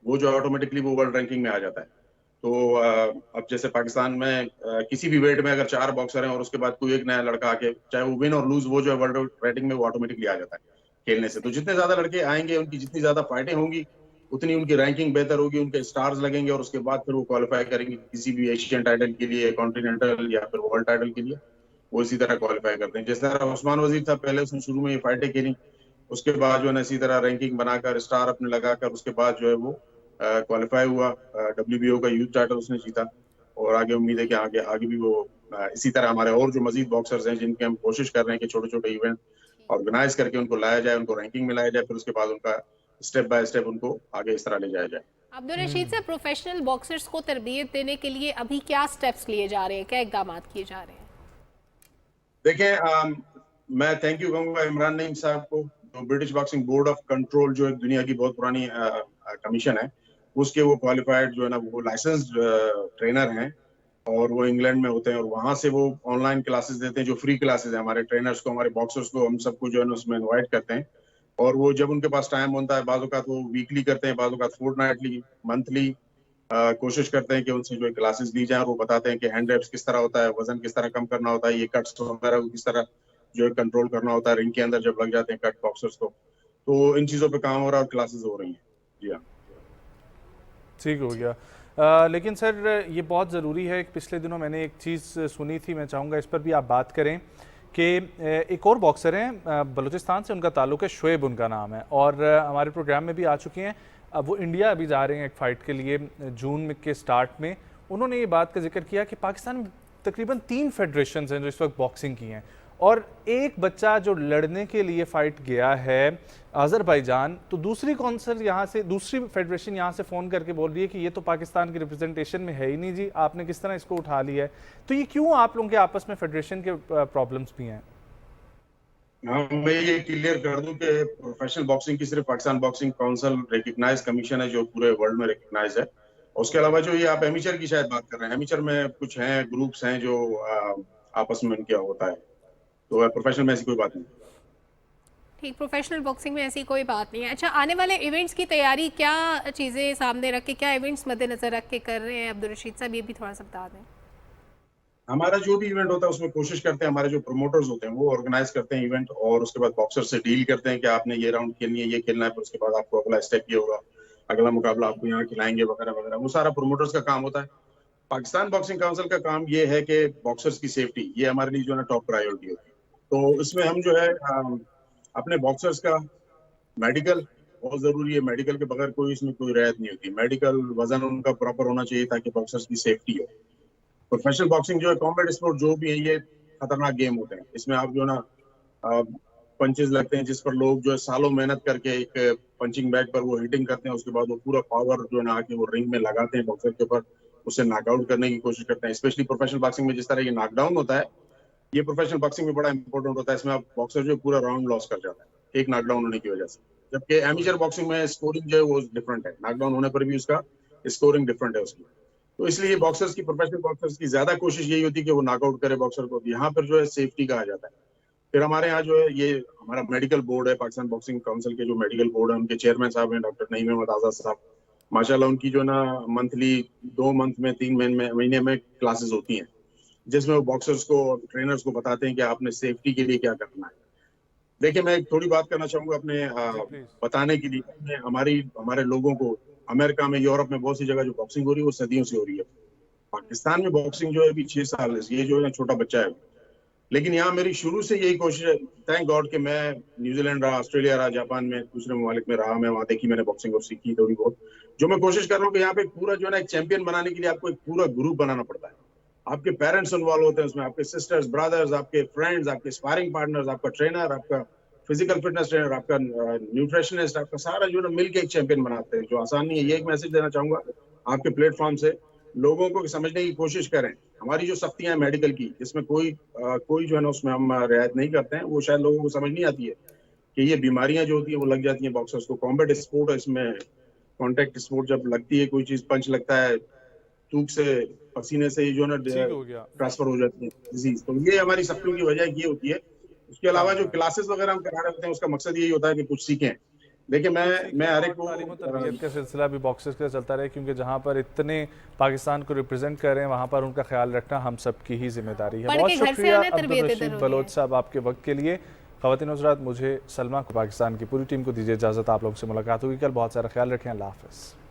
[SPEAKER 18] वो जो ऑटोमेटिकली वो वर्ल्ड रैंकिंग में आ जाता है। तो अब जैसे पाकिस्तान में किसी भी वेट में अगर 4 बॉक्सर हैं और उसके बाद कोई एक नया लड़का आके, चाहे वो विन और लूज, वो जो है वर्ल्ड रेटिंग में वो ऑटोमेटिकली आ जाता है खेलने से। तो जितने ज्यादा लड़के आएंगे, उनकी जितनी ज्यादा फाइटें होंगी, उतनी उनकी रैंकिंग बेहतर होगी, उनके स्टार्स लगेंगे और उसके बाद फिर वो क्वालिफाई करेंगे किसी भी एशियन टाइटल के लिए, कॉन्टिनेंटल या फिर वर्ल्ड टाइटल के लिए। वो इसी तरह क्वालिफाई करते हैं। जिस तरह उस्मान वजीर था, पहले उसने शुरू में ये फाइटें खेली, उसके बाद जो है इसी तरह रैंकिंग बनाकर, स्टार अपने लगाकर, उसके बाद जो है वो क्वालिफाई हुआ, WBO का यूथ टाइटल उसने जीता। और आगे उम्मीद है कि आगे भी वो इसी तरह हमारे और जो मजीद बॉक्सर्स हैं, जिनकी हम कोशिश कर रहे हैं कि छोटे छोटे इवेंट ऑर्गेनाइज करके उनको लाया जाए, उनको रैंकिंग में लाया जाए, फिर उसके बाद उनका स्टेप बाय स्टेप उनको आगे इस तरह ले जाया जाए।
[SPEAKER 1] अब्दुल रशीद साहब, प्रोफेशनल बॉक्सर्स को तरबियत देने के लिए अभी क्या स्टेप्स लिए जा रहे हैं, क्या इकदाम किए जा रहे हैं?
[SPEAKER 18] देखें, मैं थैंक यू कहूँगा इमरान नईम साहब को, जो British boxing board of control, जो एक दुनिया की बहुत पुरानी कमीशन है, उसके वो क्वालिफाइड जो है ना, वो लाइसेंस्ड ट्रेनर हैं और वो इंग्लैंड में होते हैं और वहाँ से वो ऑनलाइन क्लासेस देते हैं, जो फ्री क्लासेस हैं। हमारे ट्रेनर्स को, हमारे बॉक्सर्स को, हम सबको जो है ना उसमें इन्वाइट करते हैं और वो जब उनके पास टाइम होता है, बाज़ औक़ात वो वीकली करते हैं, बाज़ औक़ात फोर्टनाइटली, मंथली कोशिश करते हैं कि उनसे जो है क्लासेस ली जाए और वो बताते हैं कि हैंड रेप्स किस तरह होता है, वजन किस तरह कम करना होता है, ये कट्स वगैरह को किस तरह जो है कंट्रोल करना होता है, रिंग के अंदर जब लग जाते हैं कट बॉक्सर्स को। तो इन चीज़ों पे काम हो रहा है और क्लासेस हो रही हैं। जी हाँ,
[SPEAKER 2] ठीक हो गया। लेकिन सर ये बहुत ज़रूरी है कि पिछले दिनों मैंने एक चीज़ सुनी थी, मैं चाहूँगा इस पर भी आप बात करें कि एक और बॉक्सर हैं बलूचिस्तान से, उनका ताल्लुक है, शुएब उनका नाम है, और हमारे प्रोग्राम में भी आ चुके हैं। अब वो इंडिया अभी जा रहे हैं एक फ़ाइट के लिए जून के स्टार्ट में। उन्होंने ये बात का जिक्र किया कि पाकिस्तान में तकरीबन 3 फेडरेशंस हैं जो इस वक्त बॉक्सिंग की हैं, और एक बच्चा जो लड़ने के लिए फ़ाइट गया है अज़रबैजान, तो दूसरी कौंसिल यहाँ से, दूसरी फेडरेशन यहाँ से फ़ोन करके बोल रही है कि ये तो पाकिस्तान की रिप्रेजेंटेशन में है ही नहीं जी, आपने किस तरह इसको उठा लिया है। तो ये क्यों आप लोगों के आपस में फेडरेशन के प्रॉब्लम्स भी हैं?
[SPEAKER 18] हाँ, मैं ये क्लियर कर दूं कि प्रोफेशनल बॉक्सिंग की सिर्फ Pakistan boxing council recognize commission है जो पूरे वर्ल्ड में रिकग्नाइज है। उसके अलावा जो ये आप एमेचर की शायद बात कर रहे हैं, एमेचर में कुछ हैं ग्रुप्स हैं जो आपस में उनका होता है, तो प्रोफेशनल में ऐसी कोई बात नहीं।
[SPEAKER 1] ठीक, प्रोफेशनल बॉक्सिंग में ऐसी कोई बात नहीं है। अच्छा, आने वाले इवेंट्स की तैयारी क्या चीज़ें सामने रख के, क्या इवेंट्स मद्देनजर रख के कर रहे हैं अब्दुल रशीद साहब, ये भी थोड़ा सा बता दें।
[SPEAKER 18] हमारा जो भी इवेंट होता है उसमें कोशिश करते हैं, हमारे जो प्रमोटर्स होते हैं वो ऑर्गेनाइज करते हैं इवेंट, और उसके बाद बॉक्सर से डील करते हैं कि आपने ये राउंड खेलनी है, ये खेलना है, फिर उसके बाद आपको अगला स्टेप ये होगा, अगला मुकाबला आपको यहाँ खिलाएंगे वगैरह वगैरह। वो सारा प्रमोटर्स का काम होता है। पाकिस्तान बॉक्सिंग काउंसिल का काम ये है कि बॉक्सर्स की सेफ्टी, ये हमारे लिए जो है ना टॉप प्रायोरिटी होती है। तो इसमें हम जो है अपने बॉक्सर्स का मेडिकल बहुत जरूरी है, मेडिकल के बगैर कोई इसमें कोई रियायत नहीं होती। मेडिकल वजन उनका प्रॉपर होना चाहिए ताकि बॉक्सर्स की सेफ्टी हो। प्रोफेशनल बॉक्सिंग जो है, कॉम्बैट स्पोर्ट जो भी है, ये खतरनाक गेम होते हैं। इसमें आप जो ना पंचेस लगते हैं जिस पर लोग जो है सालों मेहनत करके एक पंचिंग बैग पर वो हिटिंग करते हैं, उसके बाद वो पूरा पावर जो है ना आके वो रिंग में लगाते हैं बॉक्सर के ऊपर, उससे नॉकआउट करने की कोशिश करते हैं। स्पेशली प्रोफेशनल बॉक्सिंग में जिस तरह ये नॉकडाउन होता है, ये प्रोफेशनल बॉक्सिंग में बड़ा इंपॉर्टेंट होता है। इसमें आप बॉक्सर जो पूरा राउंड लॉस कर जाता है एक नॉकडाउन होने की वजह से, जबकि एमेचर बॉक्सिंग में स्कोरिंग जो है वो डिफरेंट है, नॉकडाउन होने पर भी उसका स्कोरिंग डिफरेंट है उसकी। तो इसलिए बॉक्सर्स की, प्रोफेशनल बॉक्सर्स की ज्यादा कोशिश यही होती है कि वो नॉकआउट करे बॉक्सर को। यहाँ पर जो है सेफ्टी कहा जाता है। फिर हमारे यहाँ जो है ये हमारा मेडिकल बोर्ड है, पाकिस्तान बॉक्सिंग काउंसिल के जो मेडिकल बोर्ड है, उनके चेयरमैन साहब हैं डॉक्टर नईम अहमद आजाद साहब। माशाल्लाह उनकी जो ना मंथली 2 मंथ में 3 महीने में क्लासेस होती हैं, जिसमें वो बॉक्सर्स को, ट्रेनर्स को बताते हैं कि आपने सेफ्टी के लिए क्या करना है। देखिए, मैं थोड़ी बात करना चाहूंगा अपने बताने के लिए। हमारे लोगों को अमेरिका में, यूरोप में बहुत सी जगह जो बॉक्सिंग हो रही है वो सदियों से हो रही है। पाकिस्तान में बॉक्सिंग जो है अभी 6 साल, ये जो है छोटा बच्चा है। लेकिन यहाँ मेरी शुरू से यही कोशिश है, थैंक गॉड कि मैं न्यूजीलैंड रहा, ऑस्ट्रेलिया रहा, जापान में, दूसरे ममालिक में रहा, मैं वहाँ देखी मैंने बॉक्सिंग और सीखी थोड़ी बहुत। जो मैं कोशिश कर रहा हूँ कि यहाँ पे पूरा जो है ना एक चैंपियन बनाने के लिए आपको एक पूरा ग्रुप बनाना पड़ता है। आपके पेरेंट्स इन्वॉल्व होते हैं उसमें, आपके सिस्टर्स, ब्रदर्स, आपके फ्रेंड्स, आपके स्पारिंग पार्टनर्स, आपका ट्रेनर, आपका फिजिकल फिटनेस ट्रेनर, आपका न्यूट्रिशनिस्ट, आपका सारा जो है ना मिलकर एक चैंपियन बनाते हैं, जो आसान नहीं है। ये एक मैसेज देना चाहूंगा आपके प्लेटफॉर्म से, लोगों को समझने की कोशिश करें। हमारी जो सख्तियां हैं मेडिकल की, जिसमें कोई जो है ना उसमें हम रियायत नहीं करते हैं, वो शायद लोगों को समझ नहीं आती है कि ये बीमारियां जो होती है वो लग जाती हैं बॉक्सर्स को। कॉम्बैट स्पोर्ट है, इसमें कॉन्टेक्ट स्पोर्ट, जब लगती है कोई चीज, पंच लगता है, थूक से, पसीने से जो है ना ट्रांसफर हो जाती है डिजीज। तो ये हमारी सख्तियों की वजह ये होती है। उसके अलावा जो क्लासेस वगैरह हम करा रहे होते हैं, उसका मकसद यही होता है कि कुछ सीखें। देखिए, मैं हर एक को
[SPEAKER 2] तरबियत का सिलसिला भी बॉक्सर्स का चलता रहे, क्योंकि जहाँ पर इतने पाकिस्तान को रिप्रेजेंट कर रहे हैं वहाँ पर उनका ख्याल रखना हम सबकी ही जिम्मेदारी है। बहुत शुक्रिया अब्दुल रशीद बलोच साहब आपके वक्त के लिए। ख़वातीन हज़रात, मुझे, सलमा को, पाकिस्तान की पूरी टीम को दीजिए इजाज़त। आप लोगों से मुलाकात होगी कल। बहुत सारा ख्याल रखें। अल्लाह हाफ़िज़।